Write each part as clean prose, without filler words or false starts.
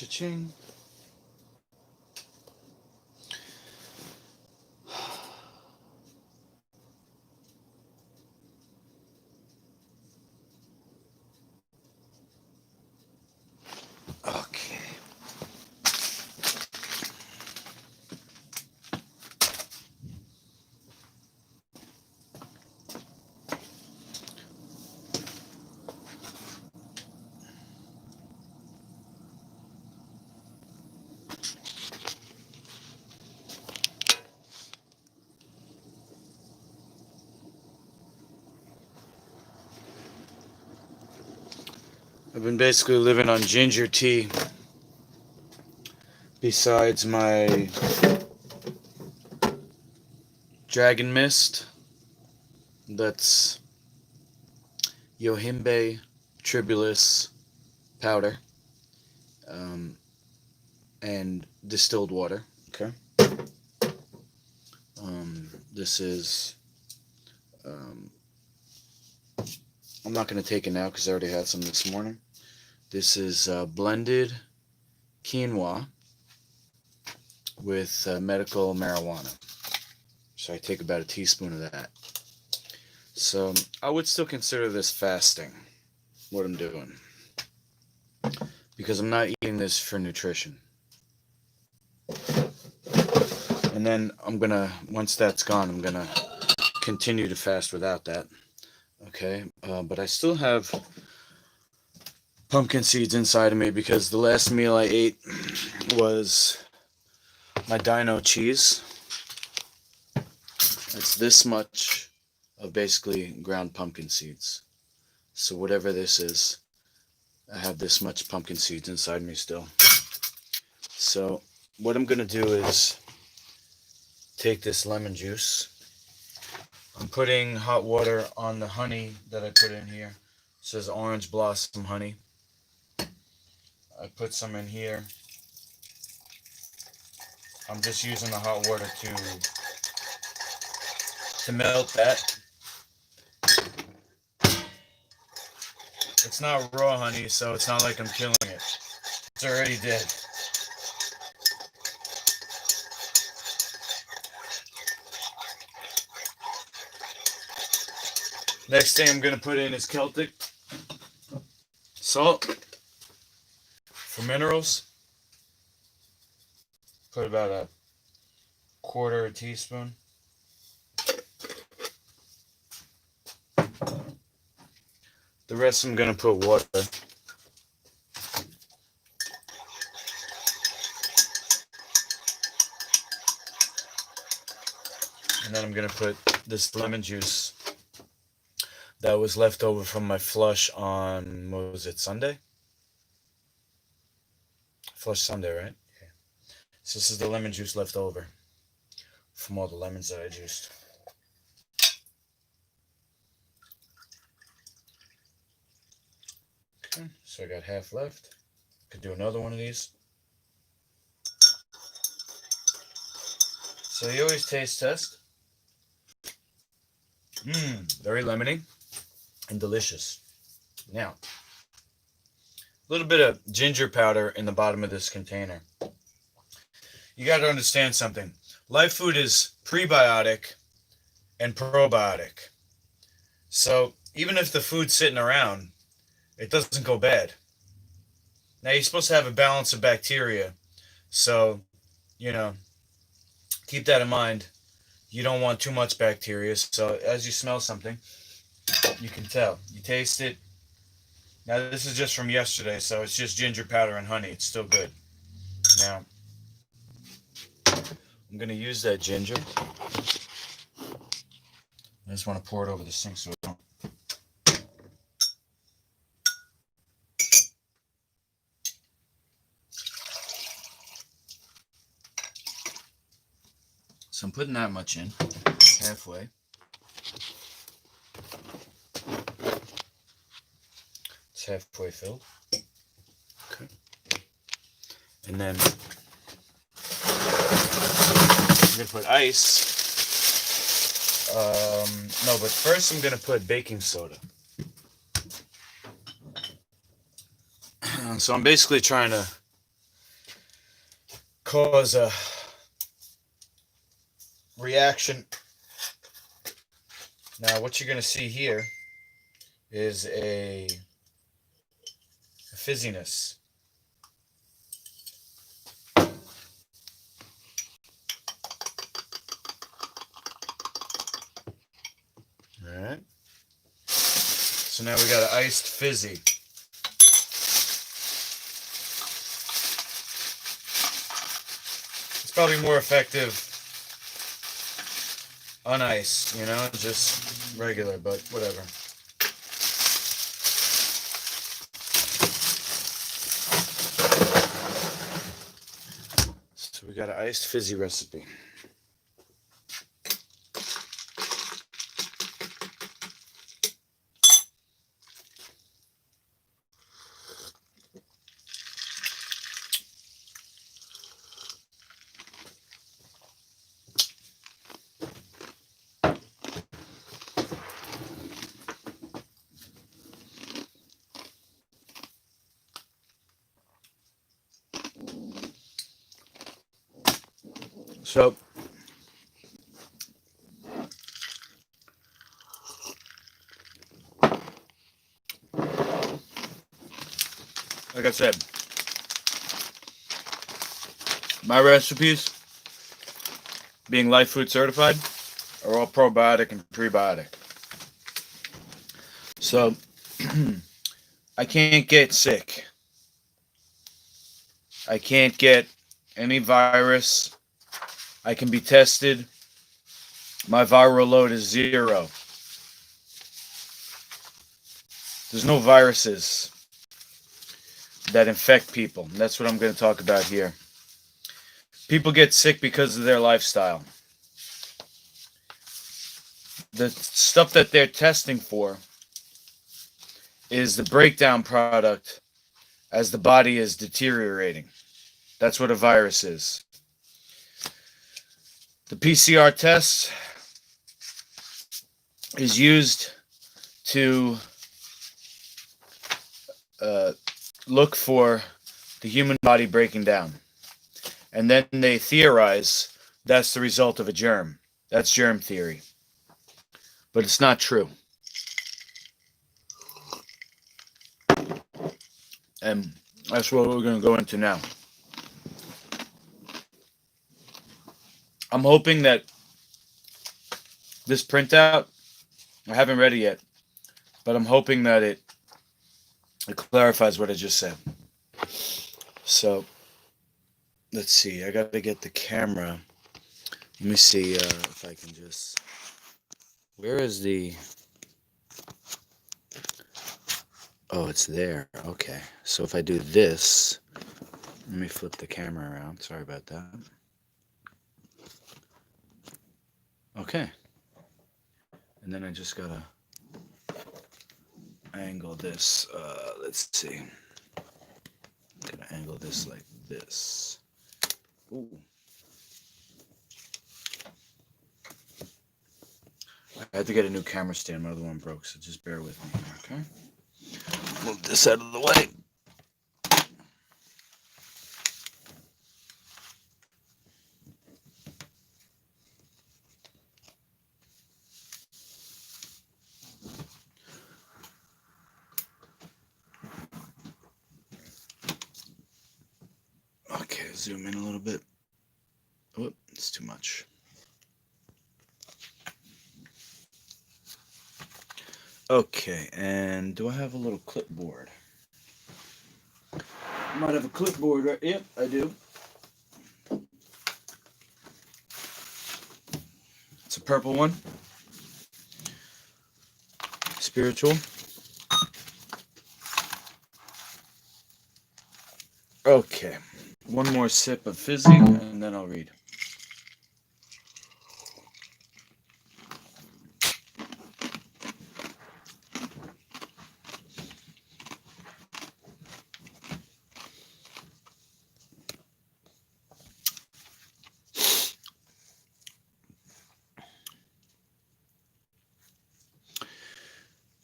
Cha-ching. Okay. I've been basically living on ginger tea besides my dragon mist. That's Yohimbe tribulus powder and distilled water. Okay. This is I'm not going to take it now because I already had some this morning. This is blended quinoa with medical marijuana. So I take about a teaspoon of that. So I would still consider this fasting, what I'm doing. Because I'm not eating this for nutrition. And then once that's gone, I'm going to continue to fast without that. Okay, but I still have pumpkin seeds inside of me because the last meal I ate was my dino cheese. It's this much of basically ground pumpkin seeds. So whatever this is, I have this much pumpkin seeds inside me still. So what I'm going to do is take this lemon juice. I'm putting hot water on the honey that I put in here. It says orange blossom honey. I put some in here. I'm just using the hot water to melt that. It's not raw honey, so it's not like I'm killing it. It's already dead. Next thing I'm going to put in is Celtic salt for minerals. Put about a quarter teaspoon. The rest I'm going to put water. And then I'm going to put this lemon juice that was left over from my flush on, what was it, Sunday? Flush Sunday, right? Yeah. So this is the lemon juice left over from all the lemons that I juiced. Okay, so I got half left. Could do another one of these. So you always taste test. Very lemony and delicious. Now, a little bit of ginger powder in the bottom of this container. You got to understand something. Live food is prebiotic and probiotic. So even if the food's sitting around, it doesn't go bad. Now you're supposed to have a balance of bacteria. So, keep that in mind. You don't want too much bacteria. So as you smell something, you can tell. You taste it. Now this is just from yesterday, so it's just ginger powder and honey. It's still good. Now, I'm going to use that ginger. I just want to pour it over the sink so it don't. So I'm putting that much in, halfway. It's halfway filled. Okay. And then I'm going to put ice. No, but first I'm going to put baking soda. So I'm basically trying to cause a reaction. Now, what you're going to see here is a fizziness. All right. So now we got an iced fizzy. It's probably more effective on ice, you know, just regular, but whatever. So we got an iced fizzy recipe. So, like I said, my recipes, being Life Food certified, are all probiotic and prebiotic. So, I can't get sick. I can't get any virus. I can be tested. My viral load is 0. There's no viruses that infect people. And that's what I'm going to talk about here. People get sick because of their lifestyle. The stuff that they're testing for is the breakdown product as the body is deteriorating. That's what a virus is. The PCR test is used to look for the human body breaking down. And then they theorize that's the result of a germ. That's germ theory. But it's not true. And that's what we're going to go into now. I'm hoping that this printout, I haven't read it yet, but I'm hoping that it clarifies what I just said. So, let's see. I got to get the camera. Let me see if I can just... Where is the... Oh, it's there. Okay. So if I do this... Let me flip the camera around. Sorry about that. Okay. And then I just got to angle this. Let's see. I'm going to angle this like this. Ooh. I had to get a new camera stand. My other one broke, so just bear with me here, okay? Move this out of the way. Okay, zoom in a little bit. Whoop, it's too much. Okay, and do I have a little clipboard? I might have a clipboard, right? Yep, I do. It's a purple one. Spiritual. Okay, one more sip of fizzy, and then I'll read.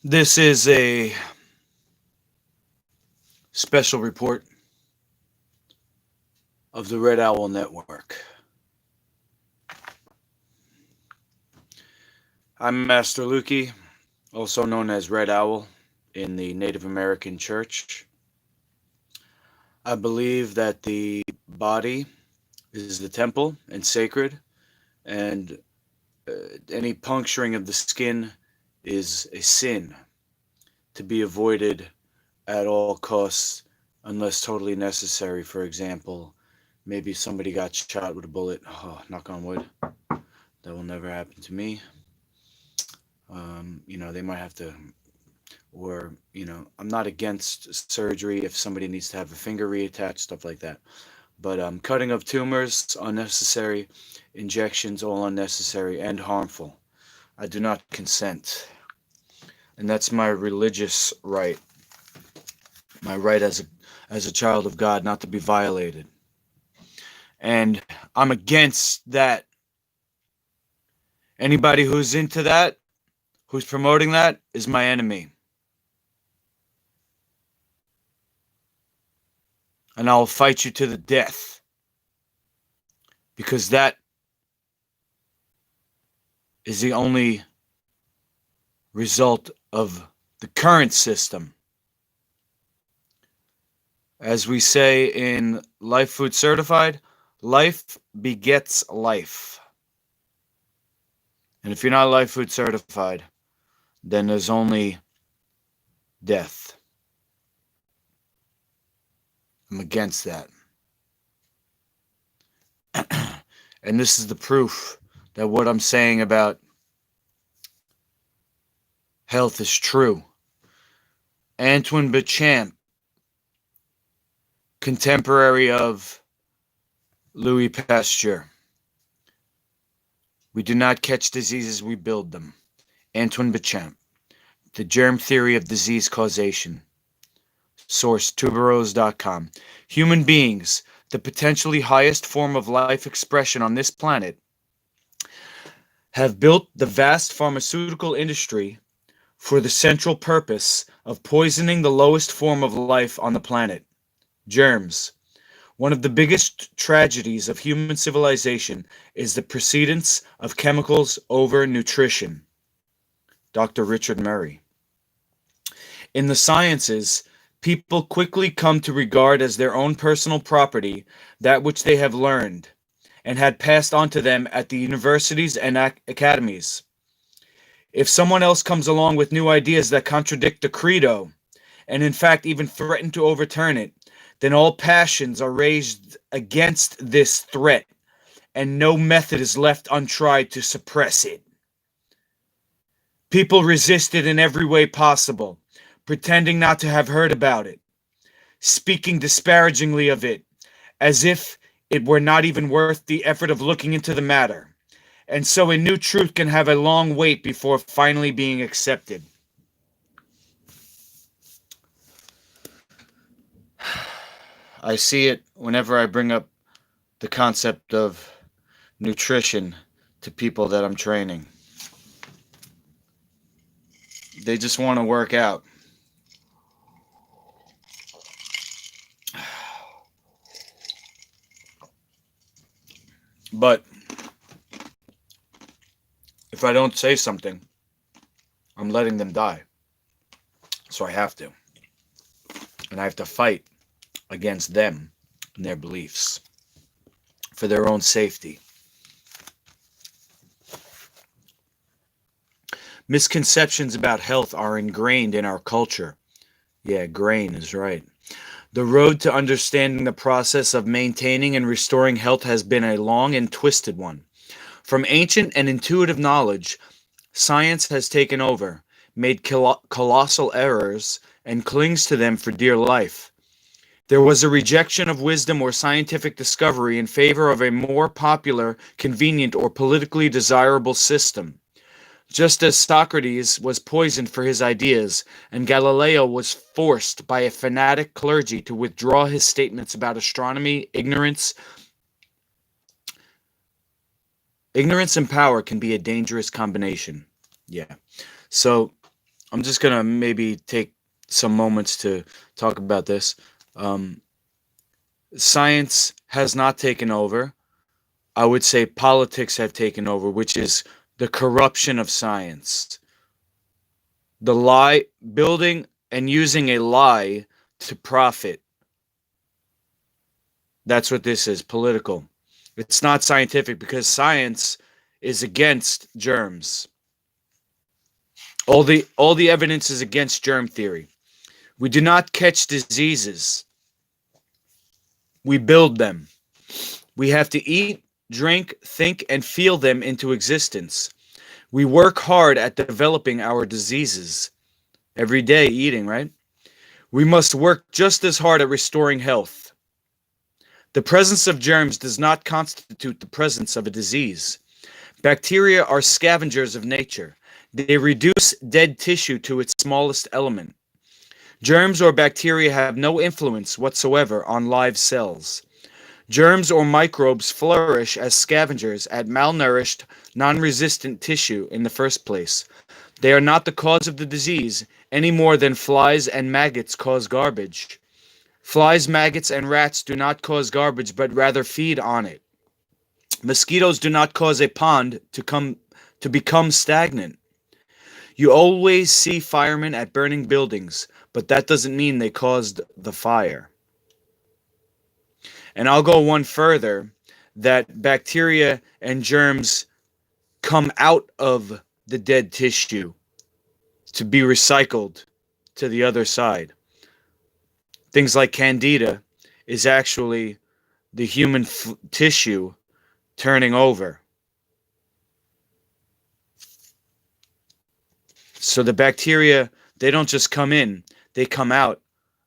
This is a special report of the Red Owl Network. I'm Master Lukey, also known as Red Owl in the Native American Church. I believe that the body is the temple and sacred, and any puncturing of the skin is a sin to be avoided at all costs unless totally necessary. For example, maybe somebody got shot with a bullet. Oh, knock on wood. That will never happen to me. They might have to, or, I'm not against surgery if somebody needs to have a finger reattached, stuff like that. But cutting of tumors, unnecessary, injections, all unnecessary and harmful. I do not consent. And that's my religious right. My right as a child of God not to be violated. And I'm against that. Anybody who's into that, who's promoting that, is my enemy. And I'll fight you to the death. Because that is the only result of the current system. As we say in Life Food Certified, life begets life. And if you're not Life Food Certified, then there's only death. I'm against that. And this is the proof that what I'm saying about health is true. Antoine Béchamp, contemporary of Louis Pasteur. We do not catch diseases, we build them. Antoine Béchamp. The Germ Theory of Disease Causation. Source, tuberose.com. Human beings, the potentially highest form of life expression on this planet, have built the vast pharmaceutical industry for the central purpose of poisoning the lowest form of life on the planet, germs. One of the biggest tragedies of human civilization is the precedence of chemicals over nutrition. Dr. Richard Murray. In the sciences, people quickly come to regard as their own personal property that which they have learned and had passed on to them at the universities and academies. If someone else comes along with new ideas that contradict the credo, and in fact even threaten to overturn it, then all passions are raised against this threat, and no method is left untried to suppress it. People resist it in every way possible, pretending not to have heard about it, speaking disparagingly of it, as if it were not even worth the effort of looking into the matter. And so a new truth can have a long wait before finally being accepted. I see it whenever I bring up the concept of nutrition to people that I'm training. They just want to work out. But if I don't say something, I'm letting them die. So I have to. And I have to fight against them and their beliefs for their own safety. Misconceptions about health are ingrained in our culture. Yeah, grain is right. The road to understanding the process of maintaining and restoring health has been a long and twisted one. From ancient and intuitive knowledge, science has taken over, made colossal errors, and clings to them for dear life. There was a rejection of wisdom or scientific discovery in favor of a more popular, convenient, or politically desirable system. Just as Socrates was poisoned for his ideas, and Galileo was forced by a fanatic clergy to withdraw his statements about astronomy, ignorance and power can be a dangerous combination. Yeah. So I'm just going to maybe take some moments to talk about this. Science has not taken over. I would say politics have taken over, which is the corruption of science. The lie, building and using a lie to profit. That's what this is, political. It's not scientific because science is against germs. All the evidence is against germ theory. We do not catch diseases. We build them. We have to eat, drink, think, and feel them into existence. We work hard at developing our diseases. Every day eating, right? We must work just as hard at restoring health. The presence of germs does not constitute the presence of a disease. Bacteria are scavengers of nature. They reduce dead tissue to its smallest element. Germs or bacteria have no influence whatsoever on live cells. Germs or microbes flourish as scavengers at malnourished, non-resistant tissue in the first place. They are not the cause of the disease any more than flies and maggots cause garbage. Flies, maggots, and rats do not cause garbage, but rather feed on it. Mosquitoes do not cause a pond to become stagnant. You always see firemen at burning buildings, but that doesn't mean they caused the fire. And I'll go one further, that bacteria and germs come out of the dead tissue to be recycled to the other side. Things like candida is actually the human tissue turning over. So the bacteria, they don't just come in, they come out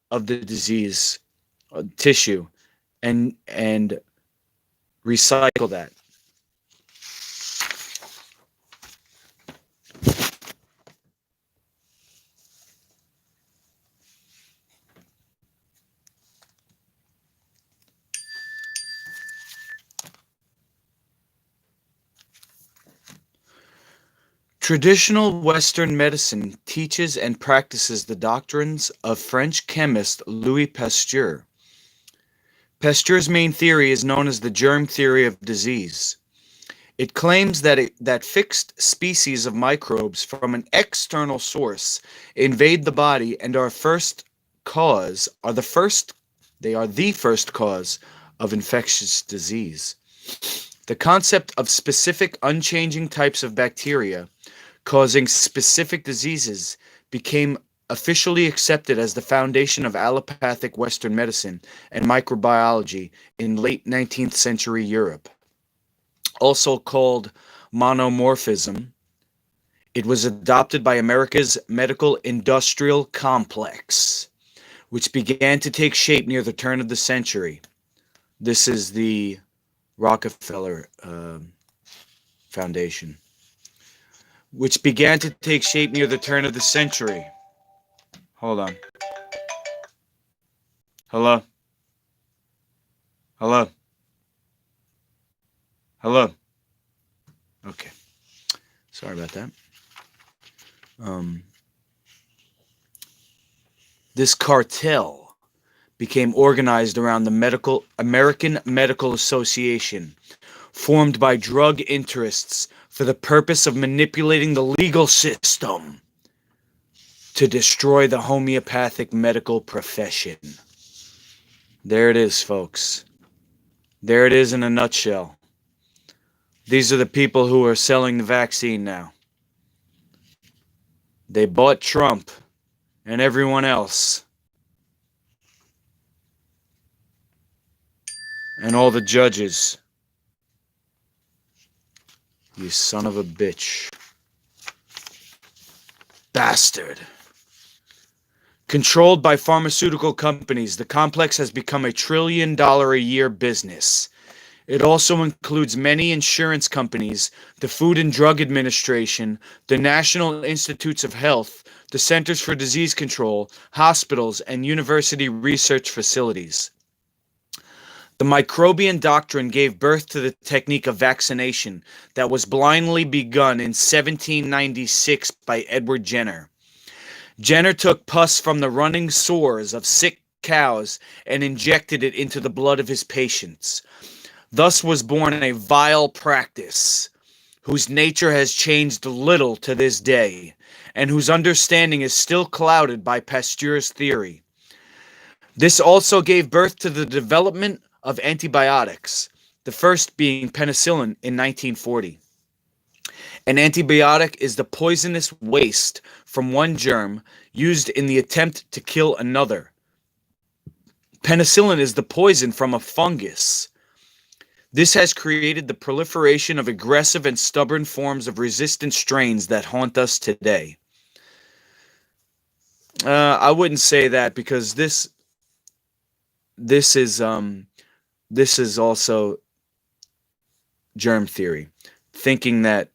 of the disease tissue and recycle that. Traditional Western medicine teaches and practices the doctrines of French chemist Louis Pasteur. Pasteur's main theory is known as the germ theory of disease. It claims that fixed species of microbes from an external source invade the body and are the first cause of infectious disease. The concept of specific unchanging types of bacteria causing specific diseases became officially accepted as the foundation of allopathic Western medicine and microbiology in late 19th century Europe. Also called monomorphism, it was adopted by America's medical industrial complex, which began to take shape near the turn of the century. This is the Rockefeller Foundation, which began to take shape near the turn of the century. Hold on. Hello? Hello? Hello? Okay. Sorry about that. This cartel became organized around the American Medical Association, formed by drug interests for the purpose of manipulating the legal system to destroy the homeopathic medical profession. There it is, folks. There it is in a nutshell. These are the people who are selling the vaccine now. They bought Trump and everyone else. And all the judges. You son of a bitch. Bastard. Controlled by pharmaceutical companies, the complex has become a $1 trillion a year business. It also includes many insurance companies, the Food and Drug Administration, the National Institutes of Health, the Centers for Disease Control, hospitals, and university research facilities. The microbian doctrine gave birth to the technique of vaccination that was blindly begun in 1796 by Edward Jenner. Jenner took pus from the running sores of sick cows and injected it into the blood of his patients. Thus was born a vile practice, whose nature has changed little to this day, and whose understanding is still clouded by Pasteur's theory. This also gave birth to the development of antibiotics, the first being penicillin in 1940. An antibiotic is the poisonous waste from one germ used in the attempt to kill another. Penicillin is the poison from a fungus. This has created the proliferation of aggressive and stubborn forms of resistant strains that haunt us today. I wouldn't say that, because this is also germ theory, thinking that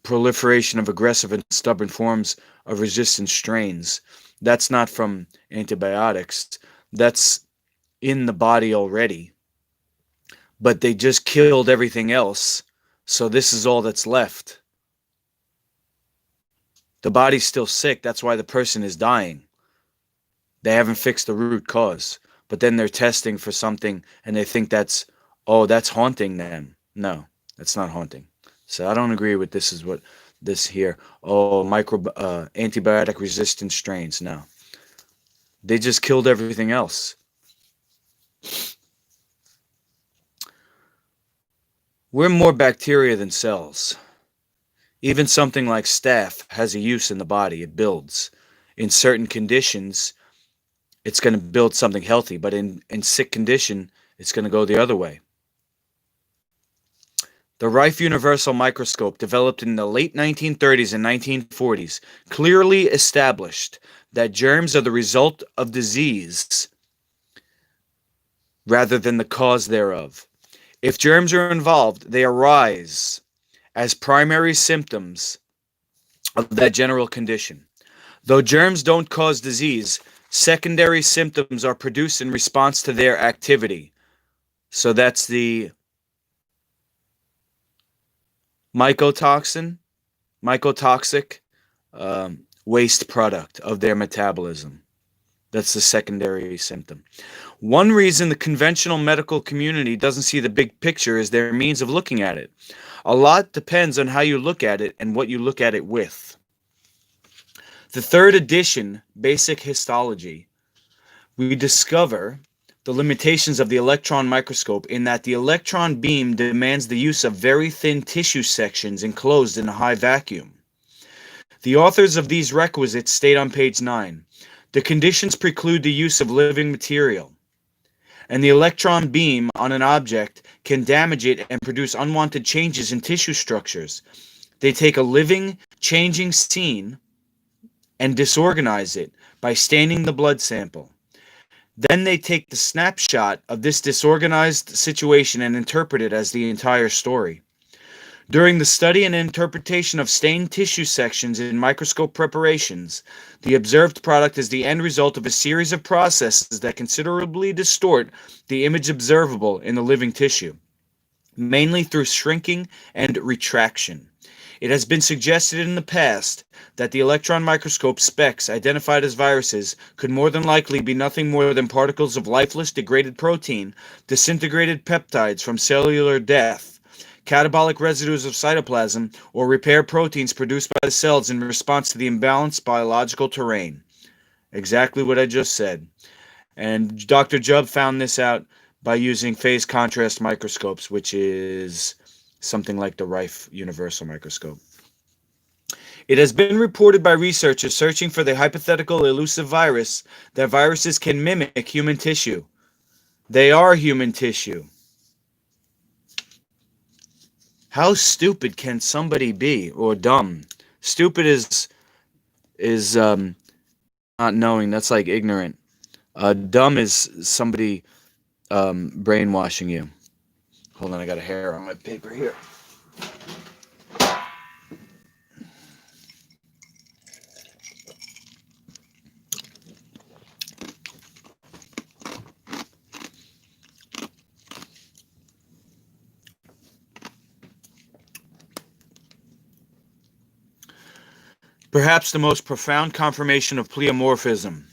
proliferation of aggressive and stubborn forms of resistant strains, that's not from antibiotics. That's in the body already. But they just killed everything else, so this is all that's left. The body's still sick, that's why the person is dying. They haven't fixed the root cause. But then they're testing for something and they think that's haunting them. No, that's not haunting. So I don't agree with this here. Antibiotic resistant strains. No. They just killed everything else. We're more bacteria than cells. Even something like staph has a use in the body. It builds. In certain conditions, it's going to build something healthy, but in sick condition, it's going to go the other way. The Rife Universal Microscope, developed in the late 1930s and 1940s, clearly established that germs are the result of disease rather than the cause thereof. If germs are involved, they arise as primary symptoms of that general condition. Though germs don't cause disease, secondary symptoms are produced in response to their activity. So that's the mycotoxic waste product of their metabolism. That's the secondary symptom. One reason the conventional medical community doesn't see the big picture is their means of looking at it. A lot depends on how you look at it and what you look at it with. The third edition, Basic Histology, we discover the limitations of the electron microscope in that the electron beam demands the use of very thin tissue sections enclosed in a high vacuum. The authors of these requisites state on page 9, the conditions preclude the use of living material, and the electron beam on an object can damage it and produce unwanted changes in tissue structures. They take a living, changing scene and disorganize it by staining the blood sample. Then they take the snapshot of this disorganized situation and interpret it as the entire story. During the study and interpretation of stained tissue sections in microscope preparations, the observed product is the end result of a series of processes that considerably distort the image observable in the living tissue, mainly through shrinking and retraction. It has been suggested in the past that the electron microscope specks identified as viruses could more than likely be nothing more than particles of lifeless degraded protein, disintegrated peptides from cellular death, catabolic residues of cytoplasm, or repair proteins produced by the cells in response to the imbalanced biological terrain. Exactly what I just said. And Dr. Jubb found this out by using phase contrast microscopes, which is something like the Rife Universal Microscope. It has been reported by researchers searching for the hypothetical elusive virus that viruses can mimic human tissue. They are human tissue. How stupid can somebody be, or dumb? Stupid is not knowing. That's like ignorant. Dumb is somebody brainwashing you. Hold on, I got a hair on my paper here. Perhaps the most profound confirmation of pleomorphism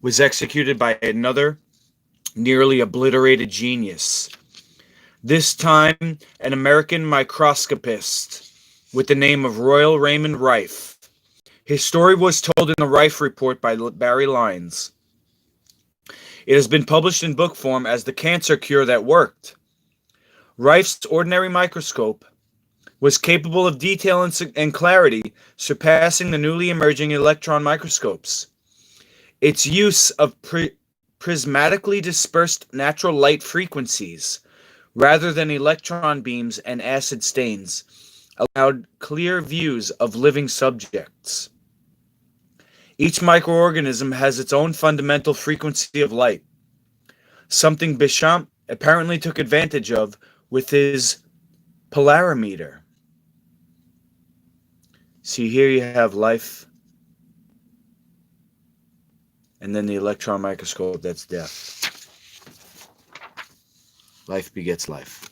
was executed by another nearly obliterated genius. This time, an American microscopist with the name of Royal Raymond Rife. His story was told in the Rife Report by Barry Lyons. It has been published in book form as The Cancer Cure That Worked. Rife's ordinary microscope was capable of detail and clarity surpassing the newly emerging electron microscopes. Its use of prismatically dispersed natural light frequencies rather than electron beams and acid stains allowed clear views of living subjects. Each microorganism has its own fundamental frequency of light, something Béchamp apparently took advantage of with his polarimeter. See, here you have life, and then the electron microscope, that's death. Life begets life.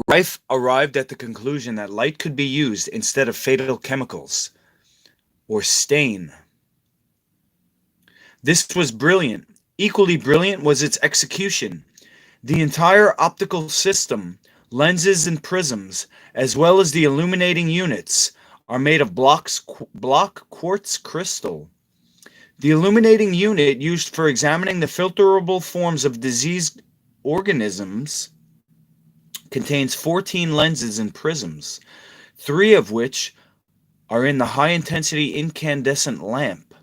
Rife arrived at the conclusion that light could be used instead of fatal chemicals or stain. This was brilliant. Equally brilliant was its execution. The entire optical system, lenses and prisms, as well as the illuminating units, are made of block quartz crystal. The illuminating unit used for examining the filterable forms of diseased organisms contains 14 lenses and prisms, 3 of which are in the high-intensity incandescent lamp,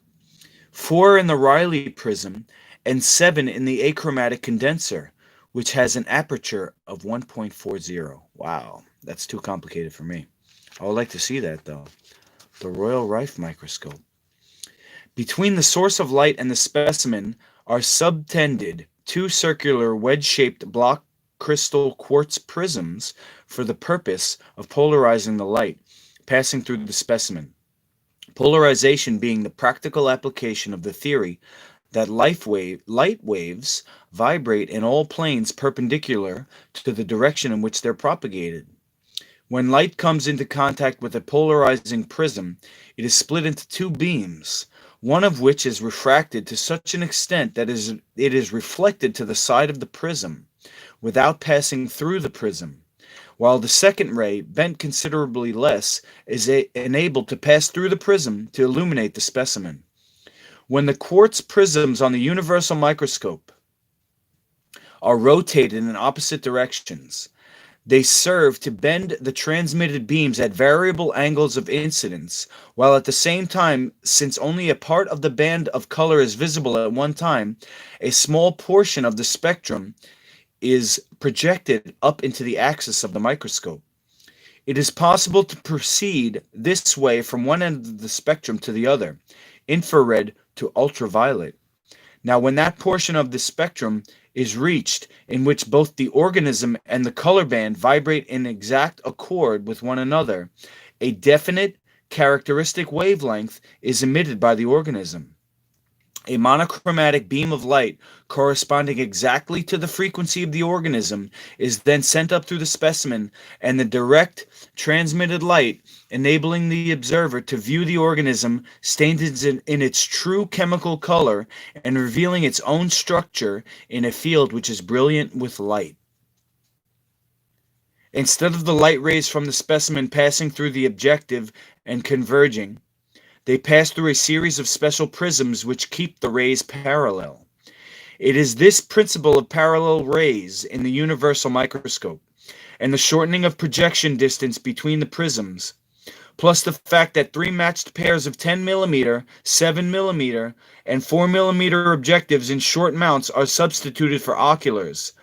4 in the Rayleigh prism, and 7 in the achromatic condenser, which has an aperture of 1.40. Wow, that's too complicated for me. I would like to see that, though. The Royal Rife microscope. Between the source of light and the specimen are subtended 2 circular wedge-shaped block crystal quartz prisms for the purpose of polarizing the light passing through the specimen. Polarization being the practical application of the theory that light waves vibrate in all planes perpendicular to the direction in which they're propagated. When light comes into contact with a polarizing prism, it is split into 2 beams, one of which is refracted to such an extent that it is reflected to the side of the prism without passing through the prism, while the second ray, bent considerably less, is enabled to pass through the prism to illuminate the specimen. When the quartz prisms on the universal microscope are rotated in opposite directions, they serve to bend the transmitted beams at variable angles of incidence, while at the same time, since only a part of the band of color is visible at one time, a small portion of the spectrum is projected up into the axis of the microscope. It is possible to proceed this way from one end of the spectrum to the other, infrared to ultraviolet. Now, when that portion of the spectrum is reached in which both the organism and the color band vibrate in exact accord with one another, a definite characteristic wavelength is emitted by the organism. A monochromatic beam of light corresponding exactly to the frequency of the organism is then sent up through the specimen, and the direct transmitted light, enabling the observer to view the organism stained in its true chemical color and revealing its own structure in a field which is brilliant with light. Instead of the light rays from the specimen passing through the objective and converging, they pass through a series of special prisms which keep the rays parallel. It is this principle of parallel rays in the universal microscope, and the shortening of projection distance between the prisms, plus the fact that 3 matched pairs of 10 mm, 7 mm, and 4 mm objectives in short mounts are substituted for oculars,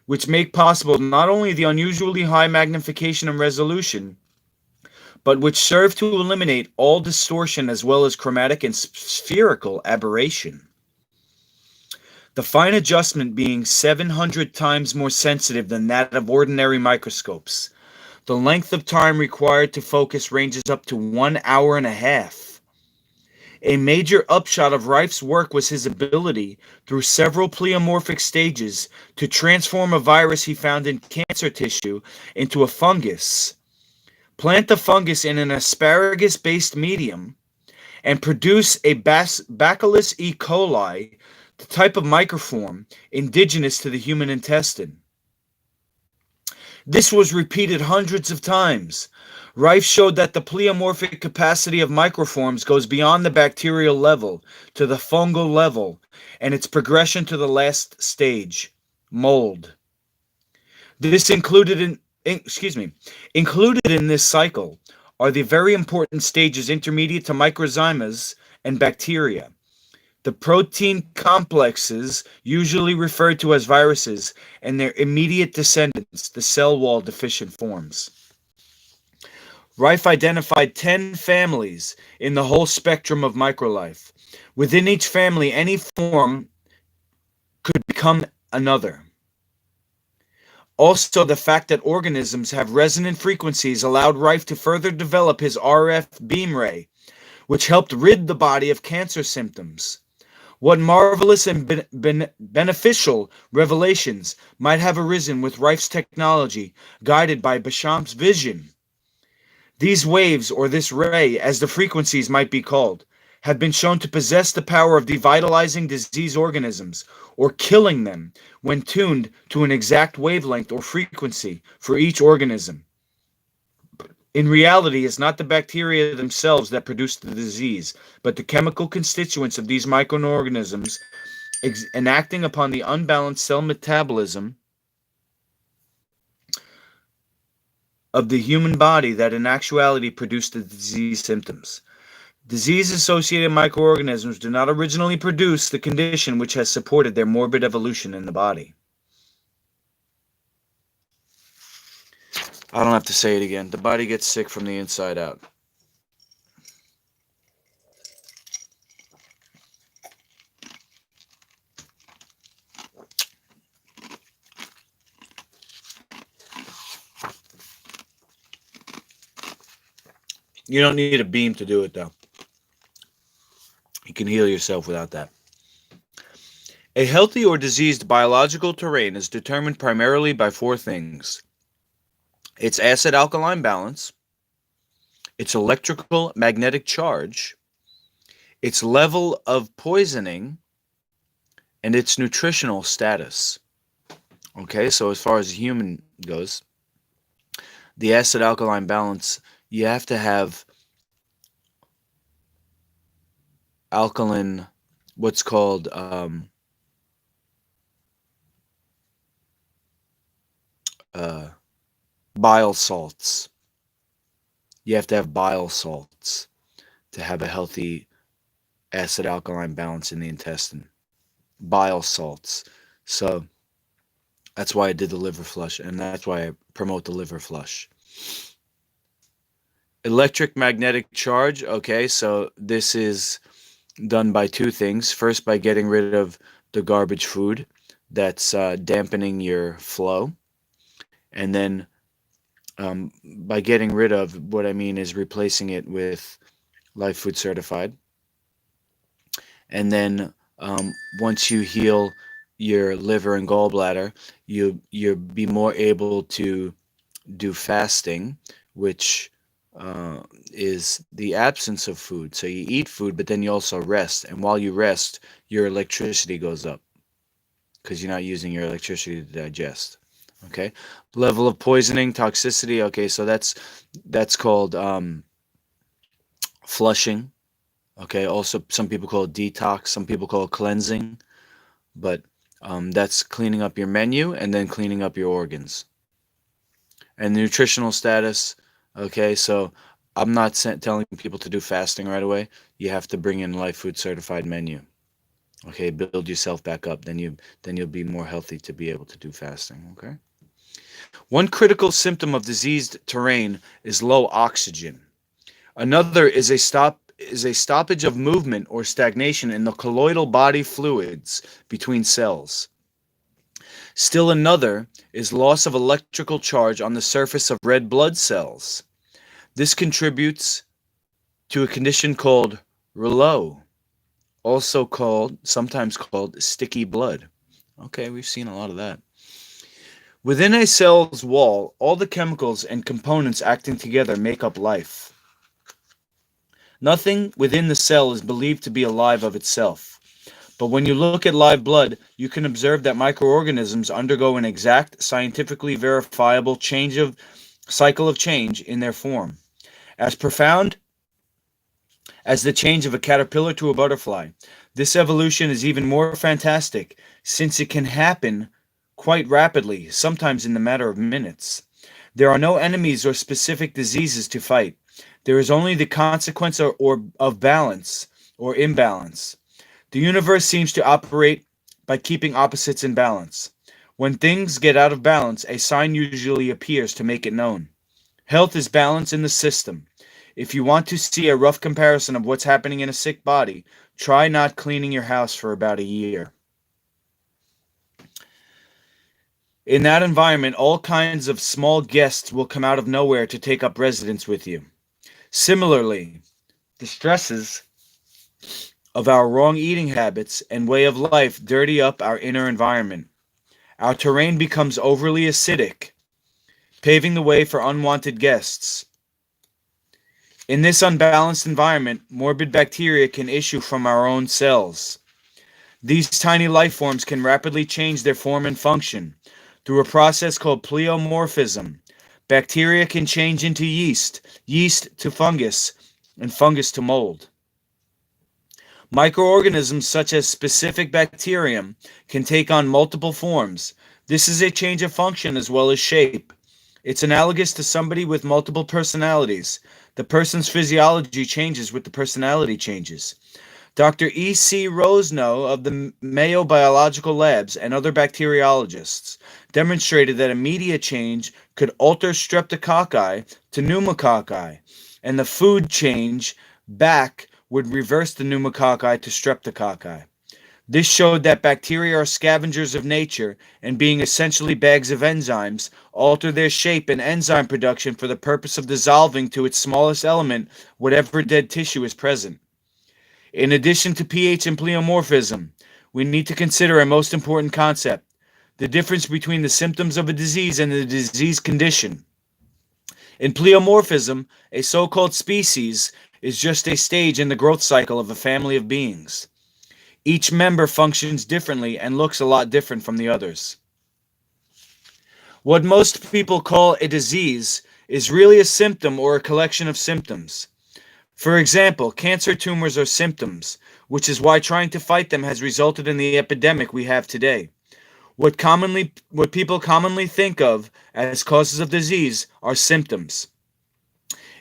which make possible not only the unusually high magnification and resolution, but which serve to eliminate all distortion as well as chromatic and spherical aberration. The fine adjustment being 700 times more sensitive than that of ordinary microscopes. The length of time required to focus ranges up to 1.5 hours. A major upshot of Rife's work was his ability, through several pleomorphic stages, to transform a virus he found in cancer tissue into a fungus. Plant the fungus in an asparagus-based medium, and produce a Bacillus E. coli, the type of microform indigenous to the human intestine. This was repeated hundreds of times. Rife showed that the pleomorphic capacity of microforms goes beyond the bacterial level to the fungal level and its progression to the last stage, mold. This included in this cycle are the very important stages intermediate to microzymas and bacteria. The protein complexes, usually referred to as viruses, and their immediate descendants, the cell wall deficient forms. Rife identified 10 families in the whole spectrum of microlife. Within each family, any form could become another. Also, the fact that organisms have resonant frequencies allowed Rife to further develop his RF beam ray, which helped rid the body of cancer symptoms. What marvelous and beneficial revelations might have arisen with Rife's technology, guided by Béchamp's vision. These waves, or this ray, as the frequencies might be called, have been shown to possess the power of devitalizing disease organisms, or killing them, when tuned to an exact wavelength or frequency for each organism. In reality, it's not the bacteria themselves that produce the disease, but the chemical constituents of these microorganisms enacting upon the unbalanced cell metabolism of the human body that in actuality produce the disease symptoms. Disease-associated microorganisms do not originally produce the condition which has supported their morbid evolution in the body. I don't have to say it again. The body gets sick from the inside out. You don't need a beam to do it, though. You can heal yourself without that. A healthy or diseased biological terrain is determined primarily by four things: its acid-alkaline balance, its electrical magnetic charge, its level of poisoning, and its nutritional status. Okay, so as far as human goes, the acid-alkaline balance, you have to have alkaline, what's called bile salts. You have to have bile salts to have a healthy acid-alkaline balance in the intestine. Bile salts. So that's why I did the liver flush, and that's why I promote the liver flush. Electric magnetic charge. Okay, so this is done by two things. First, by getting rid of the garbage food that's dampening your flow. And then by getting rid of, what I mean is replacing it with Life Food Certified. And then once you heal your liver and gallbladder, you'll be more able to do fasting, which is the absence of food. So you eat food, but then you also rest. And while you rest, your electricity goes up because you're not using your electricity to digest. Okay. Level of poisoning, toxicity. Okay, so that's called flushing. Okay. Also, some people call it detox. Some people call it cleansing. But that's cleaning up your menu and then cleaning up your organs. And nutritional status. Okay, so I'm not telling people to do fasting right away. You have to bring in Life Food Certified menu. Okay, build yourself back up. Then you'll be more healthy to be able to do fasting. Okay. One critical symptom of diseased terrain is low oxygen. Another is a stoppage of movement or stagnation in the colloidal body fluids between cells. Still another is loss of electrical charge on the surface of red blood cells. This contributes to a condition called rouleau, sometimes called sticky blood. Okay, we've seen a lot of that. Within a cell's wall, all the chemicals and components acting together make up life. Nothing within the cell is believed to be alive of itself. But when you look at live blood, you can observe that microorganisms undergo an exact, scientifically verifiable cycle of change in their form. As profound as the change of a caterpillar to a butterfly, this evolution is even more fantastic since it can happen quite rapidly, sometimes in the matter of minutes. There are no enemies or specific diseases to fight. There is only the consequence of balance or imbalance. The universe seems to operate by keeping opposites in balance. When things get out of balance, a sign usually appears to make it known. Health is balance in the system. If you want to see a rough comparison of what's happening in a sick body, try not cleaning your house for about a year. In that environment, all kinds of small guests will come out of nowhere to take up residence with you. Similarly, the stresses of our wrong eating habits and way of life dirty up our inner environment. Our terrain becomes overly acidic, paving the way for unwanted guests. In this unbalanced environment, morbid bacteria can issue from our own cells. These tiny life forms can rapidly change their form and function. Through a process called pleomorphism, bacteria can change into yeast, yeast to fungus, and fungus to mold. Microorganisms such as specific bacterium can take on multiple forms. This is a change of function as well as shape. It's analogous to somebody with multiple personalities. The person's physiology changes with the personality changes. Dr. E.C. Rosenow of the Mayo Biological Labs and other bacteriologists demonstrated that a media change could alter streptococci to pneumococci, and the food change back would reverse the pneumococci to streptococci. This showed that bacteria are scavengers of nature and, being essentially bags of enzymes, alter their shape and enzyme production for the purpose of dissolving to its smallest element whatever dead tissue is present. In addition to pH and pleomorphism, we need to consider a most important concept: the difference between the symptoms of a disease and the disease condition. In pleomorphism, a so-called species is just a stage in the growth cycle of a family of beings. Each member functions differently and looks a lot different from the others. What most people call a disease is really a symptom or a collection of symptoms. For example, cancer tumors are symptoms, which is why trying to fight them has resulted in the epidemic we have today. What people commonly think of as causes of disease are symptoms.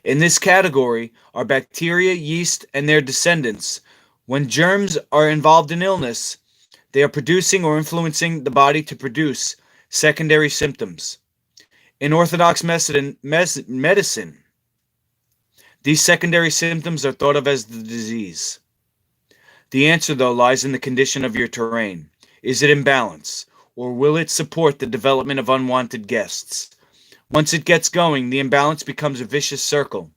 In this category are bacteria, yeast, and their descendants. When germs are involved in illness, they are producing or influencing the body to produce secondary symptoms. In orthodox medicine, these secondary symptoms are thought of as the disease. The answer, though, lies in the condition of your terrain. Is it in balance, or will it support the development of unwanted guests? Once it gets going, the imbalance becomes a vicious circle.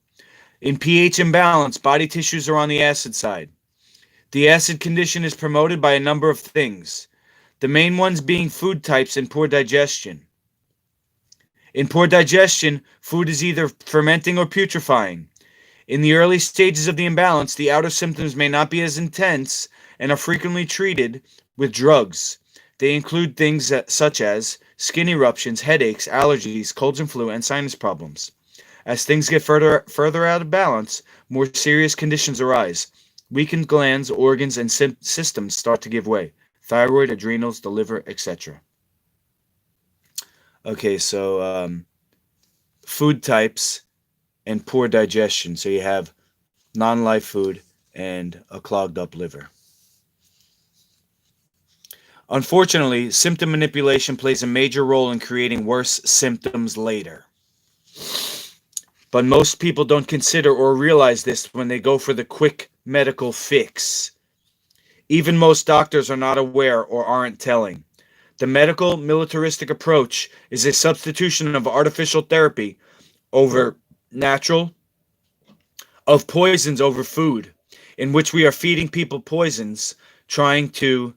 In pH imbalance, body tissues are on the acid side. The acid condition is promoted by a number of things, the main ones being food types and poor digestion. In poor digestion, food is either fermenting or putrefying. In the early stages of the imbalance, the outer symptoms may not be as intense and are frequently treated with drugs. They include things such as skin eruptions, headaches, allergies, colds and flu, and sinus problems. As things get further out of balance, more serious conditions arise. Weakened glands, organs, and systems start to give way. Thyroid, adrenals, the liver, etc. Okay, so food types and poor digestion. So you have non-life food and a clogged up liver. Unfortunately, symptom manipulation plays a major role in creating worse symptoms later. But most people don't consider or realize this when they go for the quick medical fix. Even most doctors are not aware or aren't telling. The medical militaristic approach is a substitution of artificial therapy over natural, of poisons over food, in which we are feeding people poisons, trying to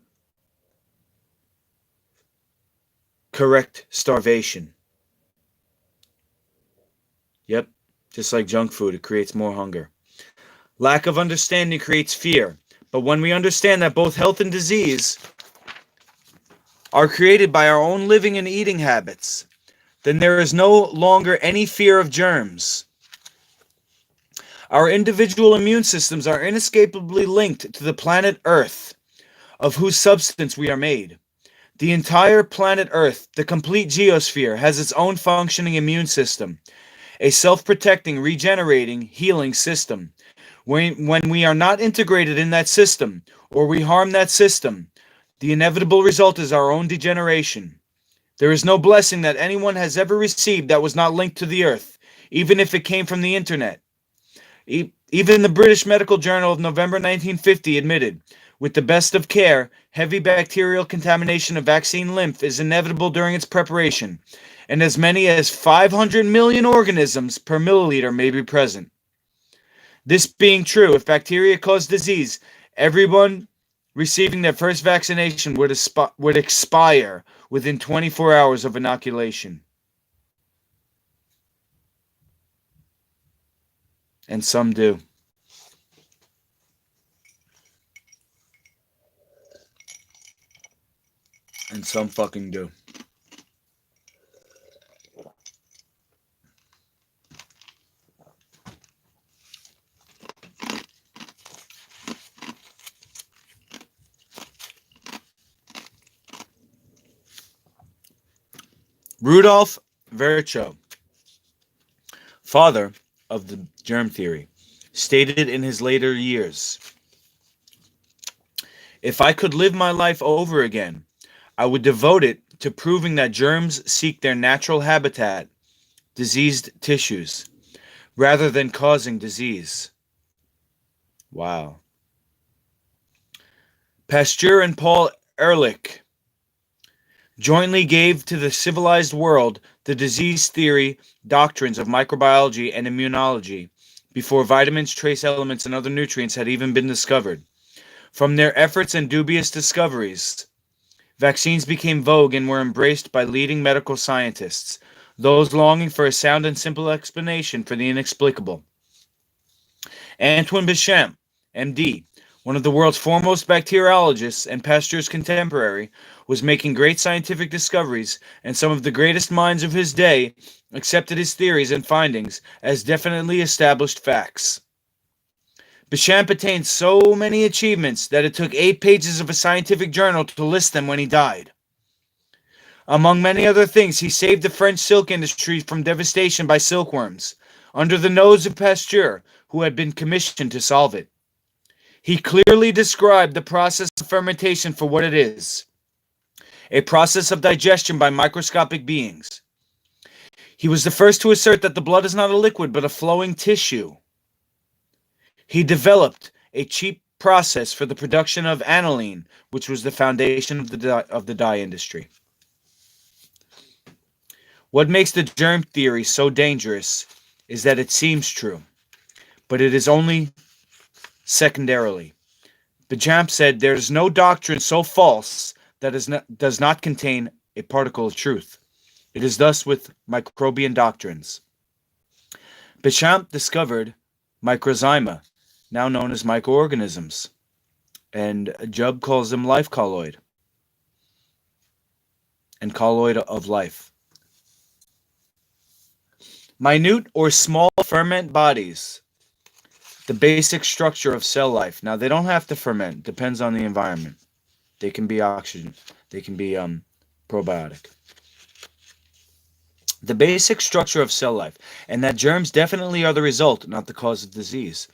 correct starvation. Yep, just like junk food, it creates more hunger. Lack of understanding creates fear. But when we understand that both health and disease are created by our own living and eating habits, then there is no longer any fear of germs. Our individual immune systems are inescapably linked to the planet Earth, of whose substance we are made. The entire planet Earth, the complete geosphere, has its own functioning immune system, a self-protecting, regenerating, healing system. When we are not integrated in that system, or we harm that system, the inevitable result is our own degeneration. There is no blessing that anyone has ever received that was not linked to the Earth, even if it came from the internet. Even the British Medical Journal of November 1950 admitted, with the best of care, heavy bacterial contamination of vaccine lymph is inevitable during its preparation, and as many as 500 million organisms per milliliter may be present. This being true, if bacteria cause disease, everyone receiving their first vaccination would expire within 24 hours of inoculation. And some do. And some fucking do. Rudolf Virchow, father of the germ theory, stated in his later years, "If I could live my life over again, I would devote it to proving that germs seek their natural habitat, diseased tissues, rather than causing disease." Wow. Pasteur and Paul Ehrlich jointly gave to the civilized world the disease theory doctrines of microbiology and immunology before vitamins, trace elements, and other nutrients had even been discovered. From their efforts and dubious discoveries, vaccines became vogue and were embraced by leading medical scientists, those longing for a sound and simple explanation for the inexplicable. Antoine Béchamp, MD, one of the world's foremost bacteriologists and Pasteur's contemporary, was making great scientific discoveries, and some of the greatest minds of his day accepted his theories and findings as definitely established facts. Béchamp attained so many achievements that it took 8 pages of a scientific journal to list them when he died. Among many other things, he saved the French silk industry from devastation by silkworms, under the nose of Pasteur, who had been commissioned to solve it. He clearly described the process of fermentation for what it is, a process of digestion by microscopic beings. He was the first to assert that the blood is not a liquid but a flowing tissue. He developed a cheap process for the production of aniline, which was the foundation of the dye industry. What makes the germ theory so dangerous is that it seems true, but it is only secondarily. Béchamp said, "There is no doctrine so false that does not contain a particle of truth." It is thus with microbian doctrines. Béchamp discovered Microzyme, now known as microorganisms, and Jubb calls them life colloid and colloid of life. Minute or small ferment bodies, the basic structure of cell life. Now, they don't have to ferment, depends on the environment. They can be oxygen, they can be probiotic. The basic structure of cell life, and that germs definitely are the result, not the cause of disease.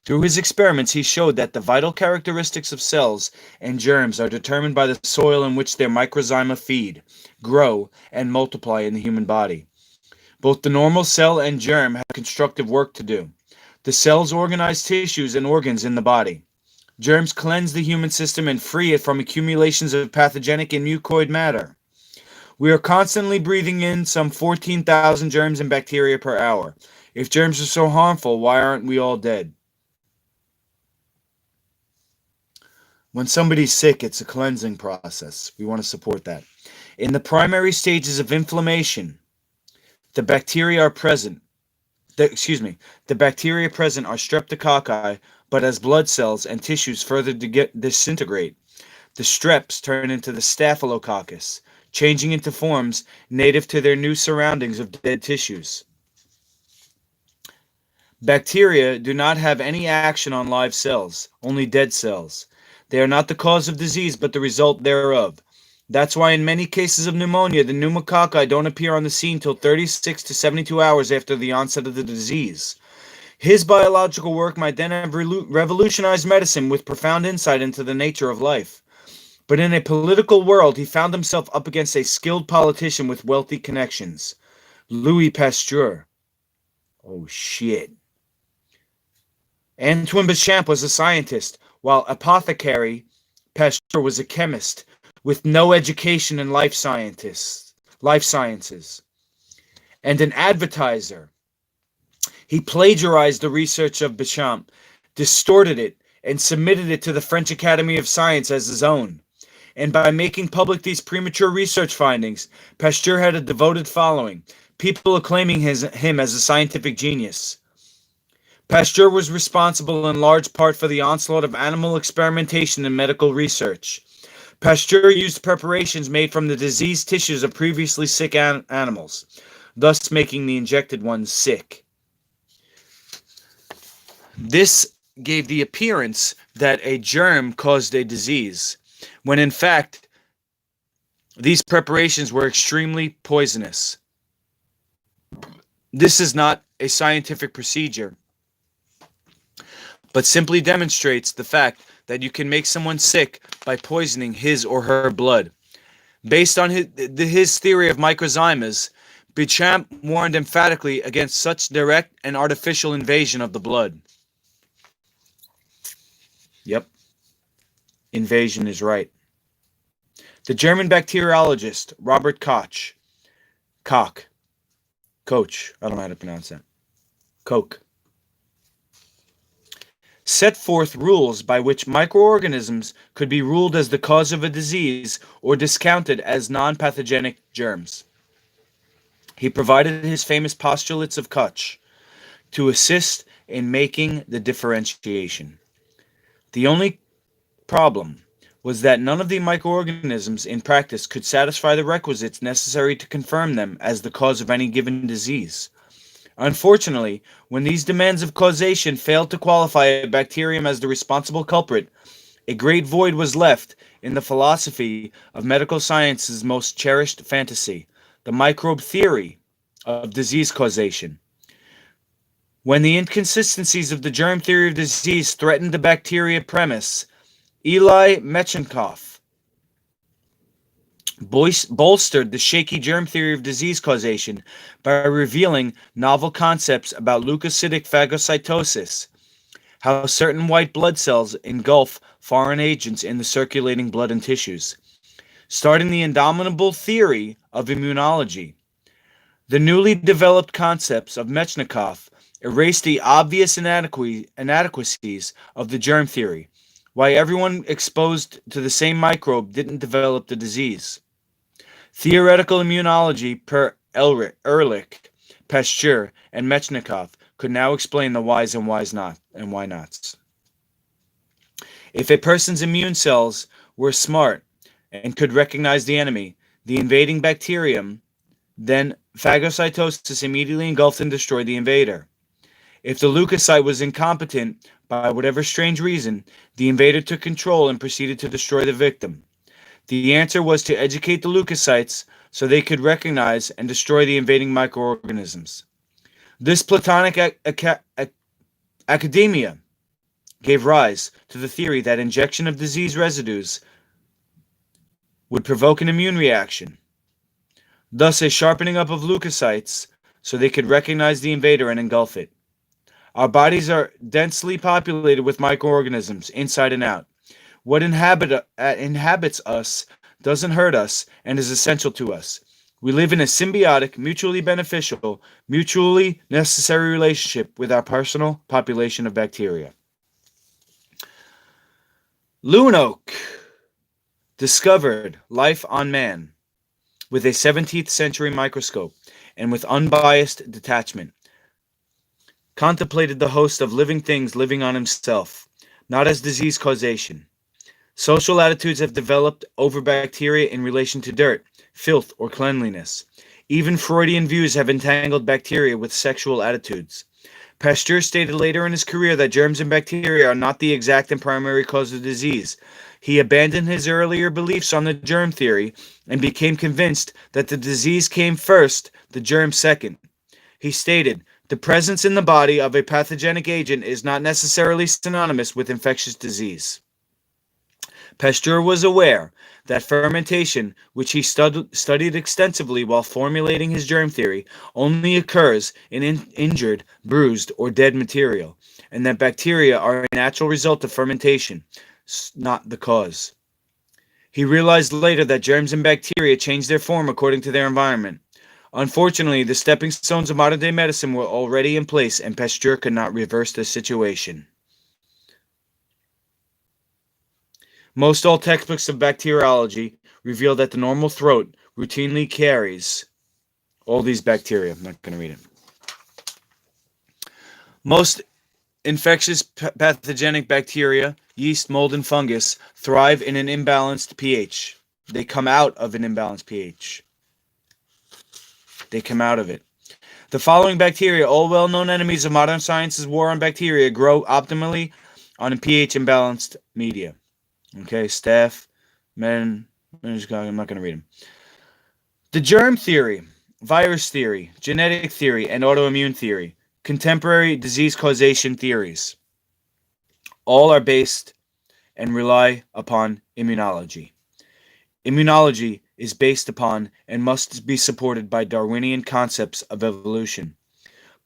Through his experiments, he showed that the vital characteristics of cells and germs are determined by the soil in which their microzyma feed, grow, and multiply in the human body. Both the normal cell and germ have constructive work to do. The cells organize tissues and organs in the body. Germs cleanse the human system and free it from accumulations of pathogenic and mucoid matter. We are constantly breathing in some 14,000 germs and bacteria per hour. If germs are so harmful, why aren't we all dead? When somebody's sick, it's a cleansing process. We want to support that. In the primary stages of inflammation, the bacteria are present. The bacteria present are streptococci, but as blood cells and tissues further disintegrate, the streps turn into the staphylococcus, changing into forms native to their new surroundings of dead tissues. Bacteria do not have any action on live cells, only dead cells. They are not the cause of disease, but the result thereof. That's why in many cases of pneumonia, the pneumococci don't appear on the scene till 36 to 72 hours after the onset of the disease. His biological work might then have revolutionized medicine with profound insight into the nature of life. But in a political world, he found himself up against a skilled politician with wealthy connections, Louis Pasteur. Oh, shit. Antoine Béchamp was a scientist, while apothecary Pasteur was a chemist with no education in life sciences, and an advertiser. He plagiarized the research of Béchamp, distorted it, and submitted it to the French Academy of Science as his own. And by making public these premature research findings, Pasteur had a devoted following, people acclaiming him as a scientific genius. Pasteur was responsible in large part for the onslaught of animal experimentation and medical research. Pasteur used preparations made from the diseased tissues of previously sick animals, thus making the injected ones sick. This gave the appearance that a germ caused a disease, when in fact, these preparations were extremely poisonous. This is not a scientific procedure, but simply demonstrates the fact that you can make someone sick by poisoning his or her blood. Based on his theory of microzymes, Béchamp warned emphatically against such direct and artificial invasion of the blood. Yep, invasion is right. The German bacteriologist Robert Koch, I don't know how to pronounce that, Koch, set forth rules by which microorganisms could be ruled as the cause of a disease or discounted as non-pathogenic germs. He provided his famous postulates of Koch to assist in making the differentiation. The only problem was that none of the microorganisms in practice could satisfy the requisites necessary to confirm them as the cause of any given disease. Unfortunately, when these demands of causation failed to qualify a bacterium as the responsible culprit, a great void was left in the philosophy of medical science's most cherished fantasy, the microbe theory of disease causation. When the inconsistencies of the germ theory of disease threatened the bacteria premise, Eli Metchnikoff bolstered the shaky germ theory of disease causation by revealing novel concepts about leukocytic phagocytosis, how certain white blood cells engulf foreign agents in the circulating blood and tissues, starting the indomitable theory of immunology. The newly developed concepts of Metchnikoff erased the obvious inadequacies of the germ theory, why everyone exposed to the same microbe didn't develop the disease. Theoretical immunology per Ehrlich, Pasteur, and Metchnikoff could now explain the whys and why nots. If a person's immune cells were smart and could recognize the enemy, the invading bacterium, then phagocytosis immediately engulfed and destroyed the invader. If the leukocyte was incompetent, by whatever strange reason, the invader took control and proceeded to destroy the victim. The answer was to educate the leukocytes so they could recognize and destroy the invading microorganisms. This Platonic academia gave rise to the theory that injection of disease residues would provoke an immune reaction, thus a sharpening up of leukocytes so they could recognize the invader and engulf it. Our bodies are densely populated with microorganisms, inside and out. What inhabits us doesn't hurt us and is essential to us. We live in a symbiotic, mutually beneficial, mutually necessary relationship with our personal population of bacteria. Leeuwenhoek discovered life on man with a 17th century microscope and with unbiased detachment. contemplated the host of living things living on himself, not as disease causation. Social attitudes have developed over bacteria in relation to dirt, filth, or cleanliness. Even Freudian views have entangled bacteria with sexual attitudes. Pasteur stated later in his career that germs and bacteria are not the exact and primary cause of disease. He abandoned his earlier beliefs on the germ theory and became convinced that the disease came first, the germ second. He stated, "The presence in the body of a pathogenic agent is not necessarily synonymous with infectious disease." Pasteur was aware that fermentation, which he studied extensively while formulating his germ theory, only occurs in injured, bruised, or dead material, and that bacteria are a natural result of fermentation, not the cause. He realized later that germs and bacteria change their form according to their environment. Unfortunately, the stepping stones of modern-day medicine were already in place, and Pasteur could not reverse the situation. Most all textbooks of bacteriology reveal that the normal throat routinely carries all these bacteria. I'm not going to read it. Most infectious pathogenic bacteria, yeast, mold, and fungus thrive in an imbalanced pH. They come out of an imbalanced pH. They come out of it. The following bacteria, all well-known enemies of modern science's war on bacteria, grow optimally on a pH imbalanced media. Okay, staph, I'm not going to read them. The germ theory, virus theory, genetic theory, and autoimmune theory, contemporary disease causation theories, all are based and rely upon immunology. Immunology is based upon and must be supported by Darwinian concepts of evolution.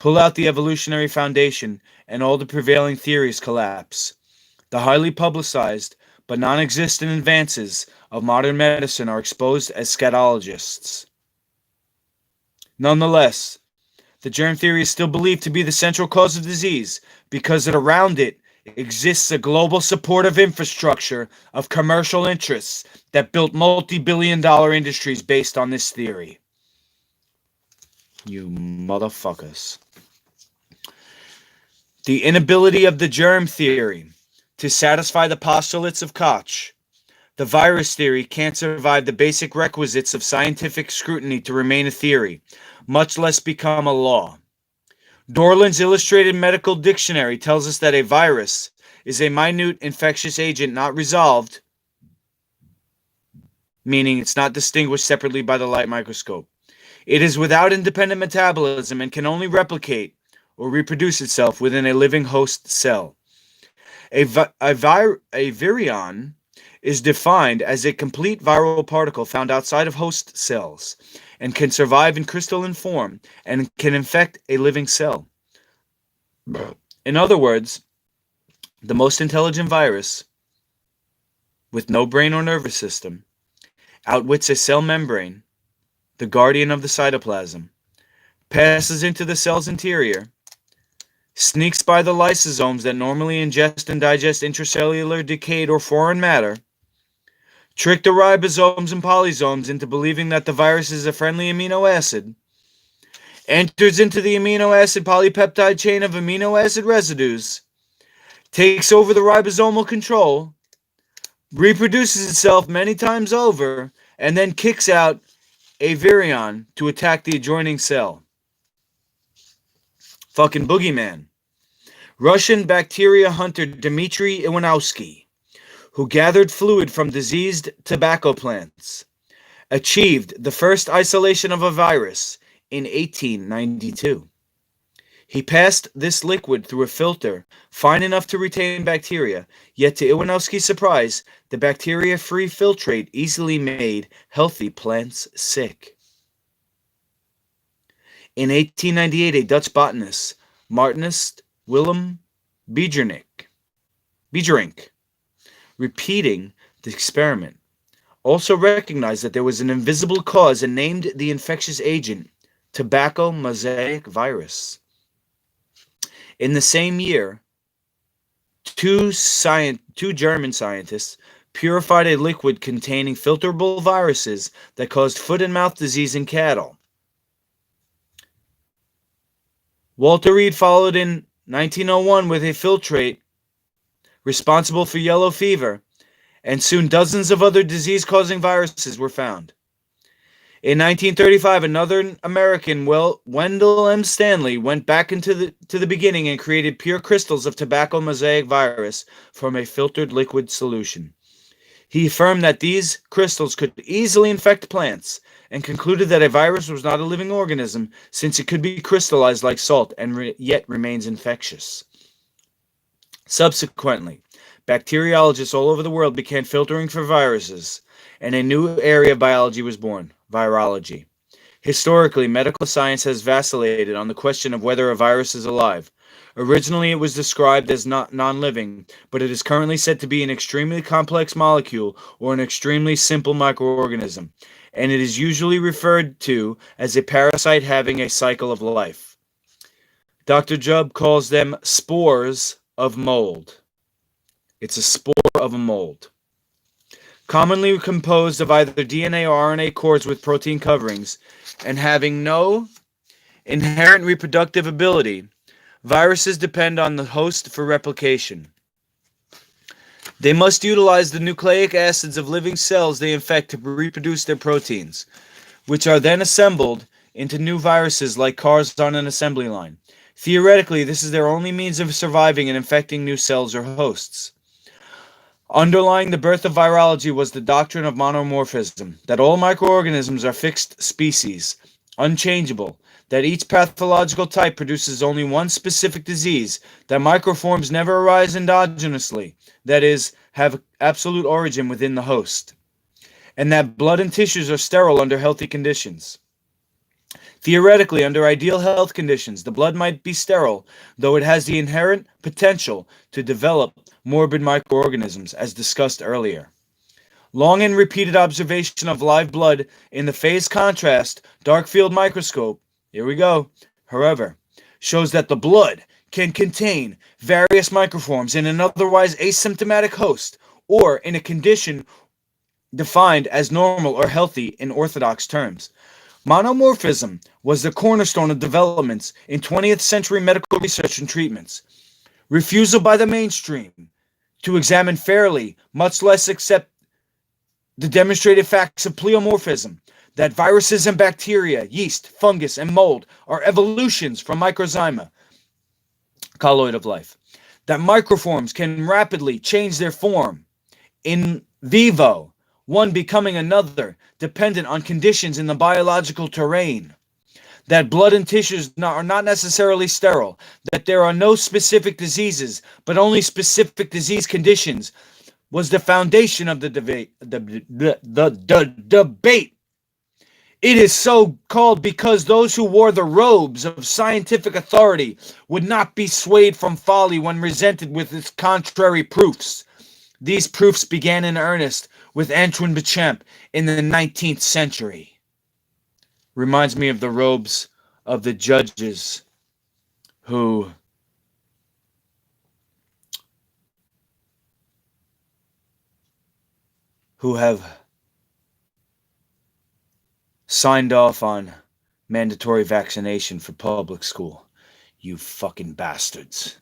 Pull out the evolutionary foundation, and all the prevailing theories collapse. The highly publicized but non-existent advances of modern medicine are exposed as scatologists. Nonetheless, the germ theory is still believed to be the central cause of disease because around it exists a global supportive infrastructure of commercial interests that built multi-billion-dollar industries based on this theory. You motherfuckers. The inability of the germ theory to satisfy the postulates of Koch. The virus theory can't survive the basic requisites of scientific scrutiny to remain a theory, much less become a law. Dorland's Illustrated Medical Dictionary tells us that a virus is a minute infectious agent not resolved, meaning it's not distinguished separately by the light microscope. It is without independent metabolism and can only replicate or reproduce itself within a living host cell. A virion is defined as a complete viral particle found outside of host cells and can survive in crystalline form and can infect a living cell. In other words, the most intelligent virus, with no brain or nervous system, outwits a cell membrane, the guardian of the cytoplasm, passes into the cell's interior, sneaks by the lysosomes that normally ingest and digest intracellular decayed or foreign matter, trick the ribosomes and polysomes into believing that the virus is a friendly amino acid, enters into the amino acid polypeptide chain of amino acid residues, takes over the ribosomal control, reproduces itself many times over, and then kicks out a virion to attack the adjoining cell. Fucking boogeyman. Russian bacteria hunter Dmitry Iwanowski, who gathered fluid from diseased tobacco plants, achieved the first isolation of a virus in 1892. He passed this liquid through a filter fine enough to retain bacteria, yet to Iwanowski's surprise, the bacteria-free filtrate easily made healthy plants sick. In 1898, a Dutch botanist, Martinist Willem Beijerinck, repeating the experiment, also recognized that there was an invisible cause and named the infectious agent tobacco mosaic virus. In the same year, two German scientists purified a liquid containing filterable viruses that caused foot and mouth disease in cattle. Walter Reed followed in 1901 with a filtrate responsible for yellow fever, and soon dozens of other disease-causing viruses were found. In 1935, another American, Wendell M. Stanley, went back to the beginning and created pure crystals of tobacco mosaic virus from a filtered liquid solution. He affirmed that these crystals could easily infect plants and concluded that a virus was not a living organism since it could be crystallized like salt and yet remains infectious. Subsequently, bacteriologists all over the world began filtering for viruses, and a new area of biology was born, virology. Historically, medical science has vacillated on the question of whether a virus is alive. Originally, it was described as non-living, but it is currently said to be an extremely complex molecule or an extremely simple microorganism, and it is usually referred to as a parasite having a cycle of life. Dr. Jubb calls them spores of mold. It's a spore of a mold. Commonly composed of either DNA or RNA cores with protein coverings, and having no inherent reproductive ability, viruses depend on the host for replication. They must utilize the nucleic acids of living cells they infect to reproduce their proteins, which are then assembled into new viruses like cars on an assembly line. Theoretically, this is their only means of surviving and infecting new cells or hosts. Underlying the birth of virology was the doctrine of monomorphism, that all microorganisms are fixed species, unchangeable, that each pathological type produces only one specific disease, that microforms never arise endogenously, that is, have absolute origin within the host, and that blood and tissues are sterile under healthy conditions. Theoretically, under ideal health conditions, the blood might be sterile, though it has the inherent potential to develop morbid microorganisms, as discussed earlier. Long and repeated observation of live blood in the phase contrast dark field microscope, here we go, however, shows that the blood can contain various microforms in an otherwise asymptomatic host, or in a condition defined as normal or healthy in orthodox terms. Monomorphism was the cornerstone of developments in 20th century medical research and treatments. Refusal by the mainstream to examine fairly, much less accept the demonstrated facts of pleomorphism, that viruses and bacteria, yeast, fungus, and mold are evolutions from Microzyme, colloid of life, that microforms can rapidly change their form in vivo, one becoming another, dependent on conditions in the biological terrain, that blood and tissues are not necessarily sterile, that there are no specific diseases, but only specific disease conditions, was the foundation of the debate. It is so called because those who wore the robes of scientific authority would not be swayed from folly when presented with its contrary proofs. These proofs began in earnest with Antoine Béchamp in the 19th century. Reminds me of the robes of the judges who have signed off on mandatory vaccination for public school. You fucking bastards.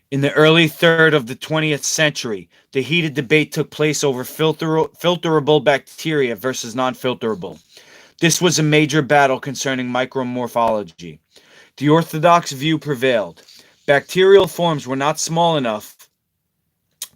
In the early third of the 20th century, the heated debate took place over filterable bacteria versus non-filterable. This was a major battle concerning micromorphology. The orthodox view prevailed. Bacterial forms were not small enough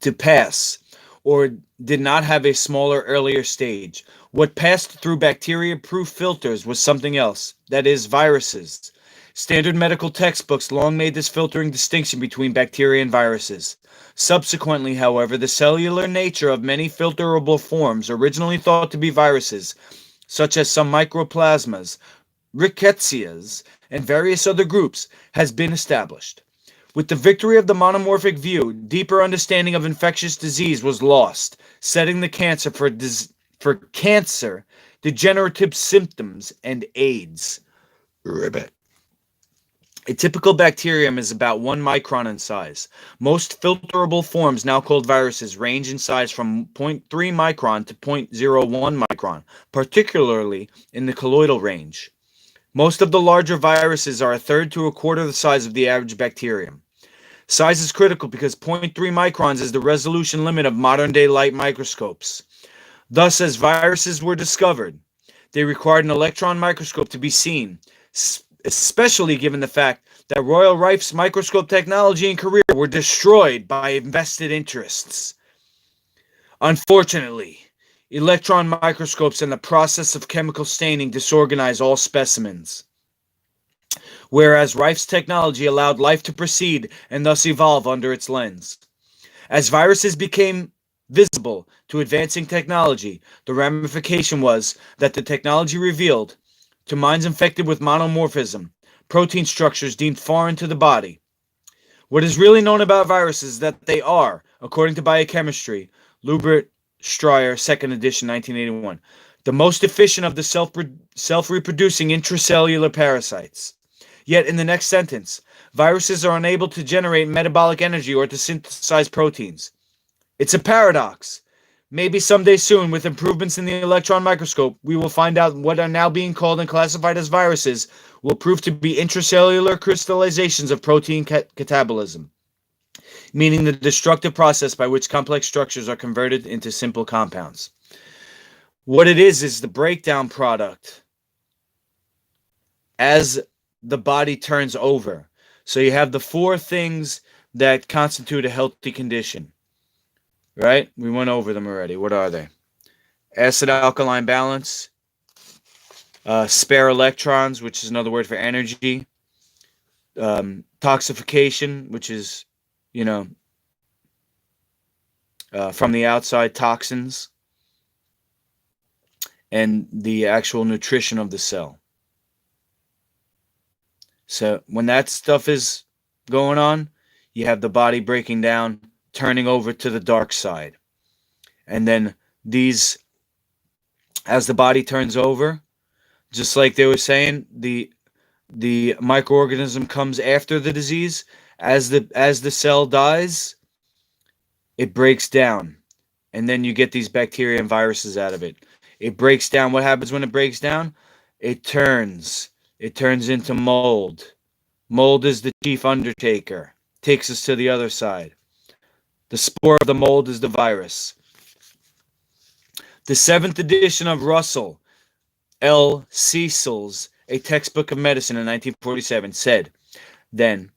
to pass, or did not have a smaller earlier stage. What passed through bacteria-proof filters was something else, that is, viruses. Standard medical textbooks long made this filtering distinction between bacteria and viruses. Subsequently, however, the cellular nature of many filterable forms originally thought to be viruses, such as some mycoplasmas, rickettsias, and various other groups, has been established. With the victory of the monomorphic view, deeper understanding of infectious disease was lost, setting the cancer for cancer, degenerative symptoms, and AIDS. Ribbit. A typical bacterium is about 1 micron in size. Most filterable forms, now called viruses, range in size from 0.3 micron to 0.01 micron, particularly in the colloidal range. Most of the larger viruses are a third to a quarter the size of the average bacterium. Size is critical because 0.3 microns is the resolution limit of modern-day light microscopes. Thus, as viruses were discovered, they required an electron microscope to be seen, especially given the fact that Royal Rife's microscope technology and career were destroyed by invested interests. Unfortunately, electron microscopes and the process of chemical staining disorganize all specimens, whereas Rife's technology allowed life to proceed and thus evolve under its lens. As viruses became visible to advancing technology, the ramification was that the technology revealed, to minds infected with monomorphism, protein structures deemed foreign to the body. What is really known about viruses is that they are, according to biochemistry, Lubert Stryer, 2nd edition, 1981, the most efficient of the self-reproducing intracellular parasites. Yet in the next sentence, viruses are unable to generate metabolic energy or to synthesize proteins. It's a paradox. Maybe someday soon, with improvements in the electron microscope, we will find out what are now being called and classified as viruses will prove to be intracellular crystallizations of protein catabolism, meaning the destructive process by which complex structures are converted into simple compounds. What it is the breakdown product as the body turns over. So you have the four things that constitute a healthy condition. Right? We went over them already. What are they? Acid-alkaline balance, spare electrons, which is another word for energy, toxification, which is, from the outside, toxins, and the actual nutrition of the cell. So when that stuff is going on, you have the body breaking down, turning over to the dark side. And then these, as the body turns over, just like they were saying, the microorganism comes after the disease. As the cell dies, it breaks down. And then you get these bacteria and viruses out of it. It breaks down. What happens when it breaks down? It turns into mold. Mold is the chief undertaker. Takes us to the other side. The spore of the mold is the virus. The 7th edition of Russell L. Cecil's A Textbook of Medicine in 1947 said, then,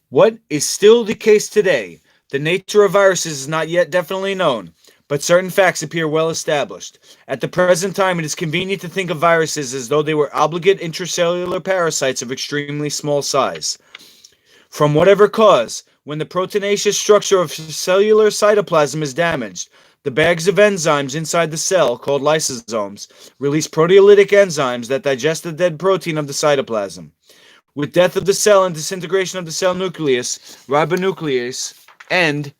what is still the case today, the nature of viruses is not yet definitely known, but certain facts appear well established. At the present time, it is convenient to think of viruses as though they were obligate intracellular parasites of extremely small size. From whatever cause, when the proteinaceous structure of cellular cytoplasm is damaged, the bags of enzymes inside the cell, called lysosomes, release proteolytic enzymes that digest the dead protein of the cytoplasm. With death of the cell and disintegration of the cell nucleus, ribonuclease and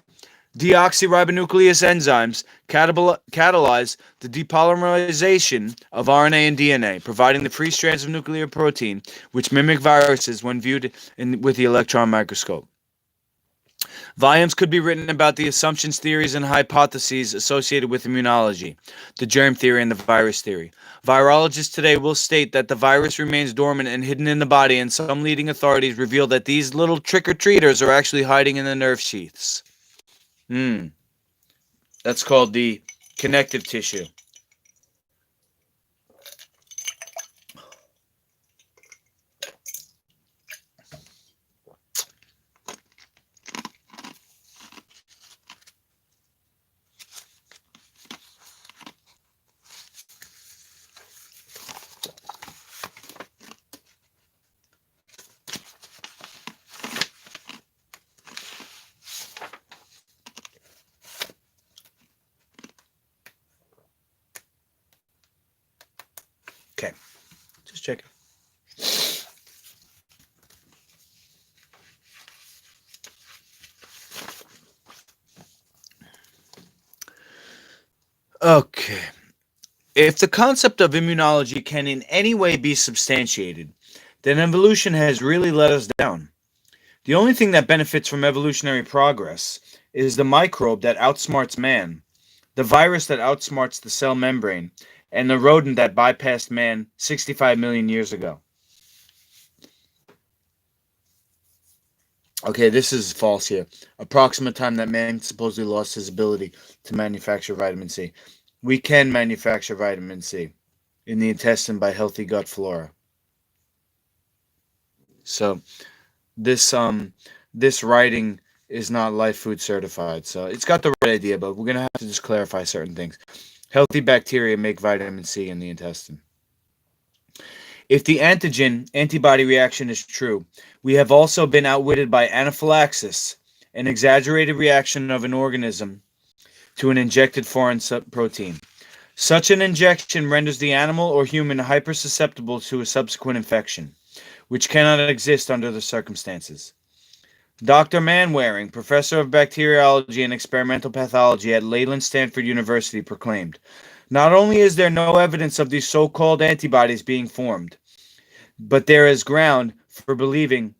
deoxyribonuclease enzymes catalyze the depolymerization of RNA and DNA, providing the free strands of nuclear protein, which mimic viruses when viewed with the electron microscope. Volumes could be written about the assumptions, theories, and hypotheses associated with immunology, the germ theory, and the virus theory. Virologists today will state that the virus remains dormant and hidden in the body, and some leading authorities reveal that these little trick-or-treaters are actually hiding in the nerve sheaths. That's called the connective tissue. Okay, just checking. Okay. If the concept of immunology can in any way be substantiated, then evolution has really let us down. The only thing that benefits from evolutionary progress is the microbe that outsmarts man, the virus that outsmarts the cell membrane, and the rodent that bypassed man 65 million years ago. Okay, this is false here. Approximate time that man supposedly lost his ability to manufacture vitamin C. We can manufacture vitamin C in the intestine by healthy gut flora. So this writing is not life food certified. So it's got the right idea, but we're gonna have to just clarify certain things. Healthy bacteria make vitamin C in the intestine. If the antigen antibody reaction is true, we have also been outwitted by anaphylaxis, an exaggerated reaction of an organism to an injected foreign protein. Such an injection renders the animal or human hypersusceptible to a subsequent infection, which cannot exist under the circumstances. Dr. Manwaring, professor of bacteriology and experimental pathology at Leyland Stanford University, proclaimed, "Not only is there no evidence of these so-called antibodies being formed, but there is ground for believing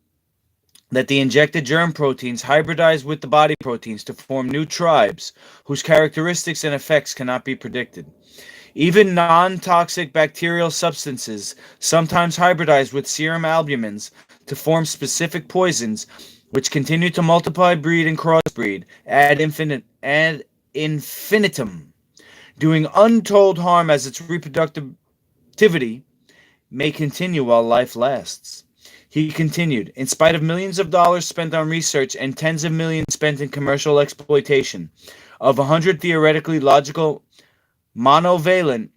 that the injected germ proteins hybridize with the body proteins to form new tribes whose characteristics and effects cannot be predicted. Even non-toxic bacterial substances sometimes hybridize with serum albumins to form specific poisons which continue to multiply, breed, and crossbreed ad infinitum, doing untold harm as its reproductivity may continue while life lasts." He continued, "In spite of millions of dollars spent on research and tens of millions spent in commercial exploitation of 100 theoretically logical monovalent,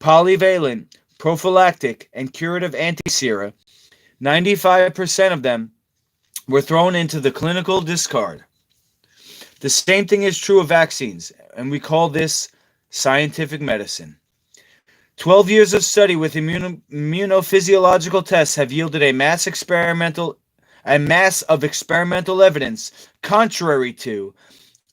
polyvalent, prophylactic, and curative antisera, 95% of them were thrown into the clinical discard. The same thing is true of vaccines, and we call this scientific medicine. 12 years of study with immunophysiological tests have yielded a mass of experimental evidence contrary to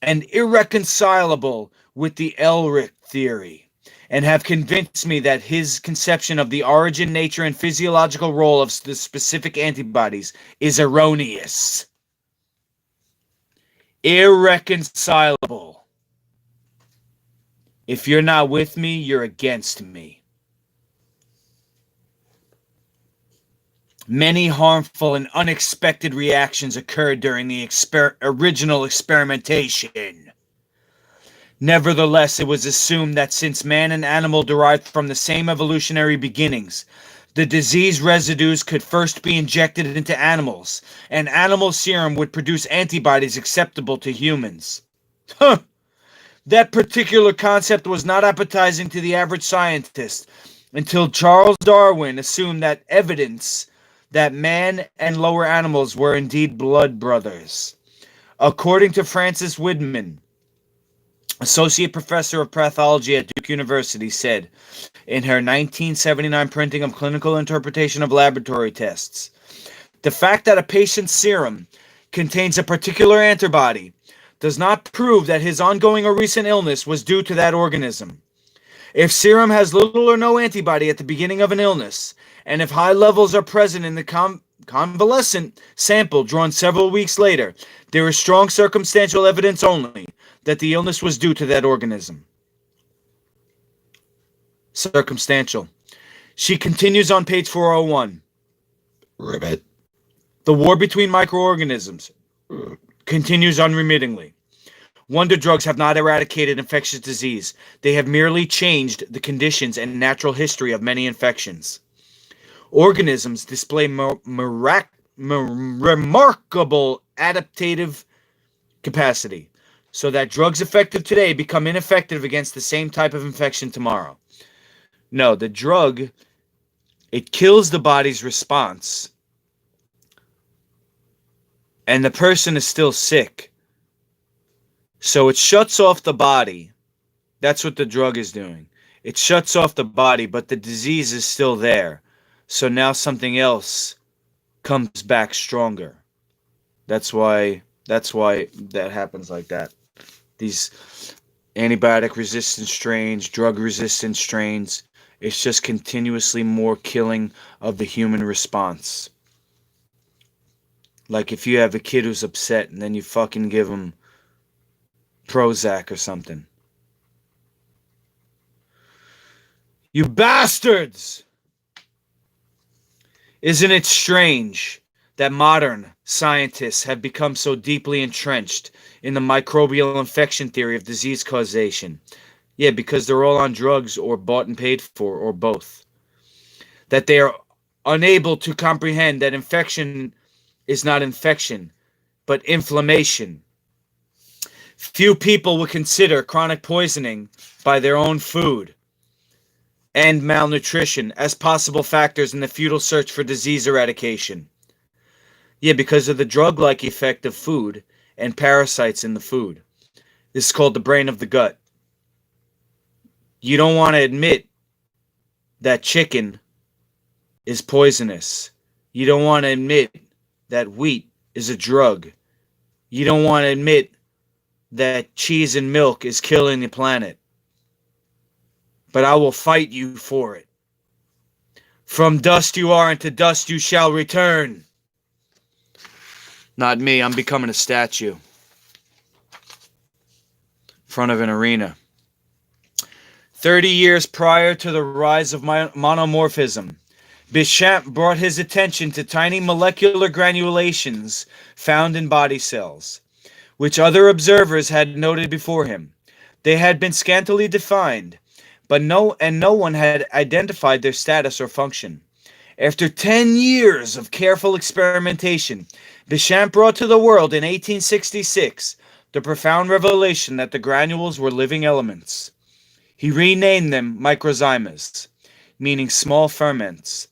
and irreconcilable with the Ehrlich theory, and have convinced me that his conception of the origin, nature, and physiological role of the specific antibodies is erroneous." Irreconcilable. If you're not with me, you're against me. Many harmful and unexpected reactions occurred during the original experimentation. Nevertheless, it was assumed that since man and animal derived from the same evolutionary beginnings, the disease residues could first be injected into animals, and animal serum would produce antibodies acceptable to humans. Huh! That particular concept was not appetizing to the average scientist until Charles Darwin assumed that evidence that man and lower animals were indeed blood brothers. According to Frances Widman, associate professor of pathology at Duke University, said in her 1979 printing of Clinical Interpretation of Laboratory Tests, "The fact that a patient's serum contains a particular antibody does not prove that his ongoing or recent illness was due to that organism. If serum has little or no antibody at the beginning of an illness, and if high levels are present in the convalescent sample drawn several weeks later, there is strong circumstantial evidence only that the illness was due to that organism." Circumstantial. She continues on page 401. Ribbit. "The war between microorganisms continues unremittingly. Wonder drugs have not eradicated infectious disease. They have merely changed the conditions and natural history of many infections. Organisms display remarkable adaptive capacity, so that drugs effective today become ineffective against the same type of infection tomorrow." No, the drug, it kills the body's response, and the person is still sick. So it shuts off the body. That's what the drug is doing. It shuts off the body, but the disease is still there. So now something else comes back stronger. That's why that happens like that. These antibiotic resistant strains, drug resistant strains, it's just continuously more killing of the human response. Like if you have a kid who's upset and then you fucking give him Prozac or something. You bastards! Isn't it strange that modern scientists have become so deeply entrenched in the microbial infection theory of disease causation? Yeah, because they're all on drugs or bought and paid for, or both. That they are unable to comprehend that infection is not infection, but inflammation. Few people would consider chronic poisoning by their own food and malnutrition as possible factors in the futile search for disease eradication. Yeah, because of the drug-like effect of food and parasites in the food. This is called the brain of the gut. You don't want to admit that chicken is poisonous. You don't want to admit that wheat is a drug. You don't want to admit that cheese and milk is killing the planet. But I will fight you for it. From dust you are, and to dust you shall return. Not me, I'm becoming a statue. In front of an arena. 30 years prior to the rise of monomorphism, Béchamp brought his attention to tiny molecular granulations found in body cells, which other observers had noted before him. They had been scantily defined, but no one had identified their status or function. After 10 years of careful experimentation, Béchamp brought to the world in 1866 the profound revelation that the granules were living elements. He renamed them microzymes, meaning small ferments.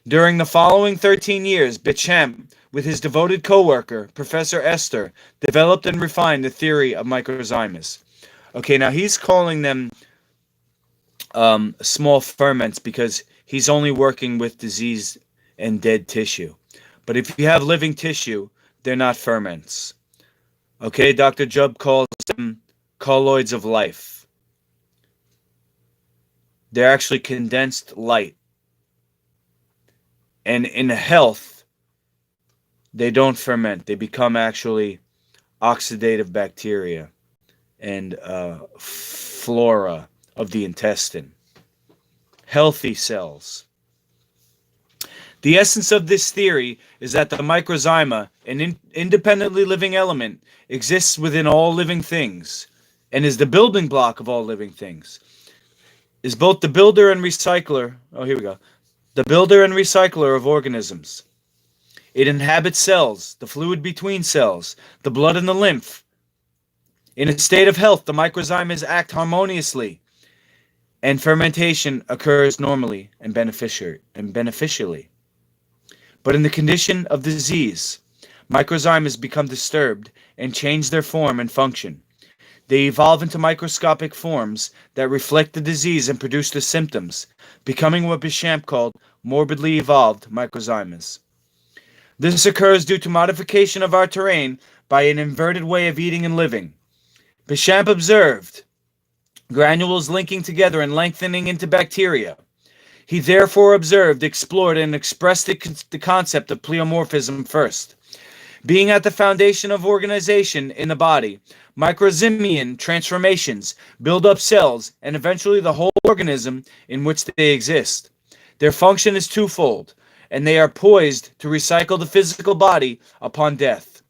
During the following 13 years, Béchamp, with his devoted co-worker, Professor Esther, developed and refined the theory of microzymes. Okay, now he's calling them small ferments because he's only working with disease and dead tissue. But if you have living tissue, they're not ferments. Okay, Dr. Jubb calls them colloids of life. They're actually condensed light. And in health, they don't ferment. They become actually oxidative bacteria and flora of the intestine. Healthy cells. The essence of this theory is that the microzyme, an independently living element, exists within all living things and is the building block of all living things. Is both the builder and recycler. Oh, here we go. The builder and recycler of organisms. It inhabits cells, the fluid between cells, the blood and the lymph. In a state of health, the microzymes act harmoniously, and fermentation occurs normally and beneficially. But in the condition of disease, microzymes become disturbed and change their form and function. They evolve into microscopic forms that reflect the disease and produce the symptoms, becoming what Béchamp called morbidly evolved microzymes. This occurs due to modification of our terrain by an inverted way of eating and living. Béchamp observed granules linking together and lengthening into bacteria. He therefore observed, explored, and expressed the concept of pleomorphism first. Being at the foundation of organization in the body, microzymian transformations build up cells and eventually the whole organism in which they exist. Their function is twofold, and they are poised to recycle the physical body upon death.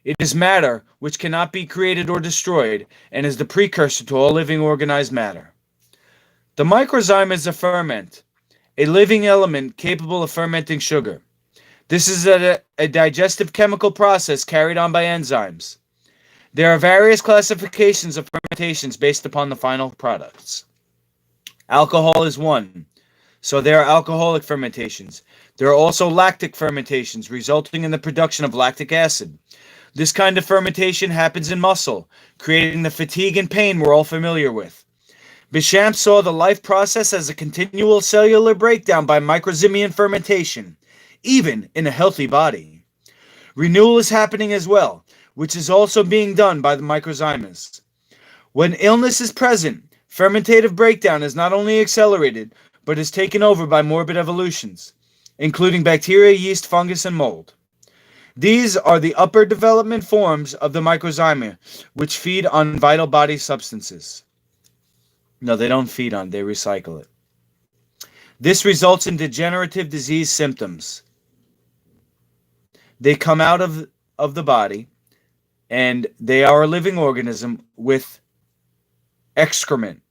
It is matter which cannot be created or destroyed, and is the precursor to all living organized matter. The microzyme is a ferment, a living element capable of fermenting sugar. This is a digestive chemical process carried on by enzymes. There are various classifications of fermentations based upon the final products. Alcohol is one, so there are alcoholic fermentations. There are also lactic fermentations, resulting in the production of lactic acid. This kind of fermentation happens in muscle, creating the fatigue and pain we're all familiar with. Béchamp saw the life process as a continual cellular breakdown by microzymian fermentation, even in a healthy body. Renewal is happening as well, which is also being done by the microzymes. When illness is present, fermentative breakdown is not only accelerated, but is taken over by morbid evolutions, including bacteria, yeast, fungus, and mold. These are the upper development forms of the microzyme, which feed on vital body substances. No, they don't feed on, they recycle it. This results in degenerative disease symptoms. They come out of the body, and they are a living organism with excrement.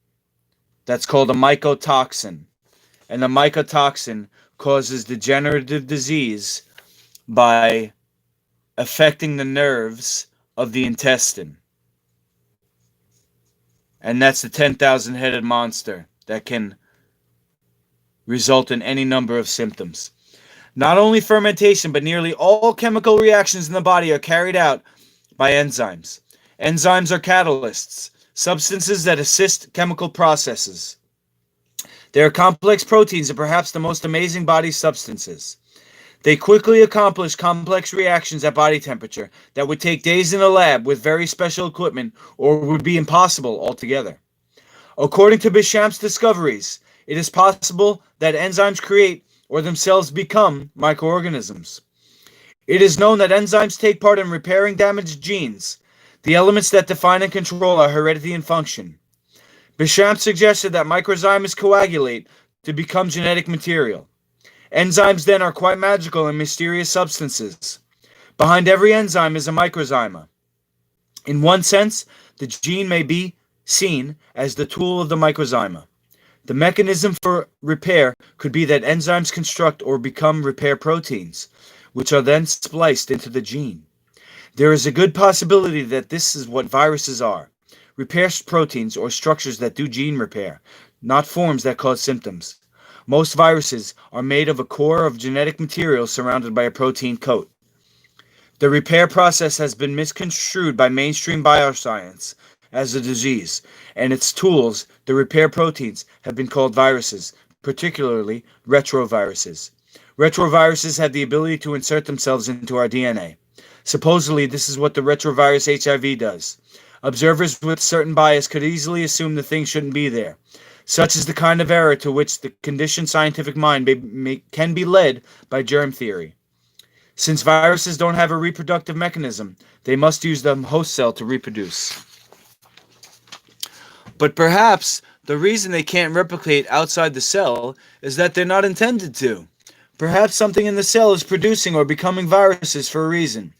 That's called a mycotoxin. And the mycotoxin causes degenerative disease by affecting the nerves of the intestine. And that's the 10,000-headed monster that can result in any number of symptoms. Not only fermentation, but nearly all chemical reactions in the body are carried out by enzymes. Enzymes are catalysts, substances that assist chemical processes. They are complex proteins and perhaps the most amazing body substances. They quickly accomplish complex reactions at body temperature that would take days in a lab with very special equipment or would be impossible altogether. According to Béchamp's discoveries, it is possible that enzymes create or themselves become microorganisms. It is known that enzymes take part in repairing damaged genes. The elements that define and control are heredity and function. Béchamp suggested that microzymes coagulate to become genetic material. Enzymes then are quite magical and mysterious substances. Behind every enzyme is a microzyme. In one sense, the gene may be seen as the tool of the microzyme. The mechanism for repair could be that enzymes construct or become repair proteins, which are then spliced into the gene. There is a good possibility that this is what viruses are: repair proteins or structures that do gene repair, not forms that cause symptoms. Most viruses are made of a core of genetic material surrounded by a protein coat. The repair process has been misconstrued by mainstream bioscience as a disease, and its tools, the repair proteins, have been called viruses, particularly retroviruses. Retroviruses have the ability to insert themselves into our DNA. Supposedly, this is what the retrovirus HIV does. Observers with certain bias could easily assume the thing shouldn't be there. Such is the kind of error to which the conditioned scientific mind can be led by germ theory. Since viruses don't have a reproductive mechanism, they must use the host cell to reproduce. But perhaps the reason they can't replicate outside the cell is that they're not intended to. Perhaps something in the cell is producing or becoming viruses for a reason.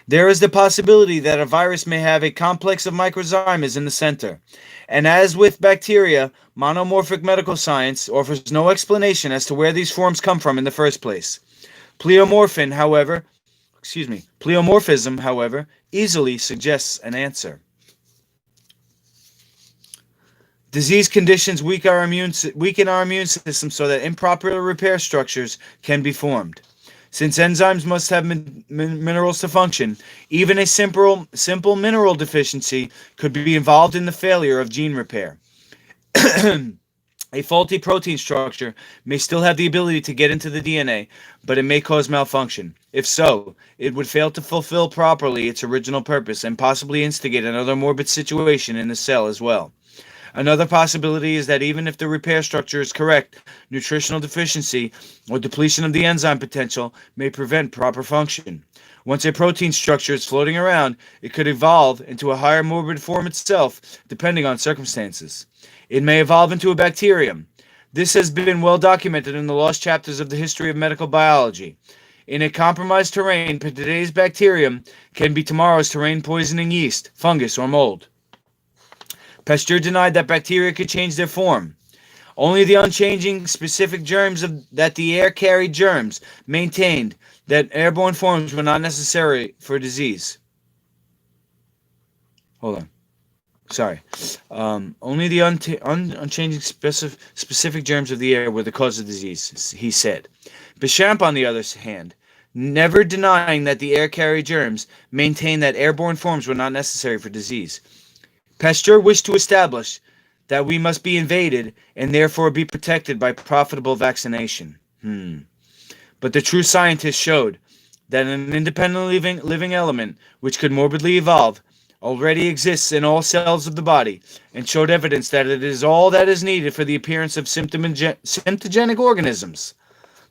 There is the possibility that a virus may have a complex of microzymes in the center. And as with bacteria, monomorphic medical science offers no explanation as to where these forms come from in the first place. Pleomorphism, however, easily suggests an answer. Disease conditions weaken our immune system so that improper repair structures can be formed. Since enzymes must have minerals to function, even a simple mineral deficiency could be involved in the failure of gene repair. A faulty protein structure may still have the ability to get into the DNA, but it may cause malfunction. If so, it would fail to fulfill properly its original purpose and possibly instigate another morbid situation in the cell as well. Another possibility is that even if the repair structure is correct, nutritional deficiency or depletion of the enzyme potential may prevent proper function. Once a protein structure is floating around, it could evolve into a higher morbid form itself, depending on circumstances. It may evolve into a bacterium. This has been well documented in the lost chapters of the history of medical biology. In a compromised terrain, today's bacterium can be tomorrow's terrain-poisoning yeast, fungus, or mold. Pasteur denied that bacteria could change their form. Only the unchanging specific germs that the air carried germs maintained that airborne forms were not necessary for disease. Hold on. Sorry. Only the unchanging specific germs of the air were the cause of disease, he said. Béchamp, on the other hand, never denying that the air carried germs maintained that airborne forms were not necessary for disease. Pasteur wished to establish that we must be invaded and therefore be protected by profitable vaccination. But the true scientists showed that an independent living element, which could morbidly evolve, already exists in all cells of the body, and showed evidence that it is all that is needed for the appearance of symptogenic organisms.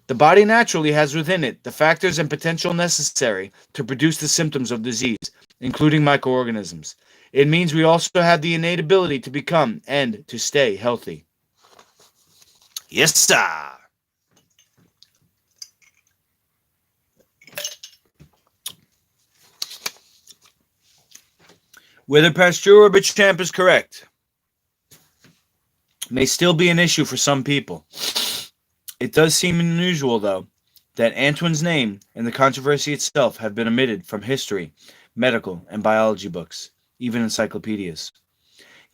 The body naturally has within it the factors and potential necessary to produce the symptoms of disease, including microorganisms. It means we also have the innate ability to become and to stay healthy. Yes, sir. Whether Pasteur or Béchamp is correct may still be an issue for some people. It does seem unusual, though, that Antoine's name and the controversy itself have been omitted from history, medical, and biology books, even encyclopedias.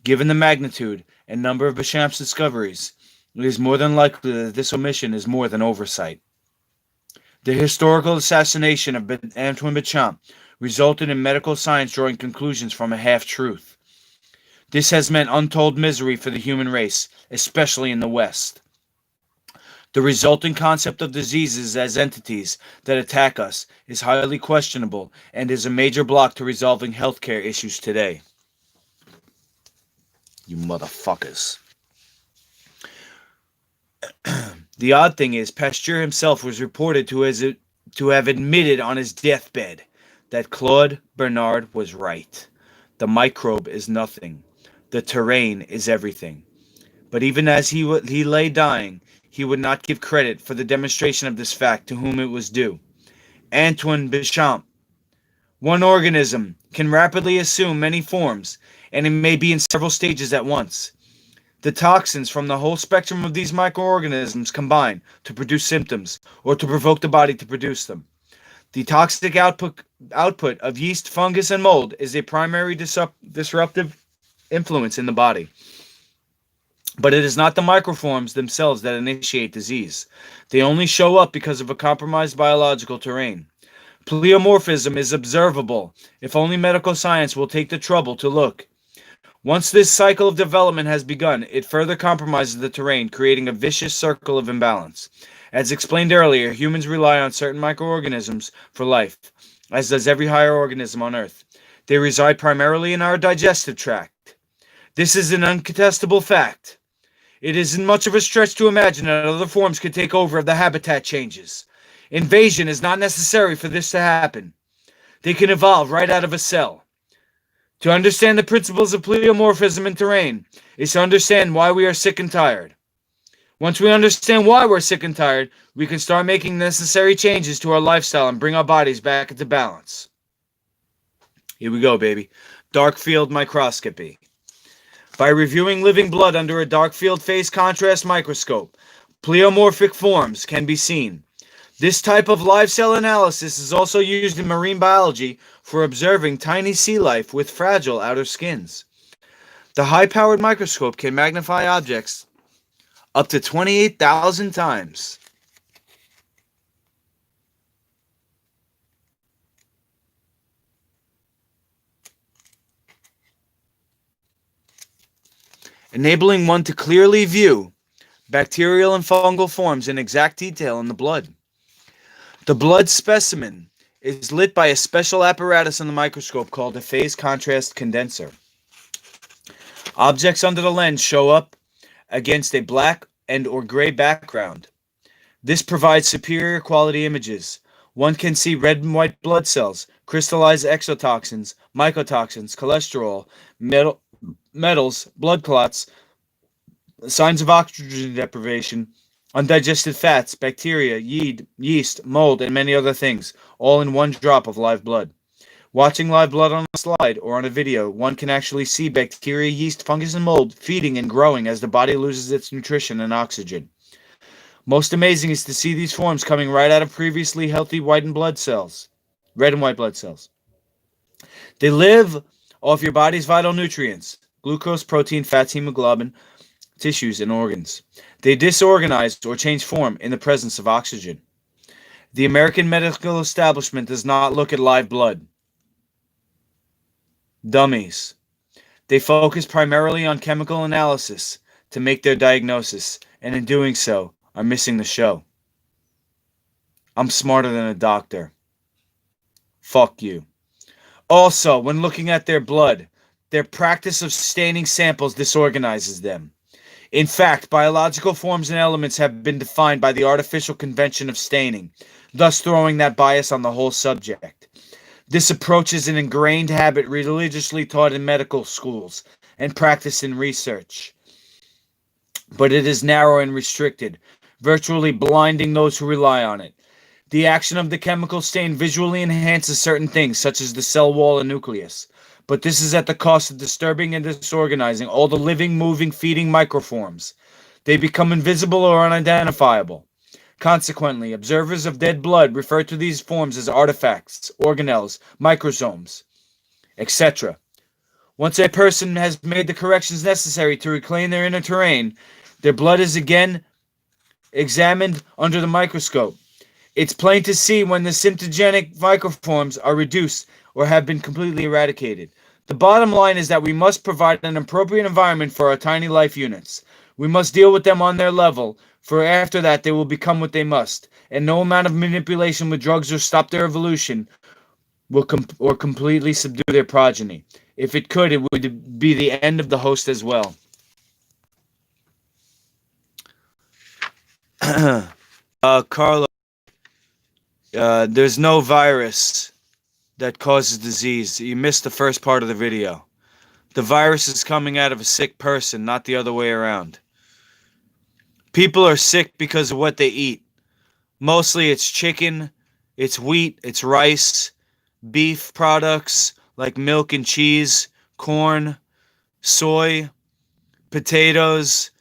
Given the magnitude and number of Béchamp's discoveries, it is more than likely that this omission is more than oversight. The historical assassination of Antoine Béchamp resulted in medical science drawing conclusions from a half-truth. This has meant untold misery for the human race, especially in the West. The resulting concept of diseases as entities that attack us is highly questionable and is a major block to resolving healthcare issues today. You motherfuckers. The odd thing is, Pasteur himself was reported to have admitted on his deathbed that Claude Bernard was right. The microbe is nothing. The terrain is everything. But even as he lay dying, he would not give credit for the demonstration of this fact to whom it was due. Antoine Béchamp. One organism can rapidly assume many forms, and it may be in several stages at once. The toxins from the whole spectrum of these microorganisms combine to produce symptoms, or to provoke the body to produce them. The toxic output of yeast, fungus, and mold is a primary disruptive influence in the body. But it is not the microforms themselves that initiate disease. They only show up because of a compromised biological terrain. Pleomorphism is observable if only medical science will take the trouble to look. Once this cycle of development has begun, it further compromises the terrain, creating a vicious circle of imbalance. As explained earlier, humans rely on certain microorganisms for life, as does every higher organism on Earth. They reside primarily in our digestive tract. This is an uncontestable fact. It isn't much of a stretch to imagine that other forms could take over if the habitat changes. Invasion is not necessary for this to happen. They can evolve right out of a cell. To understand the principles of pleomorphism in terrain is to understand why we are sick and tired. Once we understand why we're sick and tired, we can start making necessary changes to our lifestyle and bring our bodies back into balance. Here we go, baby. Dark field microscopy. By reviewing living blood under a dark field phase contrast microscope, pleomorphic forms can be seen. This type of live cell analysis is also used in marine biology for observing tiny sea life with fragile outer skins. The high-powered microscope can magnify objects up to 28,000 times. Enabling one to clearly view bacterial and fungal forms in exact detail in the blood. The blood specimen is lit by a special apparatus on the microscope called a phase contrast condenser. Objects under the lens show up against a black and or gray background. This provides superior quality images. One can see red and white blood cells, crystallized exotoxins, mycotoxins, cholesterol, metals, blood clots, signs of oxygen deprivation, undigested fats, bacteria, yeast, mold, and many other things, all in one drop of live blood. Watching live blood on a slide or on a video, one can actually see bacteria, yeast, fungus, and mold feeding and growing as the body loses its nutrition and oxygen. Most amazing is to see these forms coming right out of previously healthy red and white blood cells. They live off your body's vital nutrients: glucose, protein, fats, hemoglobin, tissues, and organs. They disorganize or change form in the presence of oxygen. The American medical establishment does not look at live blood. Dummies. They focus primarily on chemical analysis to make their diagnosis, and in doing so, are missing the show. I'm smarter than a doctor. Fuck you. Also, when looking at their blood, their practice of staining samples disorganizes them. In fact, biological forms and elements have been defined by the artificial convention of staining, thus throwing that bias on the whole subject. This approach is an ingrained habit religiously taught in medical schools and practiced in research. But it is narrow and restricted, virtually blinding those who rely on it. The action of the chemical stain visually enhances certain things, such as the cell wall and nucleus, But this is at the cost of disturbing and disorganizing all the living, moving, feeding microforms. They become invisible or unidentifiable. Consequently, observers of dead blood refer to these forms as artifacts, organelles, microsomes, etc. Once a person has made the corrections necessary to reclaim their inner terrain, their blood is again examined under the microscope. It's plain to see when the symptogenic microforms are reduced or have been completely eradicated. The bottom line is that we must provide an appropriate environment for our tiny life units. We must deal with them on their level, for after that they will become what they must, and no amount of manipulation with drugs or stop their evolution will completely subdue their progeny. If it could, it would be the end of the host as well. Carlo, there's no virus that causes disease. You missed the first part of the video. The virus is coming out of a sick person, not the other way around. People are sick because of what they eat. Mostly it's chicken, it's wheat, it's rice, beef products like milk and cheese, corn, soy, potatoes.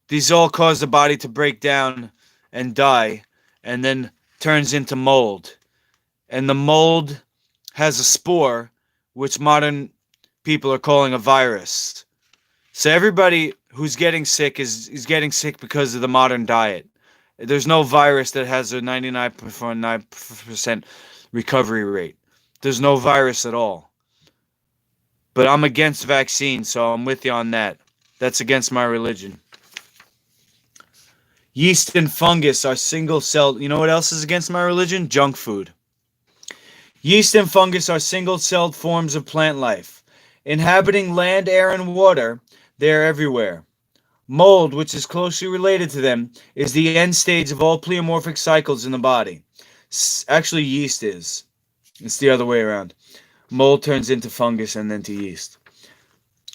These all cause the body to break down and die, and then turns into mold. And the mold has a spore, which modern people are calling a virus. So everybody who's getting sick is getting sick because of the modern diet. There's no virus that has a 99.9% recovery rate. There's no virus at all. But I'm against vaccines, so I'm with you on that. That's against my religion. Yeast and fungus are single-celled. You know what else is against my religion? Junk food. Yeast and fungus are single-celled forms of plant life. Inhabiting land, air, and water, they are everywhere. Mold, which is closely related to them, is the end stage of all pleomorphic cycles in the body. Actually, yeast is. It's the other way around. Mold turns into fungus and then to yeast.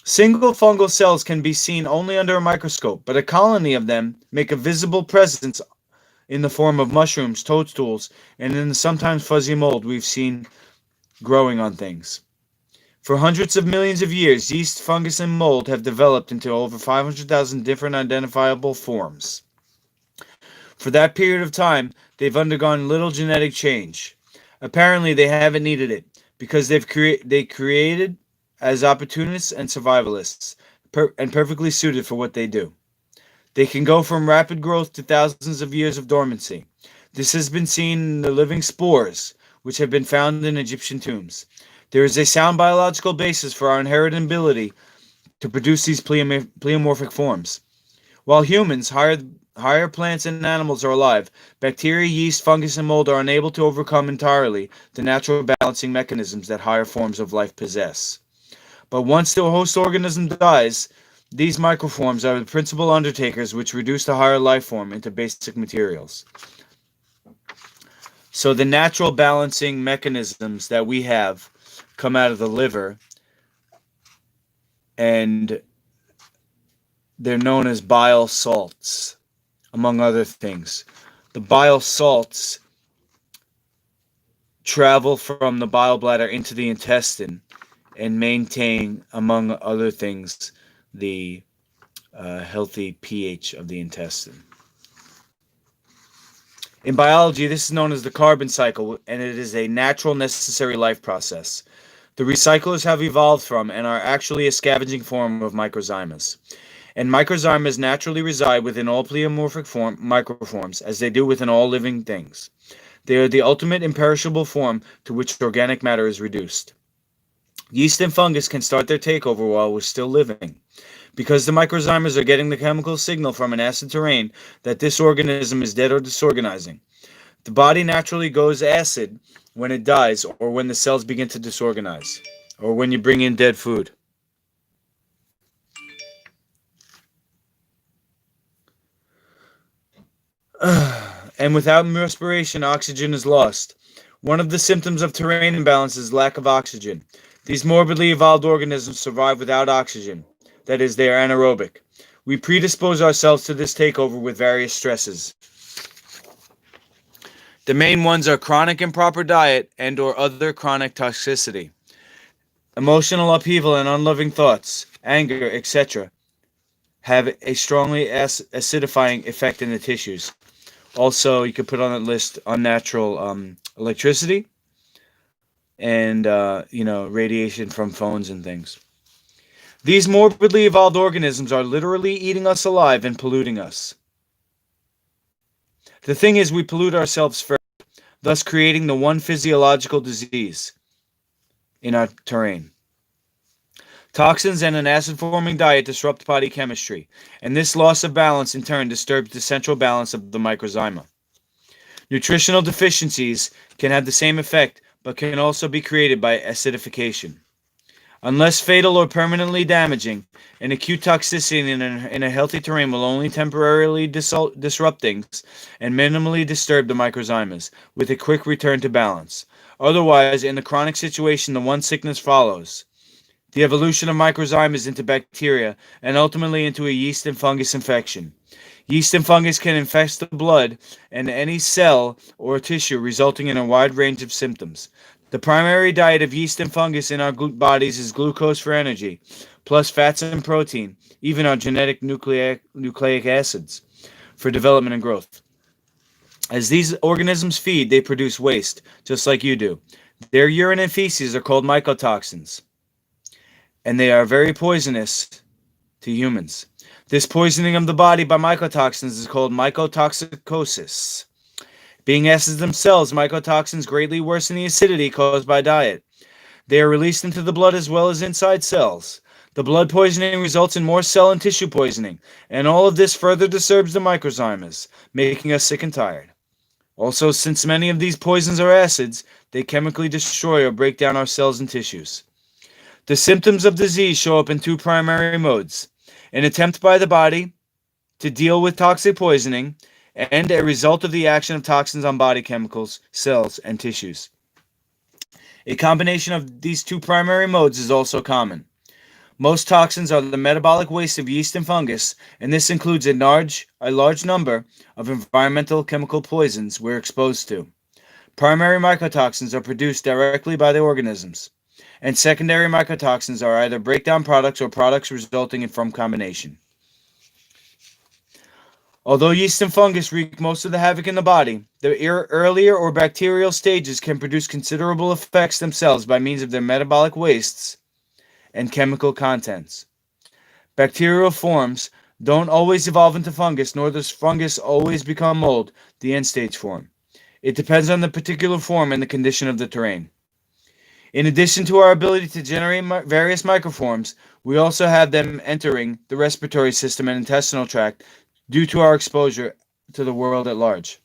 Single fungal cells can be seen only under a microscope, but a colony of them make a visible presence in the form of mushrooms, toadstools, and in the sometimes fuzzy mold we've seen growing on things. For hundreds of millions of years, yeast, fungus, and mold have developed into over 500,000 different identifiable forms. For that period of time, they've undergone little genetic change. Apparently, they haven't needed it, because they created as opportunists and survivalists, and perfectly suited for what they do. They can go from rapid growth to thousands of years of dormancy. This has been seen in the living spores, which have been found in Egyptian tombs. There is a sound biological basis for our inherent ability to produce these pleomorphic forms. While humans, higher plants and animals are alive, bacteria, yeast, fungus, and mold are unable to overcome entirely the natural balancing mechanisms that higher forms of life possess. But once the host organism dies, these microforms are the principal undertakers which reduce the higher life form into basic materials. So the natural balancing mechanisms that we have come out of the liver, and they're known as bile salts, among other things. The bile salts travel from the bile bladder into the intestine and maintain, among other things, the healthy pH of the intestine. In biology, this is known as the carbon cycle, and it is a natural, necessary life process. The recyclers have evolved from and are actually a scavenging form of microzymes. And microzymes naturally reside within all pleomorphic microforms, as they do within all living things. They are the ultimate imperishable form to which organic matter is reduced. Yeast and fungus can start their takeover while we're still living. Because the microzymes are getting the chemical signal from an acid terrain that this organism is dead or disorganizing. The body naturally goes acid when it dies, or when the cells begin to disorganize, or when you bring in dead food. And without respiration, oxygen is lost. One of the symptoms of terrain imbalance is lack of oxygen. These morbidly evolved organisms survive without oxygen. That is, they are anaerobic. We predispose ourselves to this takeover with various stresses. The main ones are chronic improper diet and or other chronic toxicity. Emotional upheaval and unloving thoughts, anger, etc., have a strongly acidifying effect in the tissues. Also, you could put on that list unnatural electricity and radiation from phones and things. These morbidly evolved organisms are literally eating us alive and polluting us. The thing is, we pollute ourselves first, thus creating the one physiological disease in our terrain. Toxins and an acid-forming diet disrupt body chemistry, and this loss of balance in turn disturbs the central balance of the microzyma. Nutritional deficiencies can have the same effect, but can also be created by acidification. Unless fatal or permanently damaging, an acute toxicity in a healthy terrain will only temporarily disrupt things and minimally disturb the microzymas, with a quick return to balance. Otherwise, in the chronic situation, the one sickness follows. The evolution of microzymas into bacteria and ultimately into a yeast and fungus infection. Yeast and fungus can infest the blood and any cell or tissue, resulting in a wide range of symptoms. The primary diet of yeast and fungus in our bodies is glucose for energy, plus fats and protein, even our genetic nucleic acids, for development and growth. As these organisms feed, they produce waste, just like you do. Their urine and feces are called mycotoxins, and they are very poisonous to humans. This poisoning of the body by mycotoxins is called mycotoxicosis. Being acids themselves, mycotoxins greatly worsen the acidity caused by diet. They are released into the blood as well as inside cells. The blood poisoning results in more cell and tissue poisoning, and all of this further disturbs the microzymas, making us sick and tired. Also, since many of these poisons are acids, they chemically destroy or break down our cells and tissues. The symptoms of disease show up in two primary modes: an attempt by the body to deal with toxic poisoning, and a result of the action of toxins on body chemicals, cells, and tissues. A combination of these two primary modes is also common. Most toxins are the metabolic waste of yeast and fungus, and this includes a large number of environmental chemical poisons we're exposed to. Primary mycotoxins are produced directly by the organisms, and secondary mycotoxins are either breakdown products or products resulting from combination. Although yeast and fungus wreak most of the havoc in the body, the earlier or bacterial stages can produce considerable effects themselves by means of their metabolic wastes and chemical contents. Bacterial forms don't always evolve into fungus, nor does fungus always become mold, the end-stage form. It depends on the particular form and the condition of the terrain. In addition to our ability to generate various microforms, we also have them entering the respiratory system and intestinal tract due to our exposure to the world at large.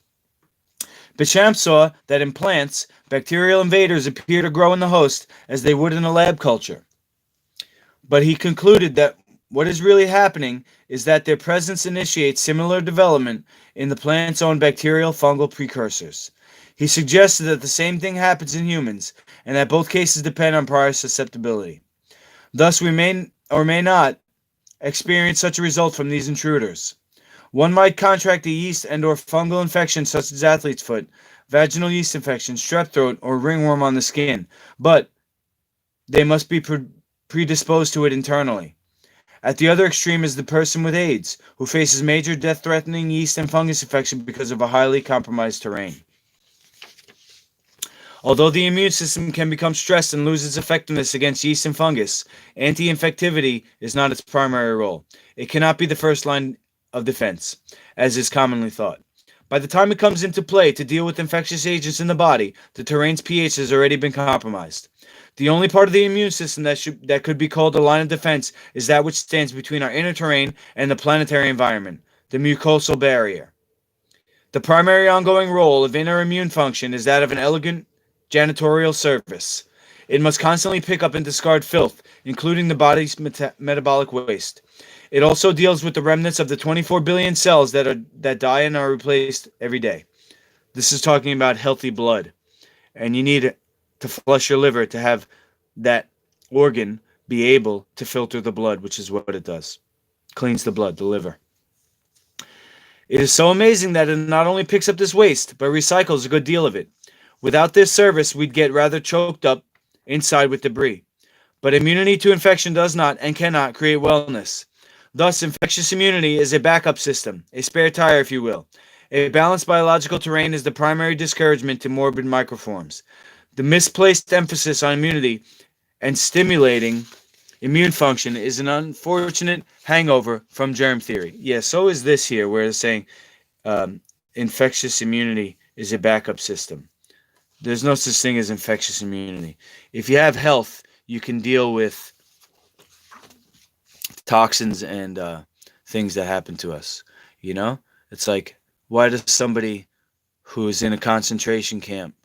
Béchamp saw that in plants, bacterial invaders appear to grow in the host as they would in a lab culture. But he concluded that what is really happening is that their presence initiates similar development in the plant's own bacterial fungal precursors. He suggested that the same thing happens in humans, and that both cases depend on prior susceptibility. Thus, we may or may not experience such a result from these intruders. One might contract a yeast and or fungal infection such as athlete's foot, vaginal yeast infection, strep throat, or ringworm on the skin, but they must be predisposed to it internally. At the other extreme is the person with AIDS, who faces major death-threatening yeast and fungus infection because of a highly compromised terrain. Although the immune system can become stressed and lose its effectiveness against yeast and fungus, anti-infectivity is not its primary role. It cannot be the first line of defense, as is commonly thought. By the time it comes into play to deal with infectious agents in the body, the terrain's pH has already been compromised. The only part of the immune system that could be called a line of defense is that which stands between our inner terrain and the planetary environment, the mucosal barrier. The primary ongoing role of inner immune function is that of an elegant janitorial service. It must constantly pick up and discard filth, including the body's metabolic waste. It also deals with the remnants of the 24 billion cells that die and are replaced every day. This is talking about healthy blood, and you need to flush your liver to have that organ be able to filter the blood, which is what it does. Cleans the blood, the liver. It is so amazing that it not only picks up this waste, but recycles a good deal of it. Without this service, we'd get rather choked up inside with debris. But immunity to infection does not and cannot create wellness. Thus, infectious immunity is a backup system, a spare tire, if you will. A balanced biological terrain is the primary discouragement to morbid microforms. The misplaced emphasis on immunity and stimulating immune function is an unfortunate hangover from germ theory. Yeah, so is this here, where it's saying infectious immunity is a backup system. There's no such thing as infectious immunity. If you have health, you can deal with toxins and things that happen to us. You know, it's like, why does somebody who's in a concentration camp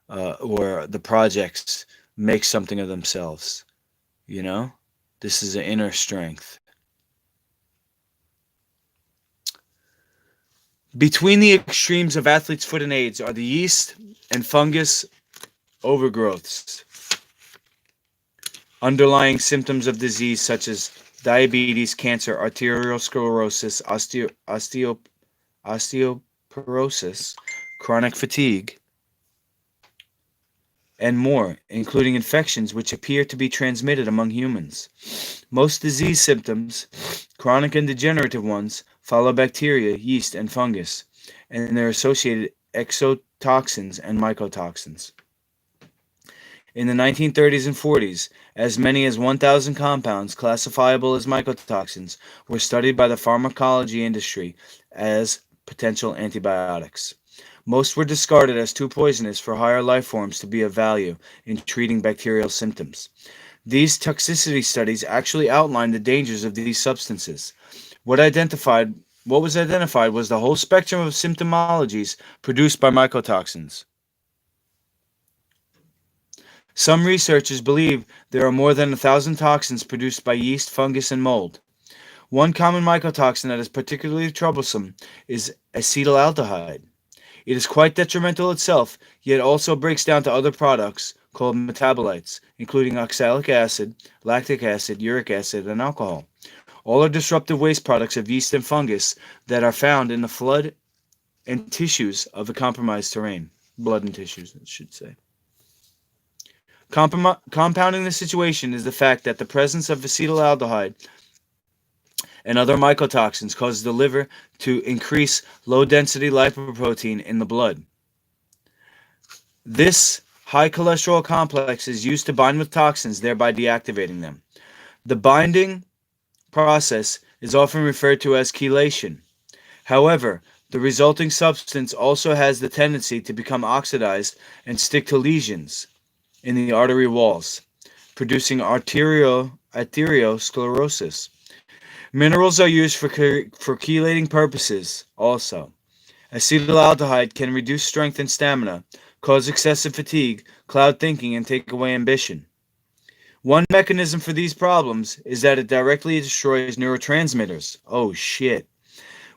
or the projects make something of themselves? You know, this is an inner strength. Between the extremes of athlete's foot and AIDS are the yeast and fungus overgrowths. Underlying symptoms of disease such as diabetes, cancer, arteriosclerosis, osteoporosis, chronic fatigue, and more, including infections which appear to be transmitted among humans. Most disease symptoms, chronic and degenerative ones, follow bacteria, yeast, and fungus, and their associated exotoxins and mycotoxins. In the 1930s and 40s, as many as 1,000 compounds classifiable as mycotoxins were studied by the pharmacology industry as potential antibiotics. Most were discarded as too poisonous for higher life forms to be of value in treating bacterial symptoms. These toxicity studies actually outlined the dangers of these substances. What was identified was the whole spectrum of symptomologies produced by mycotoxins. Some researchers believe there are more than 1,000 toxins produced by yeast, fungus, and mold. One common mycotoxin that is particularly troublesome is acetaldehyde. It is quite detrimental itself, yet also breaks down to other products called metabolites, including oxalic acid, lactic acid, uric acid, and alcohol. All are disruptive waste products of yeast and fungus that are found in the blood and tissues of the compromised terrain. Blood and tissues, I should say. Compounding the situation is the fact that the presence of acetaldehyde and other mycotoxins causes the liver to increase low-density lipoprotein in the blood. This high cholesterol complex is used to bind with toxins, thereby deactivating them. The binding process is often referred to as chelation. However, the resulting substance also has the tendency to become oxidized and stick to lesions in the artery walls, producing arteriosclerosis. Minerals are used for chelating purposes also. Acetaldehyde can reduce strength and stamina, cause excessive fatigue, cloud thinking, and take away ambition. One mechanism for these problems is that it directly destroys neurotransmitters. Oh shit.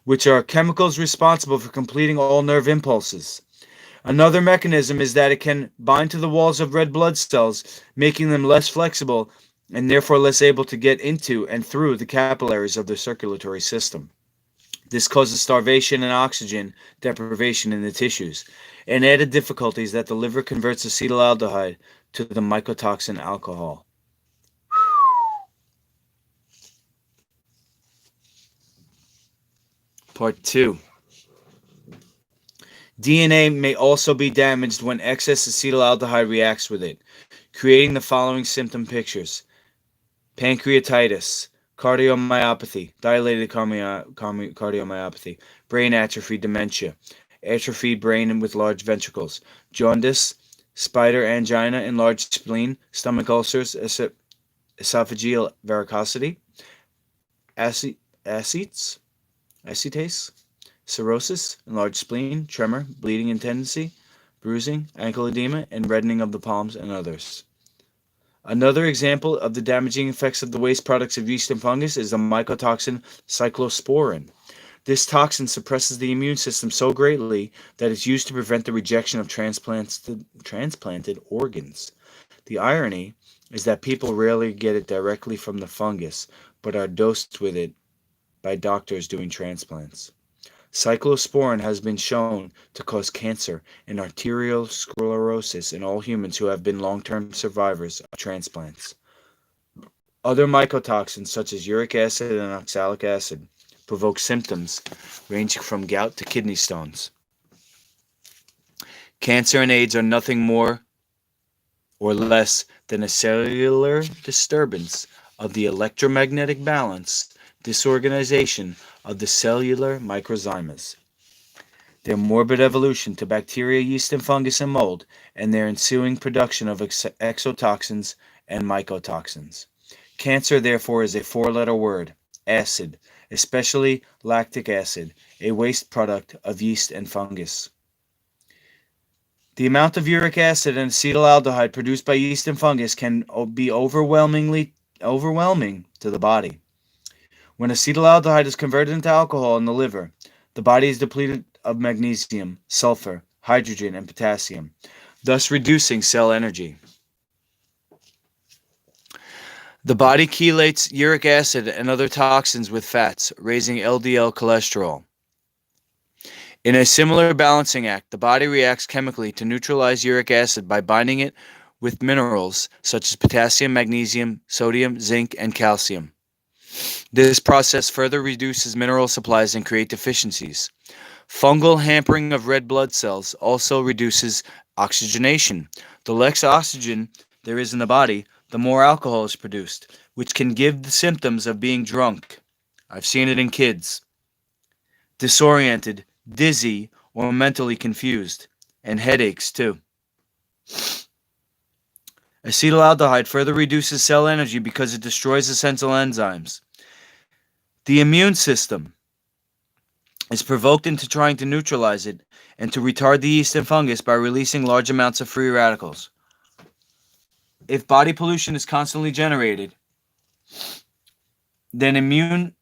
Which are chemicals responsible for completing all nerve impulses. Another mechanism is that it can bind to the walls of red blood cells, making them less flexible and therefore less able to get into and through the capillaries of the circulatory system. This causes starvation and oxygen deprivation in the tissues, and added difficulties that the liver converts acetaldehyde to the mycotoxin alcohol. Part 2. DNA may also be damaged when excess acetaldehyde reacts with it, creating the following symptom pictures: pancreatitis, cardiomyopathy, dilated cardiomyopathy, brain atrophy, dementia, atrophied brain with large ventricles, jaundice, spider angina, enlarged spleen, stomach ulcers, esophageal varicosity, acetase, cirrhosis, enlarged spleen, tremor, bleeding in tendency, bruising, ankle edema, and reddening of the palms, and others. Another example of the damaging effects of the waste products of yeast and fungus is the mycotoxin cyclosporin. This toxin suppresses the immune system so greatly that it's used to prevent the rejection of transplanted organs. The irony is that people rarely get it directly from the fungus, but are dosed with it by doctors doing transplants. Cyclosporin has been shown to cause cancer and arteriosclerosis in all humans who have been long-term survivors of transplants. Other mycotoxins, such as uric acid and oxalic acid, provoke symptoms ranging from gout to kidney stones. Cancer and AIDS are nothing more or less than a cellular disturbance of the electromagnetic balance, disorganization of the cellular microzymes, their morbid evolution to bacteria, yeast, and fungus and mold, and their ensuing production of exotoxins and mycotoxins. Cancer, therefore, is a four-letter word, acid, especially lactic acid, a waste product of yeast and fungus. The amount of uric acid and acetaldehyde produced by yeast and fungus can be overwhelming to the body. When acetaldehyde is converted into alcohol in the liver, the body is depleted of magnesium, sulfur, hydrogen, and potassium, thus reducing cell energy. The body chelates uric acid and other toxins with fats, raising LDL cholesterol. In a similar balancing act, the body reacts chemically to neutralize uric acid by binding it with minerals such as potassium, magnesium, sodium, zinc, and calcium. This process further reduces mineral supplies and creates deficiencies. Fungal hampering of red blood cells also reduces oxygenation. The less oxygen there is in the body, the more alcohol is produced, which can give the symptoms of being drunk. I've seen it in kids. Disoriented, dizzy, or mentally confused, and headaches too. Acetaldehyde further reduces cell energy because it destroys essential enzymes. The immune system is provoked into trying to neutralize it and to retard the yeast and fungus by releasing large amounts of free radicals. If body pollution is constantly generated, then immune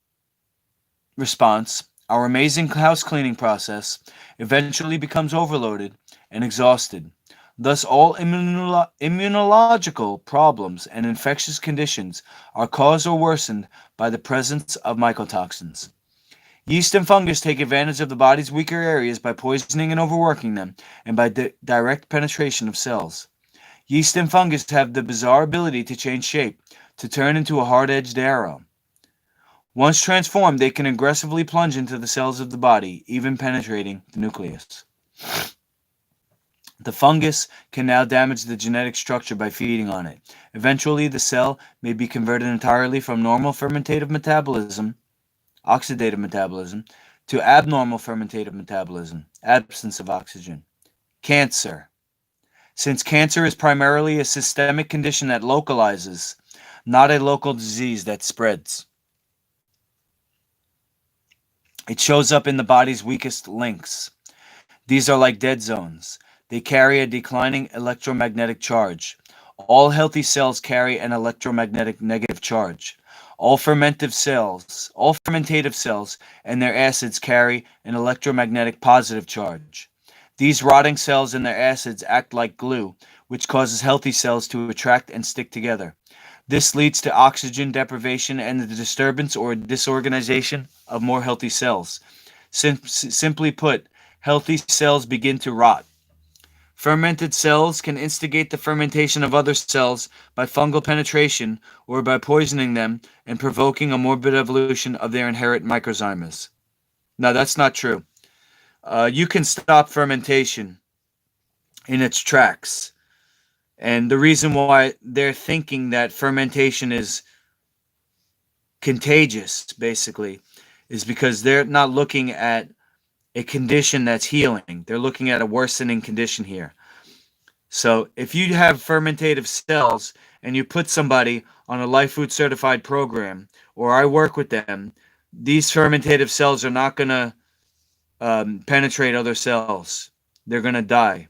response, our amazing house cleaning process, eventually becomes overloaded and exhausted. Thus, all immunological problems and infectious conditions are caused or worsened by the presence of mycotoxins. Yeast and fungus take advantage of the body's weaker areas by poisoning and overworking them, and by direct penetration of cells. Yeast and fungus have the bizarre ability to change shape, to turn into a hard-edged arrow. Once transformed, they can aggressively plunge into the cells of the body, even penetrating the nucleus. The fungus can now damage the genetic structure by feeding on it. Eventually, the cell may be converted entirely from normal fermentative metabolism, oxidative metabolism, to abnormal fermentative metabolism, absence of oxygen. Cancer. Since cancer is primarily a systemic condition that localizes, not a local disease that spreads. It shows up in the body's weakest links. These are like dead zones. They carry a declining electromagnetic charge. All healthy cells carry an electromagnetic negative charge. All fermentative cells and their acids carry an electromagnetic positive charge. These rotting cells and their acids act like glue, which causes healthy cells to attract and stick together. This leads to oxygen deprivation and the disturbance or disorganization of more healthy cells. Simply put, healthy cells begin to rot. Fermented cells can instigate the fermentation of other cells by fungal penetration or by poisoning them and provoking a morbid evolution of their inherent microzymes. Now, that's not true. You can stop fermentation in its tracks. And the reason why they're thinking that fermentation is contagious, basically, is because they're not looking at a condition that's healing. They're looking at a worsening condition here. So if you have fermentative cells and you put somebody on a Life Food Certified program, or I work with them, these fermentative cells are not going to penetrate other cells. They're going to die.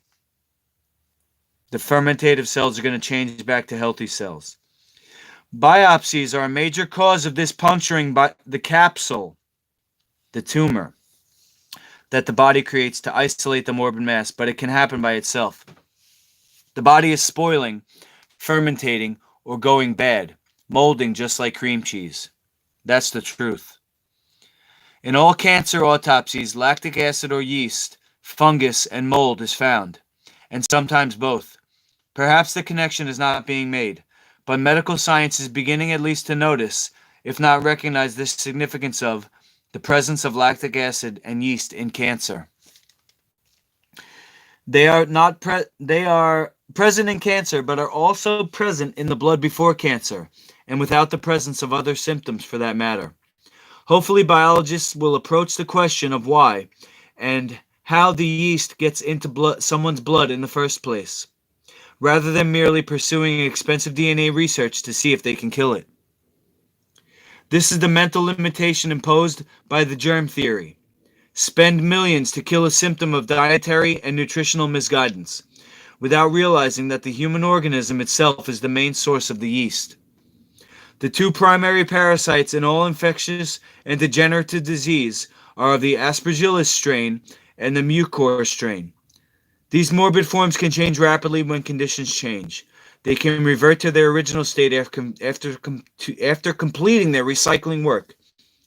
The fermentative cells are going to change back to healthy cells. Biopsies are a major cause of this puncturing by the capsule, the tumor, that the body creates to isolate the morbid mass, but it can happen by itself. The body is spoiling, fermentating, or going bad, molding just like cream cheese. That's the truth. In all cancer autopsies, lactic acid or yeast, fungus, and mold is found, and sometimes both. Perhaps the connection is not being made, but medical science is beginning at least to notice, if not recognize, the significance of the presence of lactic acid and yeast in cancer. They are present in cancer, but are also present in the blood before cancer, and without the presence of other symptoms for that matter. Hopefully, biologists will approach the question of why and how the yeast gets into someone's blood in the first place, rather than merely pursuing expensive DNA research to see if they can kill it. This is the mental limitation imposed by the germ theory. Spend millions to kill a symptom of dietary and nutritional misguidance, without realizing that the human organism itself is the main source of the yeast. The two primary parasites in all infectious and degenerative disease are of the Aspergillus strain and the Mucosal strain. These morbid forms can change rapidly when conditions change. They can revert to their original state after completing their recycling work.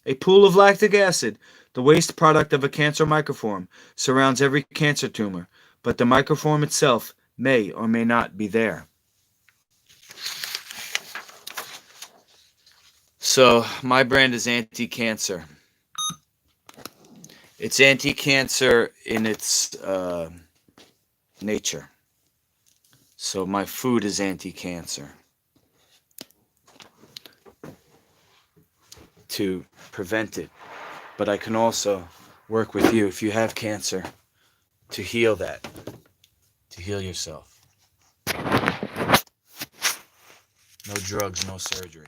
A pool of lactic acid, the waste product of a cancer microform, surrounds every cancer tumor, but the microform itself may or may not be there. So, my brand is anti-cancer. It's anti-cancer in its nature. So, my food is anti-cancer to prevent it. But I can also work with you if you have cancer to heal that, to heal yourself. No drugs, no surgery.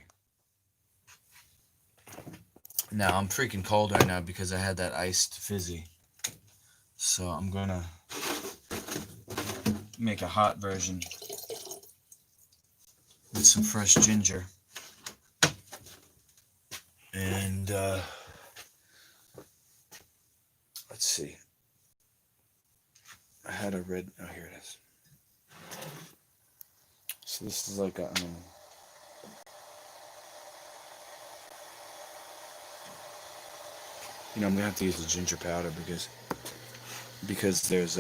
Now, I'm freaking cold right now because I had that iced fizzy. So I'm gonna make a hot version with some fresh ginger. And let's see. I had a red, oh, here it is. So this is like a, I'm gonna have to use the ginger powder because there's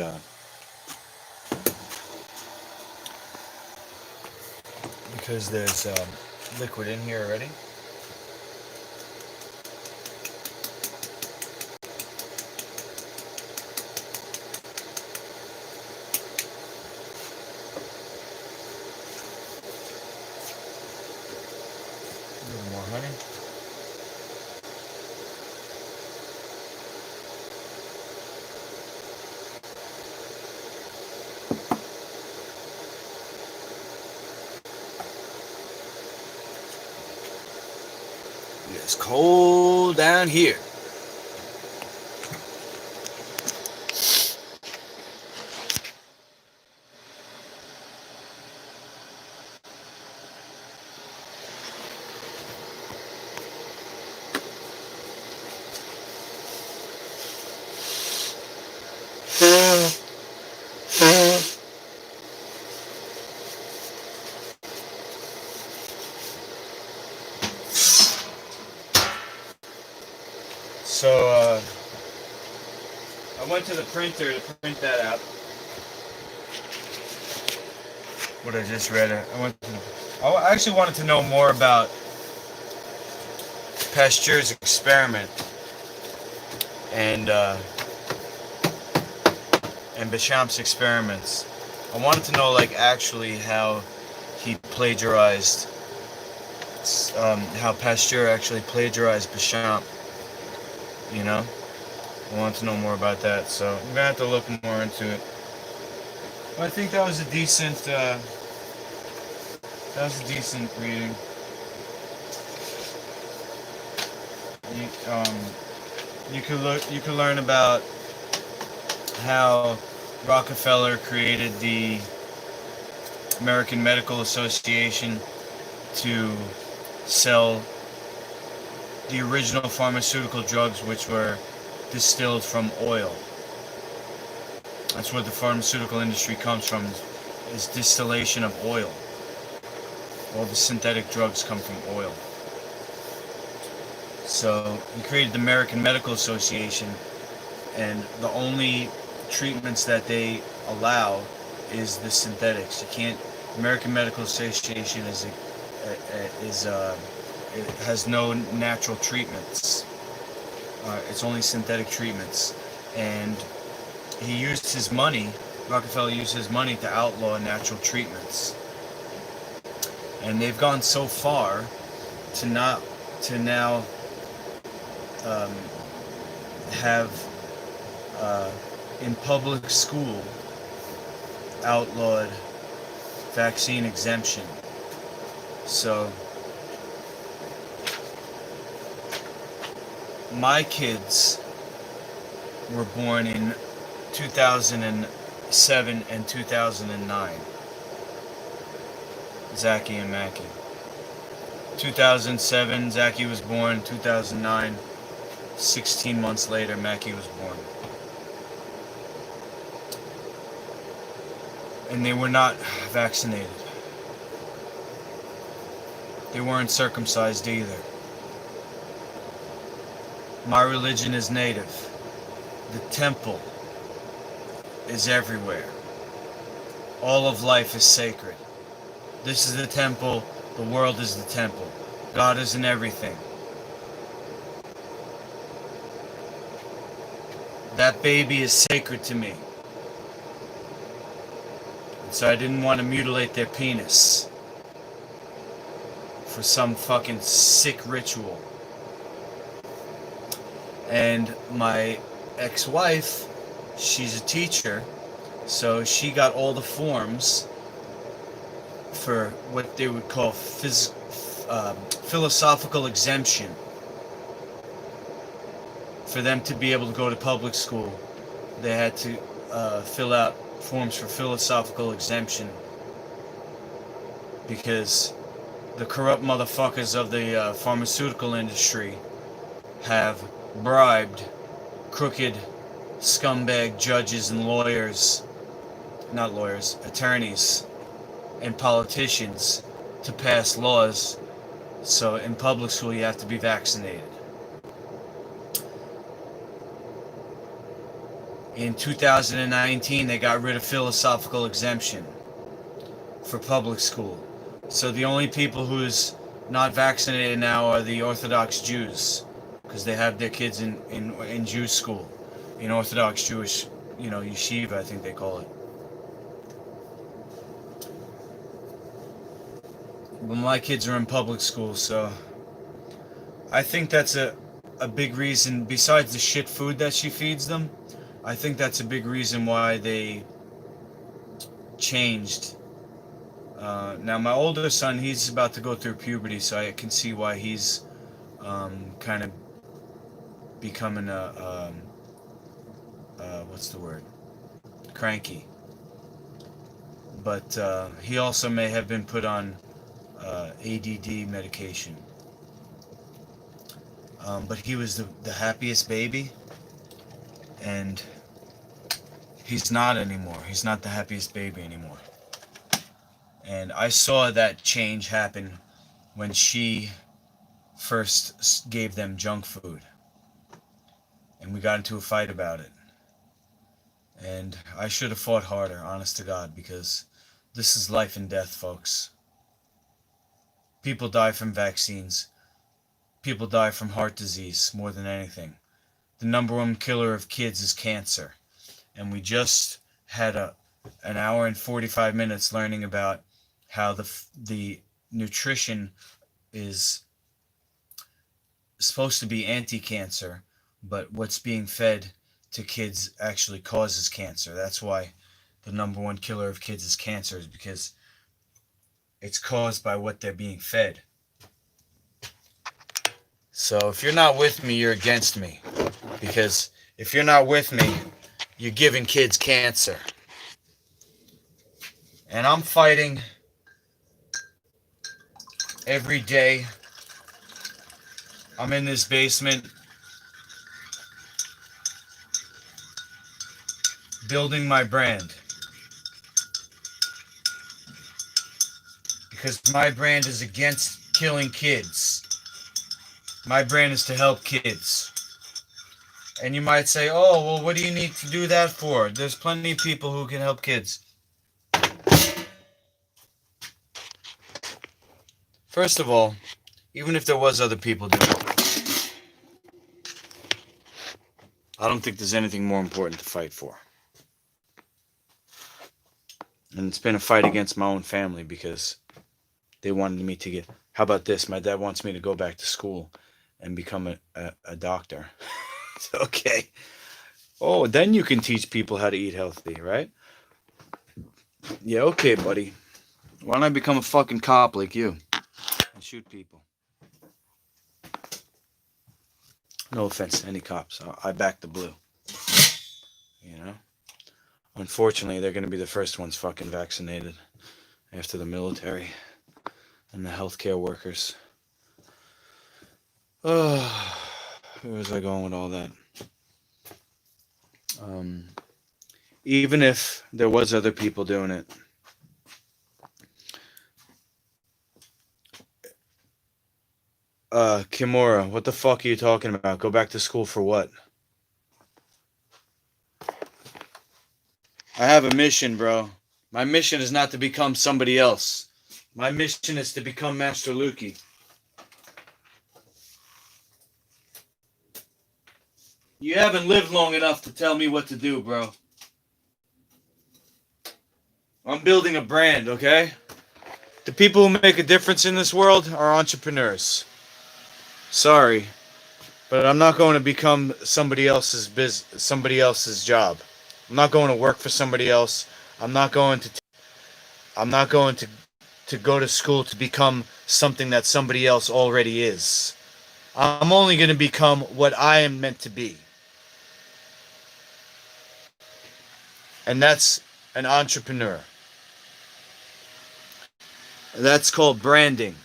liquid in here already. A little more honey. It's cold down here. So I went to the printer to print that out. What I just read. I actually wanted to know more about Pasteur's experiment and Béchamp's experiments. I wanted to know, like, actually how he plagiarized, how Pasteur actually plagiarized Béchamp. I wanted to know more about that, so I'm gonna have to look more into it. But I think that was a decent reading. You could learn about how Rockefeller created the American Medical Association to sell the original pharmaceutical drugs, which were distilled from oil. That's where the pharmaceutical industry comes from, is distillation of oil. All the synthetic drugs come from oil. So he created the American Medical Association, and the only treatments that they allow is the synthetics. American Medical Association it has no natural treatments. It's only synthetic treatments, and he used his money. Rockefeller used his money to outlaw natural treatments, and they've gone so far to now have in public school outlawed vaccine exemption. So my kids were born in 2007 and 2009. Zachy and Mackie. 2007, Zachy was born. 2009, 16 months later, Mackie was born. And they were not vaccinated. They weren't circumcised either. My religion is native. The temple is everywhere. All of life is sacred. This is the temple. The world is the temple. God is in everything. That baby is sacred to me. And so I didn't want to mutilate their penis for some fucking sick ritual. And my ex-wife, she's a teacher, so she got all the forms for what they would call philosophical exemption. For them to be able to go to public school, they had to fill out forms for philosophical exemption, because the corrupt motherfuckers of the pharmaceutical industry have bribed crooked scumbag judges and attorneys and politicians to pass laws. So in public school you have to be vaccinated. In 2019 they got rid of philosophical exemption for public school. So the only people who's not vaccinated now are the Orthodox Jews, because they have their kids in Jew school, in Orthodox Jewish, yeshiva, I think they call it. But my kids are in public school, so I think that's a big reason, besides the shit food that she feeds them, I think that's a big reason why they changed. Now my older son, he's about to go through puberty, so I can see why he's kind of becoming what's the word? Cranky. But he also may have been put on ADD medication. But he was the happiest baby, and he's not anymore. He's not the happiest baby anymore. And I saw that change happen when she first gave them junk food. And we got into a fight about it. And I should have fought harder, honest to God, because this is life and death, folks. People die from vaccines. People die from heart disease more than anything. The number one killer of kids is cancer. And we just had an hour and 45 minutes learning about how the nutrition is supposed to be anti-cancer, but what's being fed to kids actually causes cancer. That's why the number one killer of kids is cancer, is because it's caused by what they're being fed. So if you're not with me, you're against me. Because if you're not with me, you're giving kids cancer. And I'm fighting every day. I'm in this basement building my brand. Because my brand is against killing kids. My brand is to help kids. And you might say, oh, well, what do you need to do that for? There's plenty of people who can help kids. First of all, even if there was other people doing it, I don't think there's anything more important to fight for. And it's been a fight against my own family because they wanted me to get... How about this? My dad wants me to go back to school and become a doctor. Okay. Oh, then you can teach people how to eat healthy, right? Yeah, okay, buddy. Why don't I become a fucking cop like you and shoot people? No offense to any cops. I back the blue. You know? Unfortunately, they're going to be the first ones fucking vaccinated after the military and the healthcare workers. Oh, where was I going with all that? Even if there was other people doing it, Kimura, what the fuck are you talking about? Go back to school for what? I have a mission, bro. My mission is not to become somebody else. My mission is to become Master Lukey. You haven't lived long enough to tell me what to do, bro. I'm building a brand, okay? The people who make a difference in this world are entrepreneurs. Sorry, but I'm not going to become somebody else's job. I'm not going to work for somebody else. I'm not going to go to school to become something that somebody else already is. I'm only going to become what I am meant to be. And that's an entrepreneur. That's called branding.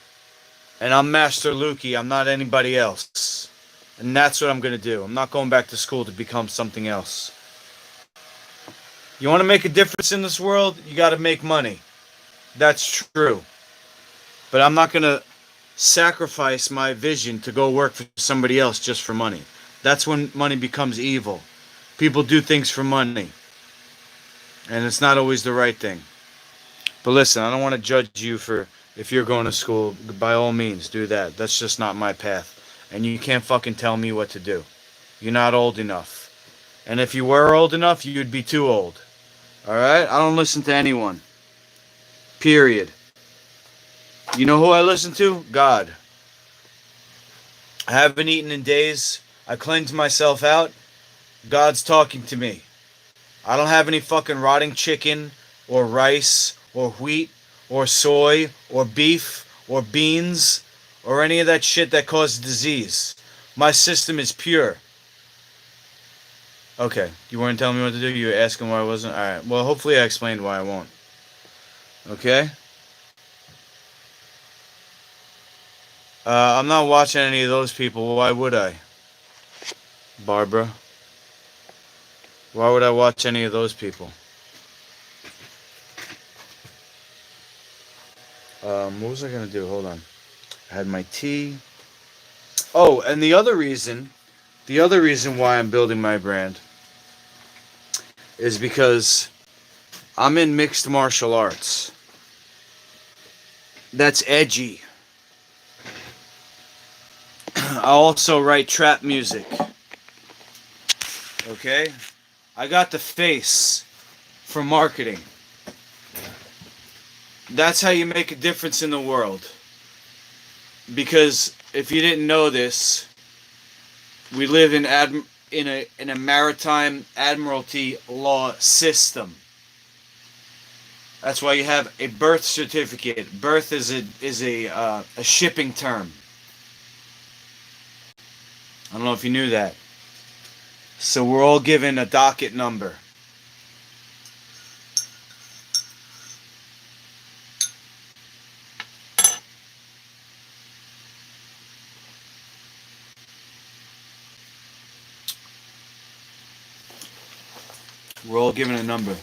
And I'm Master Lukey. I'm not anybody else. And that's what I'm going to do. I'm not going back to school to become something else. You want to make a difference in this world? You got to make money. That's true. But I'm not going to sacrifice my vision to go work for somebody else just for money. That's when money becomes evil. People do things for money. And it's not always the right thing. But listen, I don't want to judge you for if you're going to school. By all means, do that. That's just not my path. And you can't fucking tell me what to do. You're not old enough. And if you were old enough, you'd be too old. Alright? I don't listen to anyone. Period. You know who I listen to? God. I haven't eaten in days. I cleansed myself out. God's talking to me. I don't have any fucking rotting chicken or rice or wheat or soy or beef or beans or any of that shit that causes disease. My system is pure. Okay, you weren't telling me what to do? You were asking why I wasn't? Alright, well, hopefully I explained why I won't. Okay? I'm not watching any of those people. Why would I? Barbara? Why would I watch any of those people? What was I going to do? Hold on. I had my tea. Oh, and the other reason why I'm building my brand is because I'm in mixed martial arts. That's edgy. I also write trap music. Okay? I got the face for marketing. That's how you make a difference in the world. Because if you didn't know this, we live in a maritime admiralty law system. That's why you have a birth certificate. Birth is a shipping term. I don't know if you knew that. So we're all given a docket number. We're all given a number.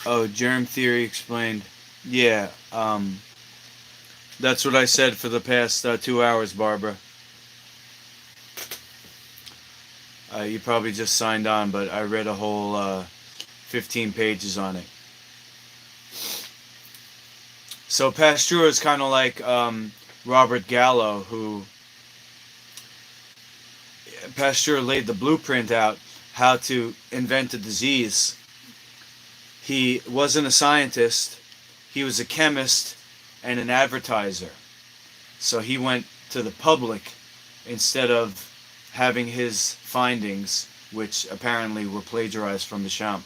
Oh, germ theory explained. Yeah, that's what I said for the past 2 hours, Barbara. You probably just signed on, but I read a whole 15 pages on it. So Pasteur is kind of like Robert Gallo, who Pasteur laid the blueprint out how to invent a disease. He wasn't a scientist, he was a chemist and an advertiser. So he went to the public instead of having his findings, which apparently were plagiarized from the Champ.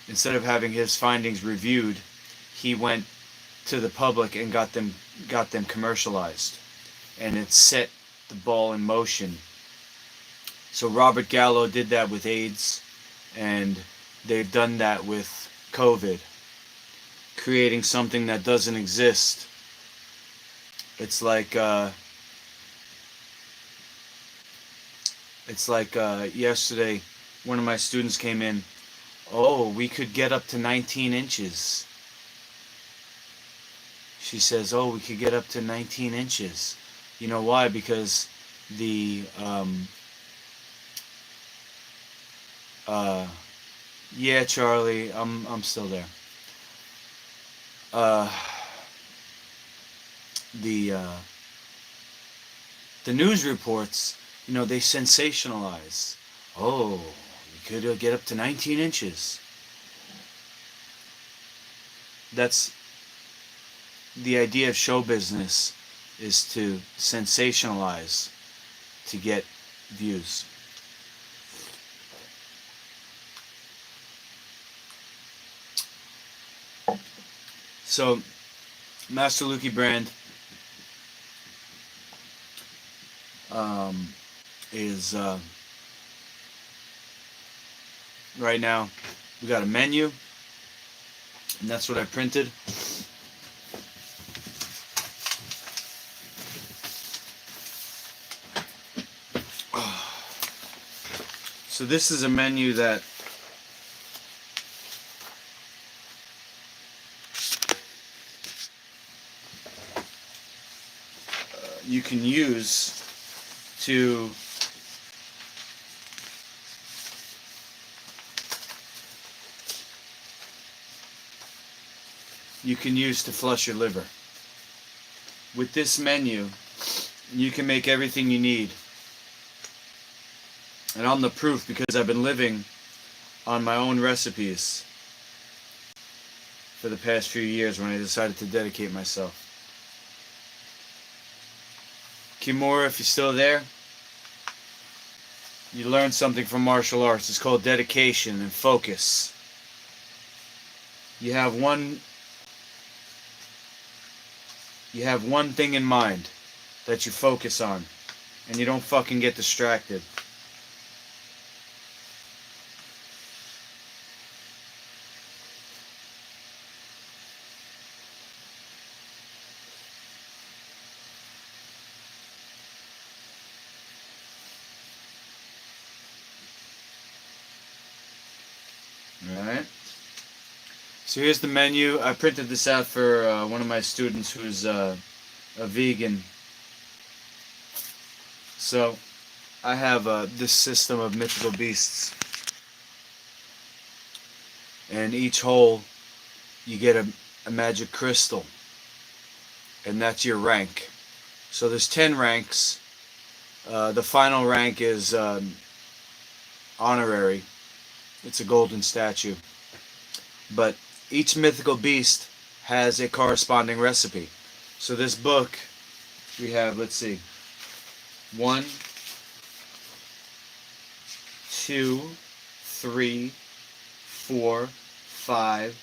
Instead of having his findings reviewed, he went to the public and got them commercialized. And it set the ball in motion. So Robert Gallo did that with AIDS, and they've done that with COVID, creating something that doesn't exist. It's like yesterday, one of my students came in. Oh, we could get up to 19 inches. She says, oh, we could get up to 19 inches. You know why? Because the yeah, Charlie, I'm still there. The news reports, you know, they sensationalize. Oh, you could get up to 19 inches. That's the idea of show business, is to sensationalize to get views. So, Master Lukey brand is right now we got a menu, and that's what I printed. So this is a menu that you can use to flush your liver. With this menu, you can make everything you need. And I'm the proof, because I've been living on my own recipes for the past few years when I decided to dedicate myself. Kimura, if you're still there, you learned something from martial arts. It's called dedication and focus. You have one thing in mind that you focus on, and you don't fucking get distracted. Alright. So here's the menu. I printed this out for one of my students who's a vegan. So I have this system of mythical beasts. And each hole you get a magic crystal. And that's your rank. So there's 10 ranks. The final rank is honorary. It's a golden statue. But each mythical beast has a corresponding recipe. So this book, we have, let's see, 1, 2, 3, 4, 5,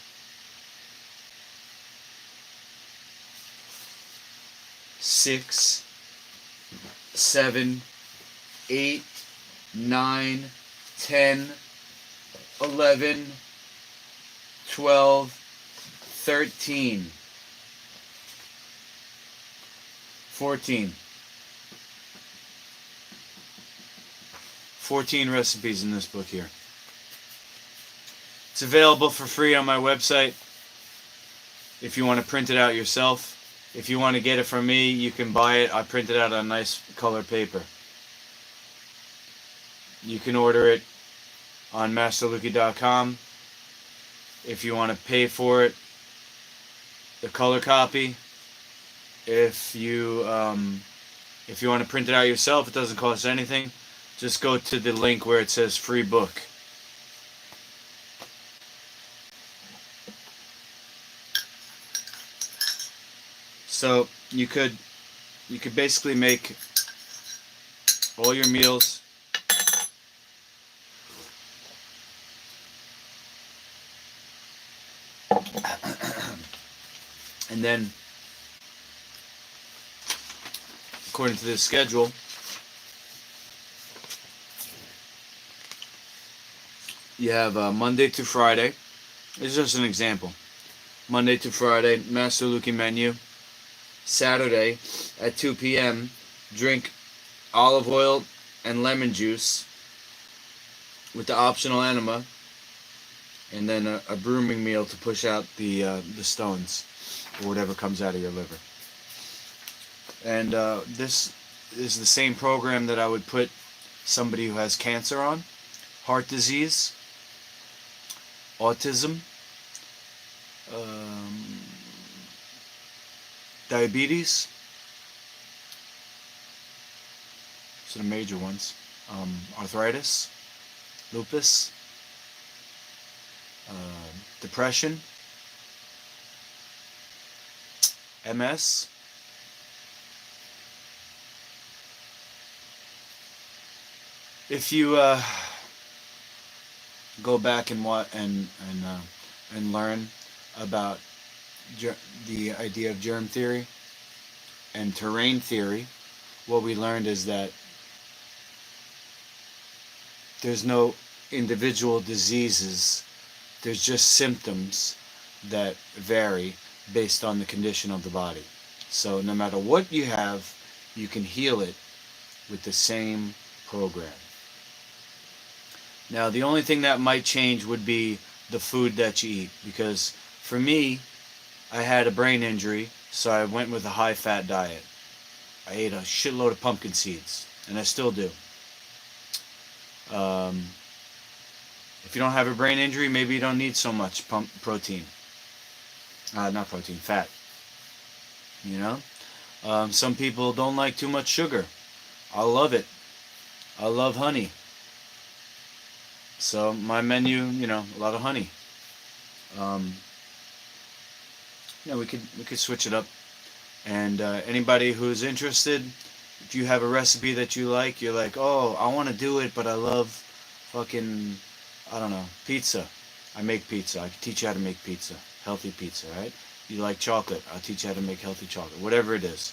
6, 7, 8, 9, 10, 11, 12, 13, 14. 14 recipes in this book here. It's available for free on my website if you want to print it out yourself. If you want to get it from me, you can buy it. I print it out on nice color paper. You can order it on masterlukey.com. If you want to pay for it, the color copy, If you want to print it out yourself, it doesn't cost anything. Just go to the link where it says free book. So you could basically make all your meals and then according to this schedule, you have Monday to Friday. It's just an example. Monday to Friday, Master Lukey menu. Saturday at 2 p.m., drink olive oil and lemon juice with the optional enema, and then a brooming meal to push out the stones or whatever comes out of your liver. And this is the same program that I would put somebody who has cancer on, heart disease, autism, diabetes. So the major ones. Arthritis, lupus, depression, MS, if you go back and learn about the idea of germ theory and terrain theory, what we learned is that there's no individual diseases, there's just symptoms that vary based on the condition of the body. So no matter what you have, you can heal it with the same program. Now the only thing that might change would be the food that you eat, because for me, I had a brain injury, so I went with a high-fat diet. I ate a shitload of pumpkin seeds, and I still do. If you don't have a brain injury, maybe you don't need so much protein. Not protein, fat. You know? Some people don't like too much sugar. I love it. I love honey. So my menu, a lot of honey. We could switch it up. And anybody who's interested, if you have a recipe that you like, you're like, oh, I want to do it, but I love fucking, I don't know, pizza. I make pizza. I can teach you how to make pizza. Healthy pizza, right? You like chocolate. I'll teach you how to make healthy chocolate. Whatever it is.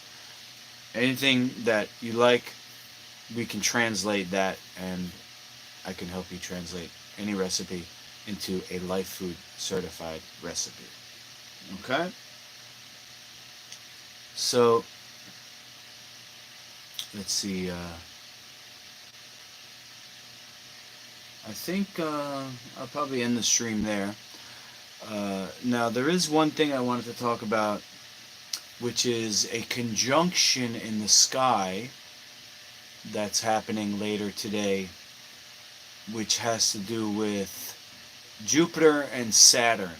Anything that you like, we can translate that, and I can help you translate any recipe into a Life Food certified recipe. Okay? So, let's see. I think I'll probably end the stream there. Now, there is one thing I wanted to talk about, which is a conjunction in the sky that's happening later today, which has to do with Jupiter and Saturn.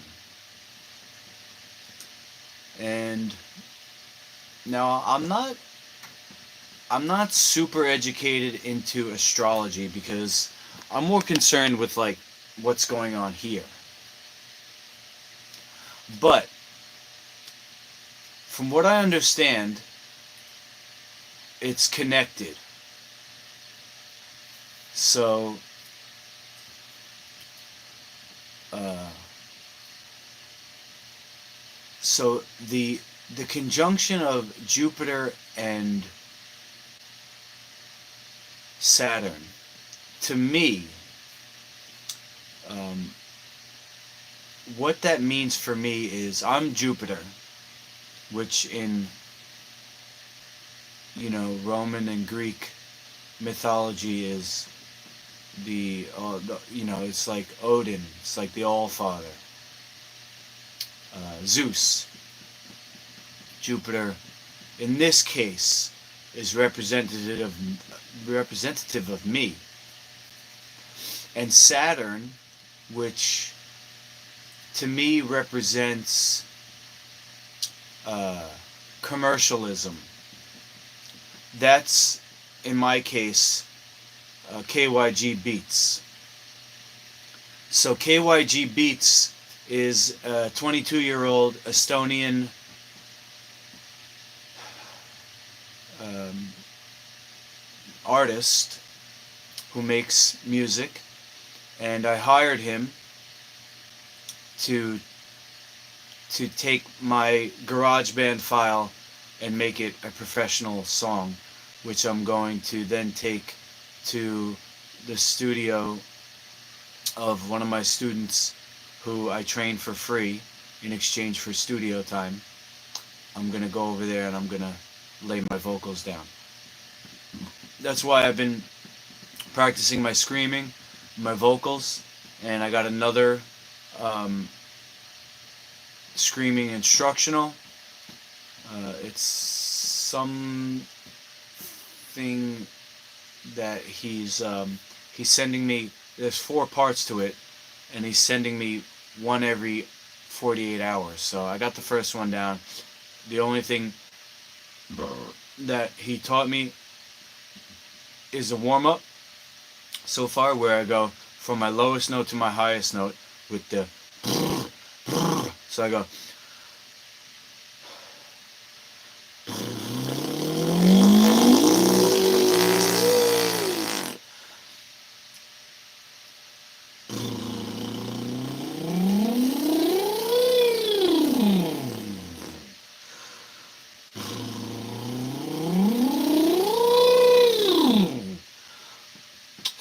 And now I'm not super educated into astrology, because I'm more concerned with like what's going on here. But from what I understand, it's connected. So the conjunction of Jupiter and Saturn, to me, what that means for me is I'm Jupiter, which in Roman and Greek mythology is it's like Odin, it's like the All-Father. Zeus. Jupiter, in this case, is representative of me. And Saturn, which to me represents commercialism. That's, in my case, KYG Beats. So KYG Beats is a 22-year-old Estonian artist who makes music, and I hired him to take my GarageBand file and make it a professional song, which I'm going to then take to the studio of one of my students who I train for free in exchange for studio time. I'm going to go over there and I'm going to lay my vocals down. That's why I've been practicing my screaming, my vocals, and I got another screaming instructional. It's something that he's sending me. There's 4 parts to it, and he's sending me one every 48 hours. So I got the first one down. The only thing that he taught me is a warm-up so far, where I go from my lowest note to my highest note with the so I go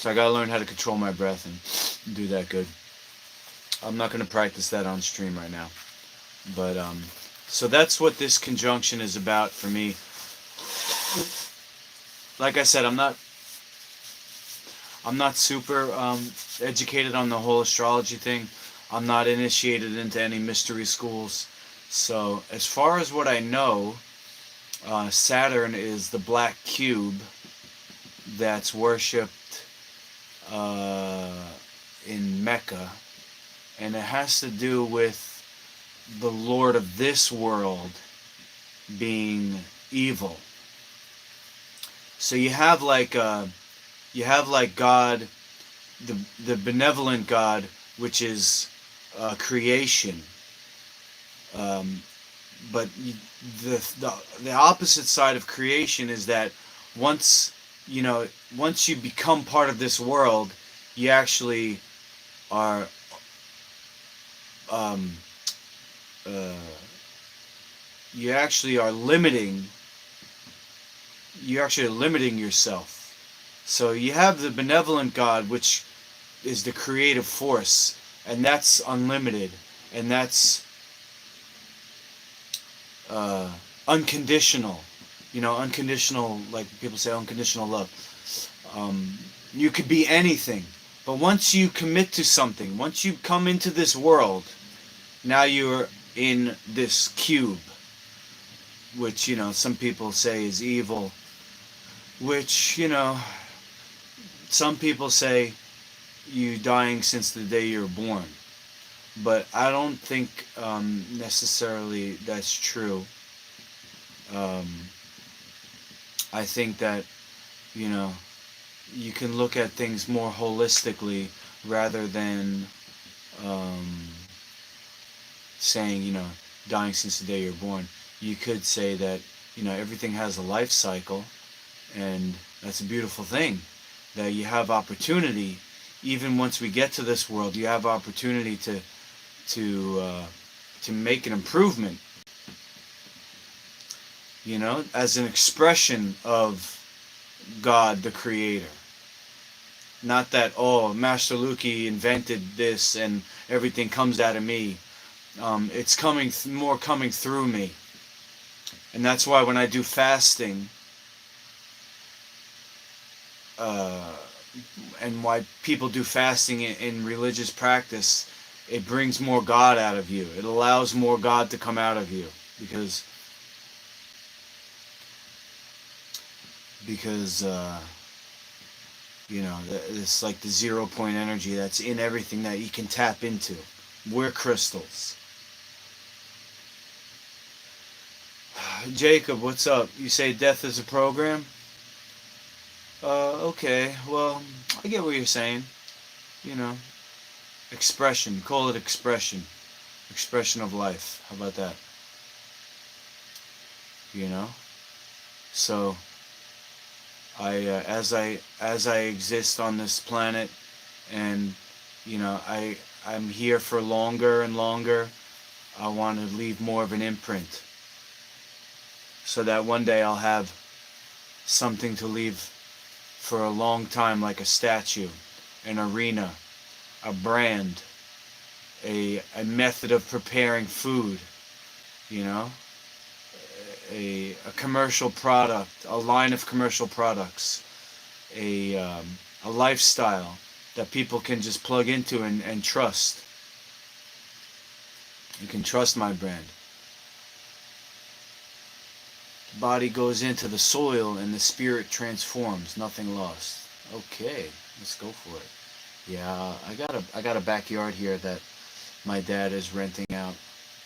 So I gotta learn how to control my breath and do that good. I'm not gonna practice that on stream right now. But so that's what this conjunction is about for me. Like I said, I'm not super educated on the whole astrology thing. I'm not initiated into any mystery schools. So as far as what I know, Saturn is the black cube that's worshipped in Mecca, and it has to do with the Lord of this world being evil. So you have like God, the benevolent God, which is creation. But the opposite side of creation is that once you become part of this world, you actually are limiting yourself. So you have the benevolent God, which is the creative force, and that's unlimited, and that's unconditional. Unconditional, like people say, unconditional love. You could be anything, but once you commit to something, once you come into this world, now you're in this cube, which some people say is evil, which some people say you dying since the day you're born, but I don't think necessarily that's true. I think that you can look at things more holistically rather than saying dying since the day you're born. You could say that everything has a life cycle, and that's a beautiful thing, that you have opportunity. Even once we get to this world, you have opportunity to make an improvement, as an expression of God the Creator. Not that, Master Luki invented this and everything comes out of me. It's coming through me. And that's why when I do fasting, and why people do fasting in religious practice, it brings more God out of you. It allows more God to come out of you, because it's like the 0 point energy that's in everything that you can tap into. We're crystals. Jacob, what's up? You say death is a program? Okay. Well, I get what you're saying. You know, expression. Call it expression. Expression of life. How about that? You know? So, as I exist on this planet, and I'm here for longer and longer, I want to leave more of an imprint, so that one day I'll have something to leave for a long time, like a statue, an arena, a brand, a method of preparing food, you know, a commercial product, a line of commercial products, a lifestyle that people can just plug into and trust. You can trust my brand. Body goes into the soil and the spirit transforms. Nothing lost. Okay, let's go for it. Yeah, I got a backyard here that my dad is renting out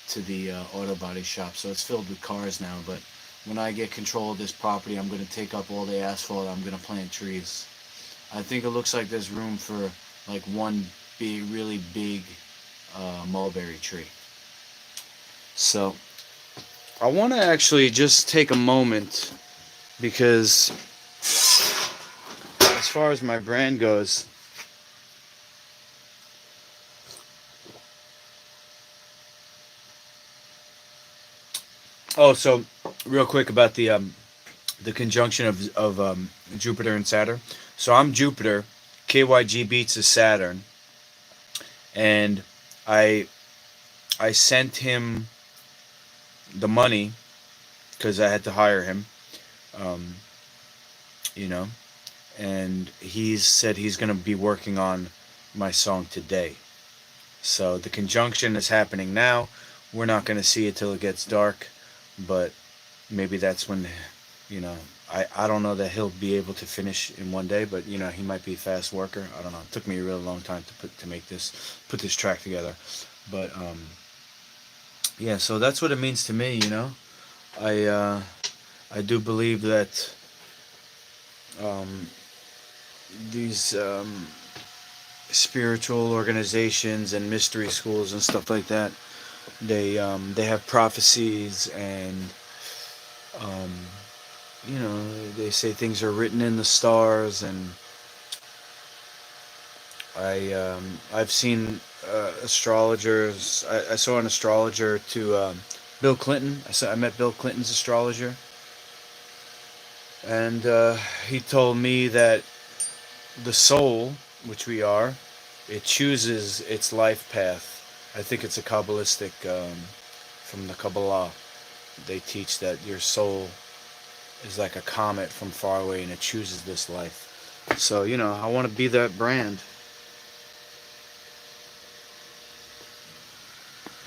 to the auto body shop, so it's filled with cars now. But when I get control of this property, I'm going to take up all the asphalt. I'm going to plant trees. I think it looks like there's room for like one big, really big mulberry tree. So I want to actually just take a moment, because as far as my brand goes, oh, so real quick about the conjunction of Jupiter and Saturn. So I'm Jupiter, KYG Beats is Saturn, and I sent him the money because I had to hire him, and he said he's going to be working on my song today. So the conjunction is happening now. We're not going to see it till it gets dark, but maybe that's when, I don't know that he'll be able to finish in one day, but he might be a fast worker. I don't know. It took me a really long time to put this track together, but yeah. So that's what it means to me. I do believe that these spiritual organizations and mystery schools and stuff like that, they have prophecies, and they say things are written in the stars, and I've seen astrologers. I saw an astrologer to Bill Clinton. I met Bill Clinton's astrologer, and he told me that the soul, which we are, it chooses its life path. I think it's a Kabbalistic, from the Kabbalah. They teach that your soul is like a comet from far away, and it chooses this life. So, I want to be that brand.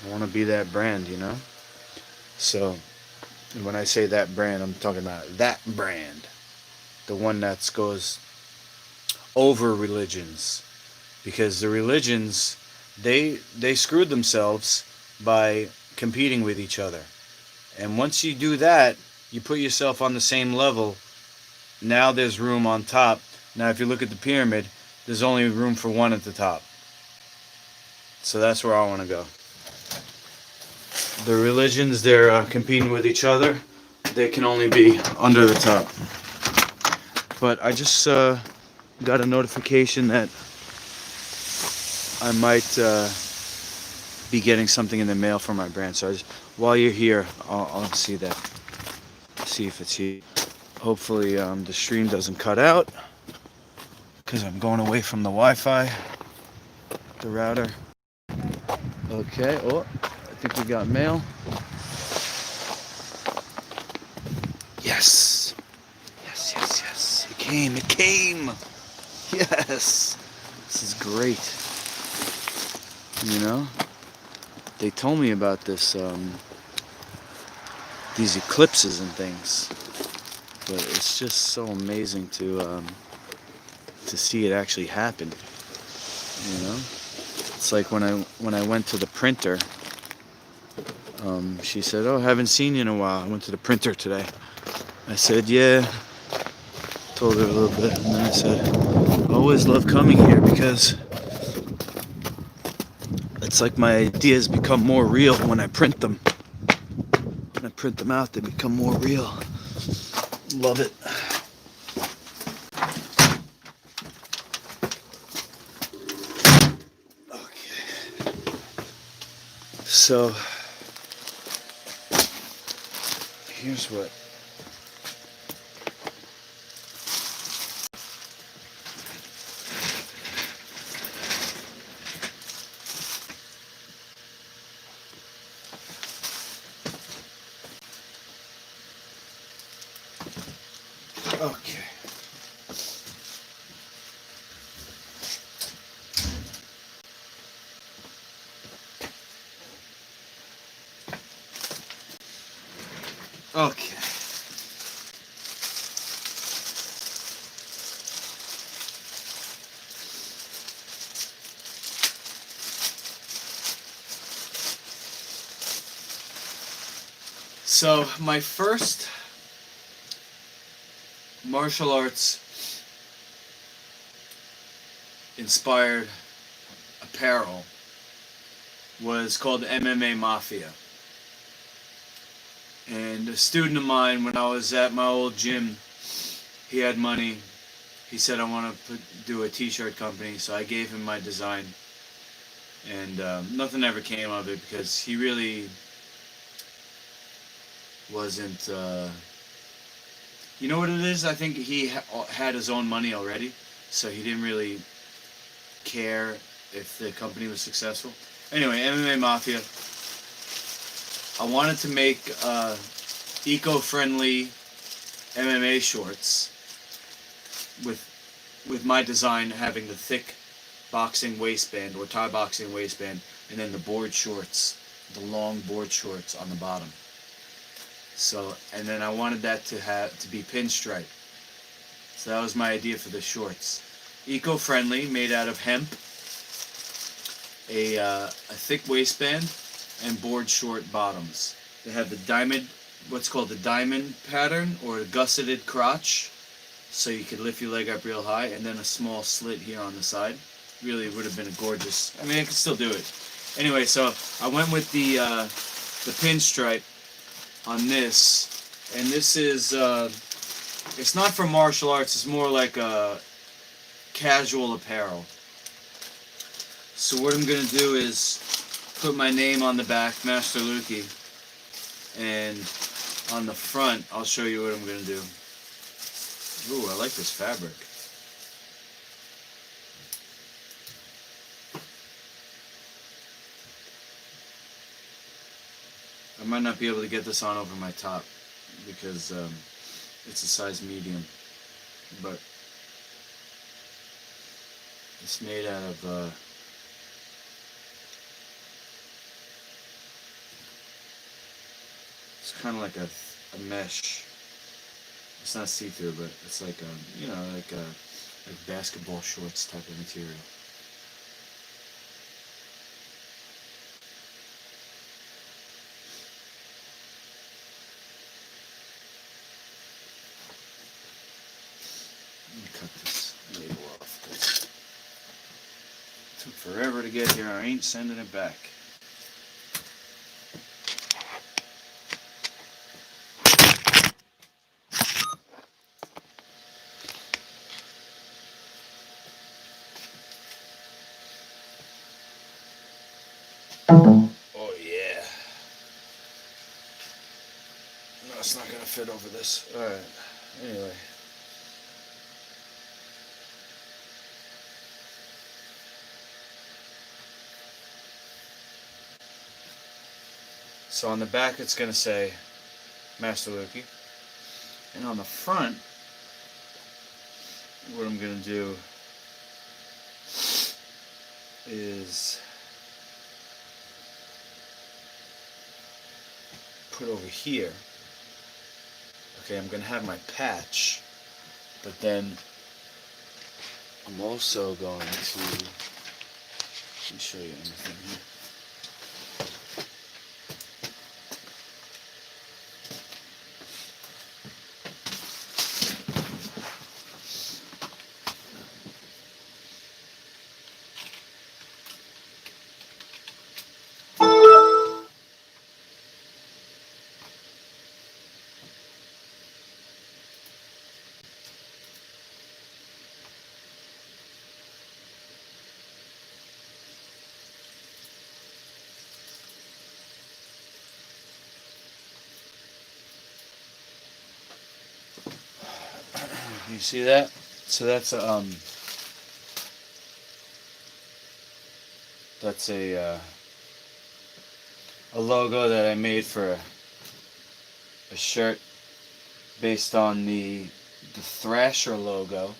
I want to be that brand, So, when I say that brand, I'm talking about that brand. The one that goes over religions. Because the religions, they screwed themselves by competing with each other. And once you do that, you put yourself on the same level. Now there's room on top. Now if you look at the pyramid, there's only room for one at the top. So that's where I want to go. The religions, they're competing with each other. They can only be under the top. But I just got a notification that I might be getting something in the mail from my brand. So while you're here, I'll see that. See if it's here. Hopefully the stream doesn't cut out, because I'm going away from the Wi-Fi, the router. Okay, I think we got mail. Yes. Yes. It came. Yes. This is great. They told me about this, these eclipses and things, but it's just so amazing to see it actually happen. It's like when I went to the printer, She said, "Oh, haven't seen you in a while. I went to the printer today." I said, "Yeah." Told her a little bit, and then I said, "I always love coming here because it's like my ideas become more real when I print them. When I print them out, they become more real. Love it." Okay. So here's what. Okay. Okay. So my first martial arts inspired apparel was called the MMA Mafia. And a student of mine, when I was at my old gym, he had money. He said, "I want to do a t-shirt company," so I gave him my design. And nothing ever came of it because he really wasn't... you know what it is? I think he had his own money already, so he didn't really care if the company was successful. Anyway, MMA Mafia. I wanted to make eco-friendly MMA shorts with my design having the thick boxing waistband or Thai boxing waistband, and then the board shorts, the long board shorts on the bottom. So, and then I wanted that to be pinstripe. So that was my idea for the shorts. Eco-friendly, made out of hemp, a thick waistband, and board short bottoms. They have the diamond, what's called the diamond pattern, or a gusseted crotch, so you could lift your leg up real high, and then a small slit here on the side. Really would have been a gorgeous... I mean, I could still do it. Anyway, so I went with the pinstripe on this, and this is... it's not for martial arts, it's more like a casual apparel. So what I'm going to do is put my name on the back, Master Lukey, and on the front, I'll show you what I'm going to do. Ooh, I like this fabric. I might not be able to get this on over my top because it's a size medium, but it's made out of it's kind of like a mesh. It's not see-through, but it's like you know, like basketball shorts type of material. Let me cut this label off. It took forever to get here. I ain't sending it back. Oh yeah. No, it's not gonna fit over this. Alright. Anyway. So on the back it's gonna say Master Lukey. And on the front, what I'm gonna do is put over here. Okay, I'm gonna have my patch, but then I'm also going to, let me show you anything here. You see that? So that's a logo that I made for a shirt based on the Thrasher logo.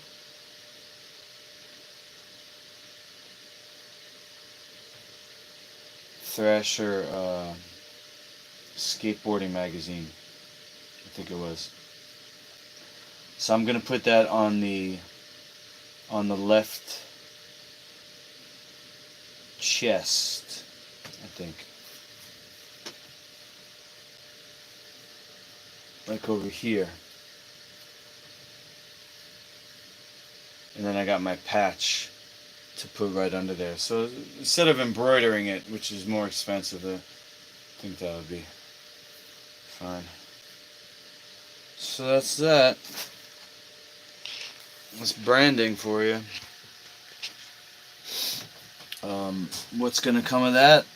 Thrasher skateboarding magazine, I think it was. So I'm gonna put that on the left chest, I think, like over here. And then I got my patch to put right under there. So instead of embroidering it, which is more expensive, I think that would be fine. So that's that. That's branding for you. What's gonna come of that?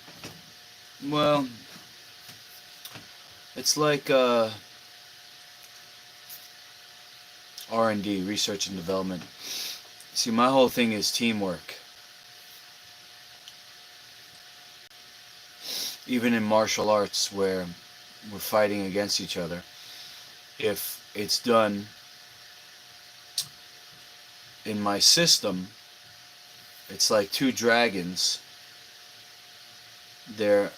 Well, it's like R&D, research and development. See, my whole thing is teamwork. Even in martial arts, where we're fighting against each other, if it's done in my system, it's like two dragons. They're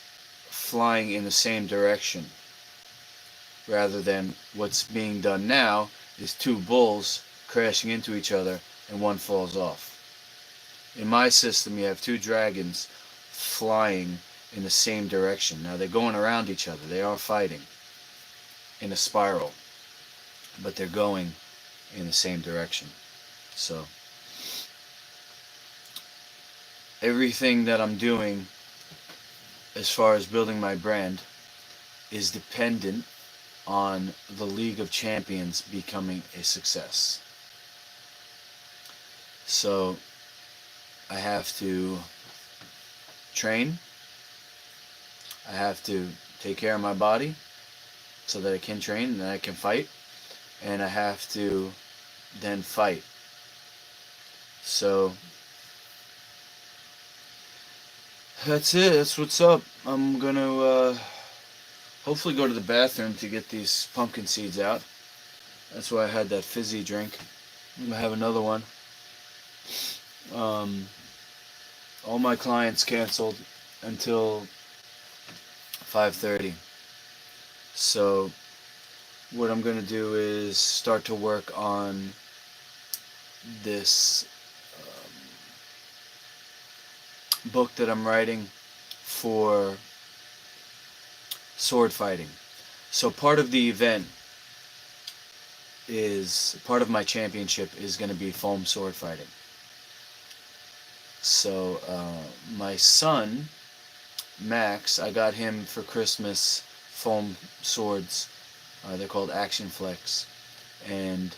flying in the same direction, rather than what's being done now is two bulls crashing into each other and one falls off. In my system, you have two dragons flying in the same direction. Now they're going around each other. They are fighting in a spiral, but they're going in the same direction. So everything that I'm doing as far as building my brand is dependent on the League of Champions becoming a success. So I have to train. I have to take care of my body so that I can train and that I can fight. And I have to then fight. So that's it. That's what's up. I'm gonna hopefully go to the bathroom to get these pumpkin seeds out. That's why I had that fizzy drink. I'm gonna have another one. All my clients canceled until 5:30. So what I'm gonna do is start to work on this book that I'm writing for sword fighting. So part of the event is, part of my championship is going to be foam sword fighting. So my son, Max, I got him for Christmas foam swords. They're called Action Flex. And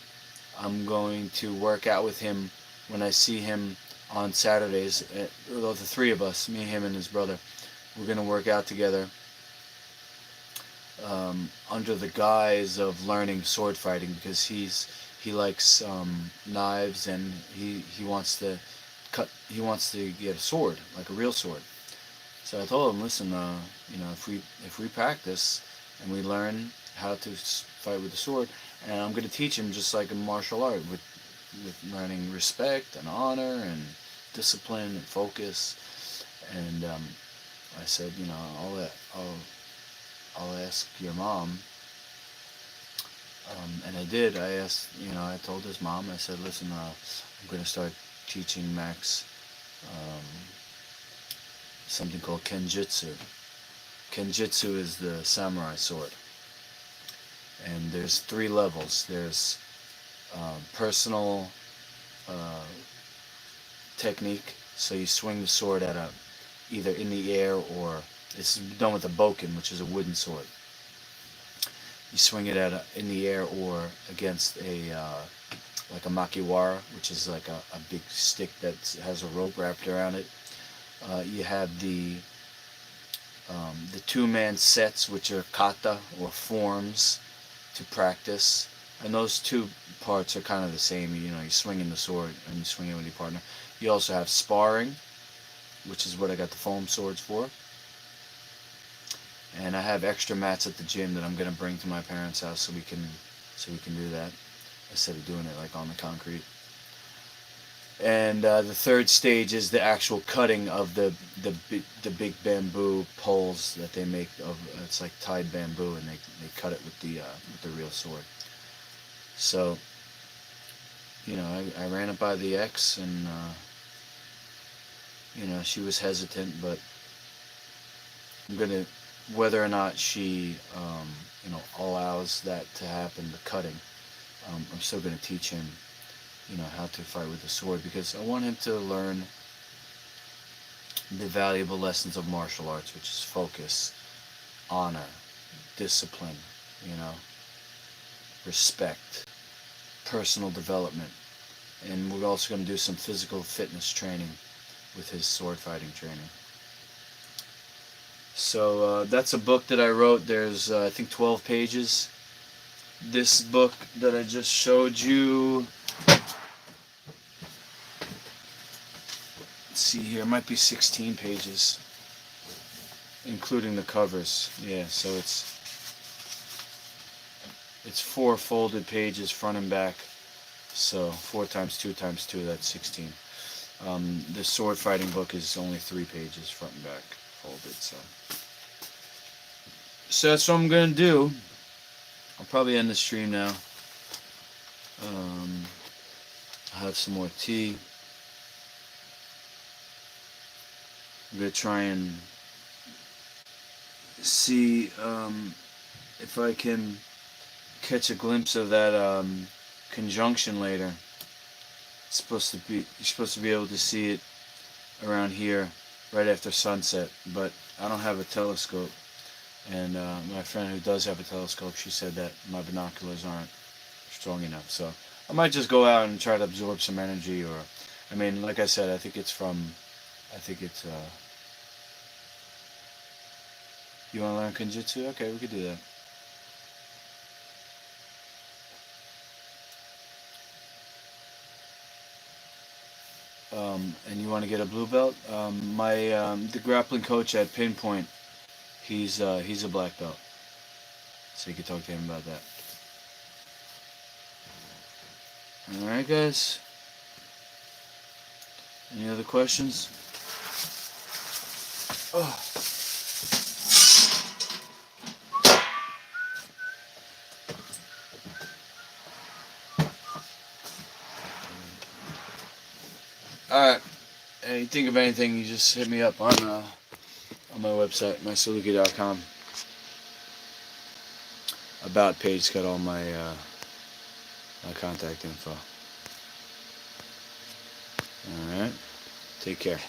I'm going to work out with him when I see him on Saturdays. The three of us, me, him, and his brother, we're going to work out together under the guise of learning sword fighting, because he likes knives, and he wants to get a sword, like a real sword. So I told him, listen, if we practice and we learn how to fight with a sword, and I'm going to teach him just like a martial art, with learning respect and honor and discipline and focus. And I said, I'll ask your mom. And I did. I asked, I told his mom, I said, listen, I'm going to start teaching Max something called Kenjutsu. Kenjutsu is the samurai sword. And there's 3 levels. There's personal technique. So you swing the sword at either in the air, or it's done with a bokken, which is a wooden sword. You swing it in the air, or against like a makiwara, which is like a big stick that has a rope wrapped around it. You have the 2-man sets, which are kata, or forms, to practice. And those two parts are kind of the same. You know, you're swinging the sword and you swing it with your partner. You also have sparring, which is what I got the foam swords for. And I have extra mats at the gym that I'm gonna bring to my parents' house so we can do that instead of doing it like on the concrete. And the third stage is the actual cutting of the big bamboo poles that they make of. It's like tied bamboo, and they cut it with the real sword. So, you know, I ran it by the ex, and you know, she was hesitant, but I'm gonna, whether or not she you know, allows that to happen, the cutting, I'm still gonna teach him, you know, how to fight with the sword, because I want him to learn the valuable lessons of martial arts, which is focus, honor, discipline, you know, respect, personal development. And we're also going to do some physical fitness training with his sword fighting training. So that's a book that I wrote. There's I think 12 pages. This book that I just showed you, let's see here, it might be 16 pages, including the covers. Yeah, so it's 4 folded pages, front and back. So 4 times 2 times 2, that's 16. The sword fighting book is only 3 pages, front and back, folded. So that's what I'm gonna do. I'll probably end the stream now. I'll have some more tea. I'm gonna try and see if I can catch a glimpse of that conjunction later. You're supposed to be able to see it around here right after sunset, but I don't have a telescope, and my friend who does have a telescope, she said that my binoculars aren't strong enough, so I might just go out and try to absorb some energy. Or, I mean, like I said, I think it's you want to learn Kenjutsu? Okay, we could do that. And you want to get a blue belt? The grappling coach at Pinpoint, he's a black belt, so you can talk to him about that. All right, guys. Any other questions? Oh. Alright, and you think of anything, you just hit me up on my website, mysaluki.com. About page got all my my contact info. Alright, take care.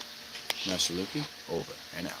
Master Luki, over and out.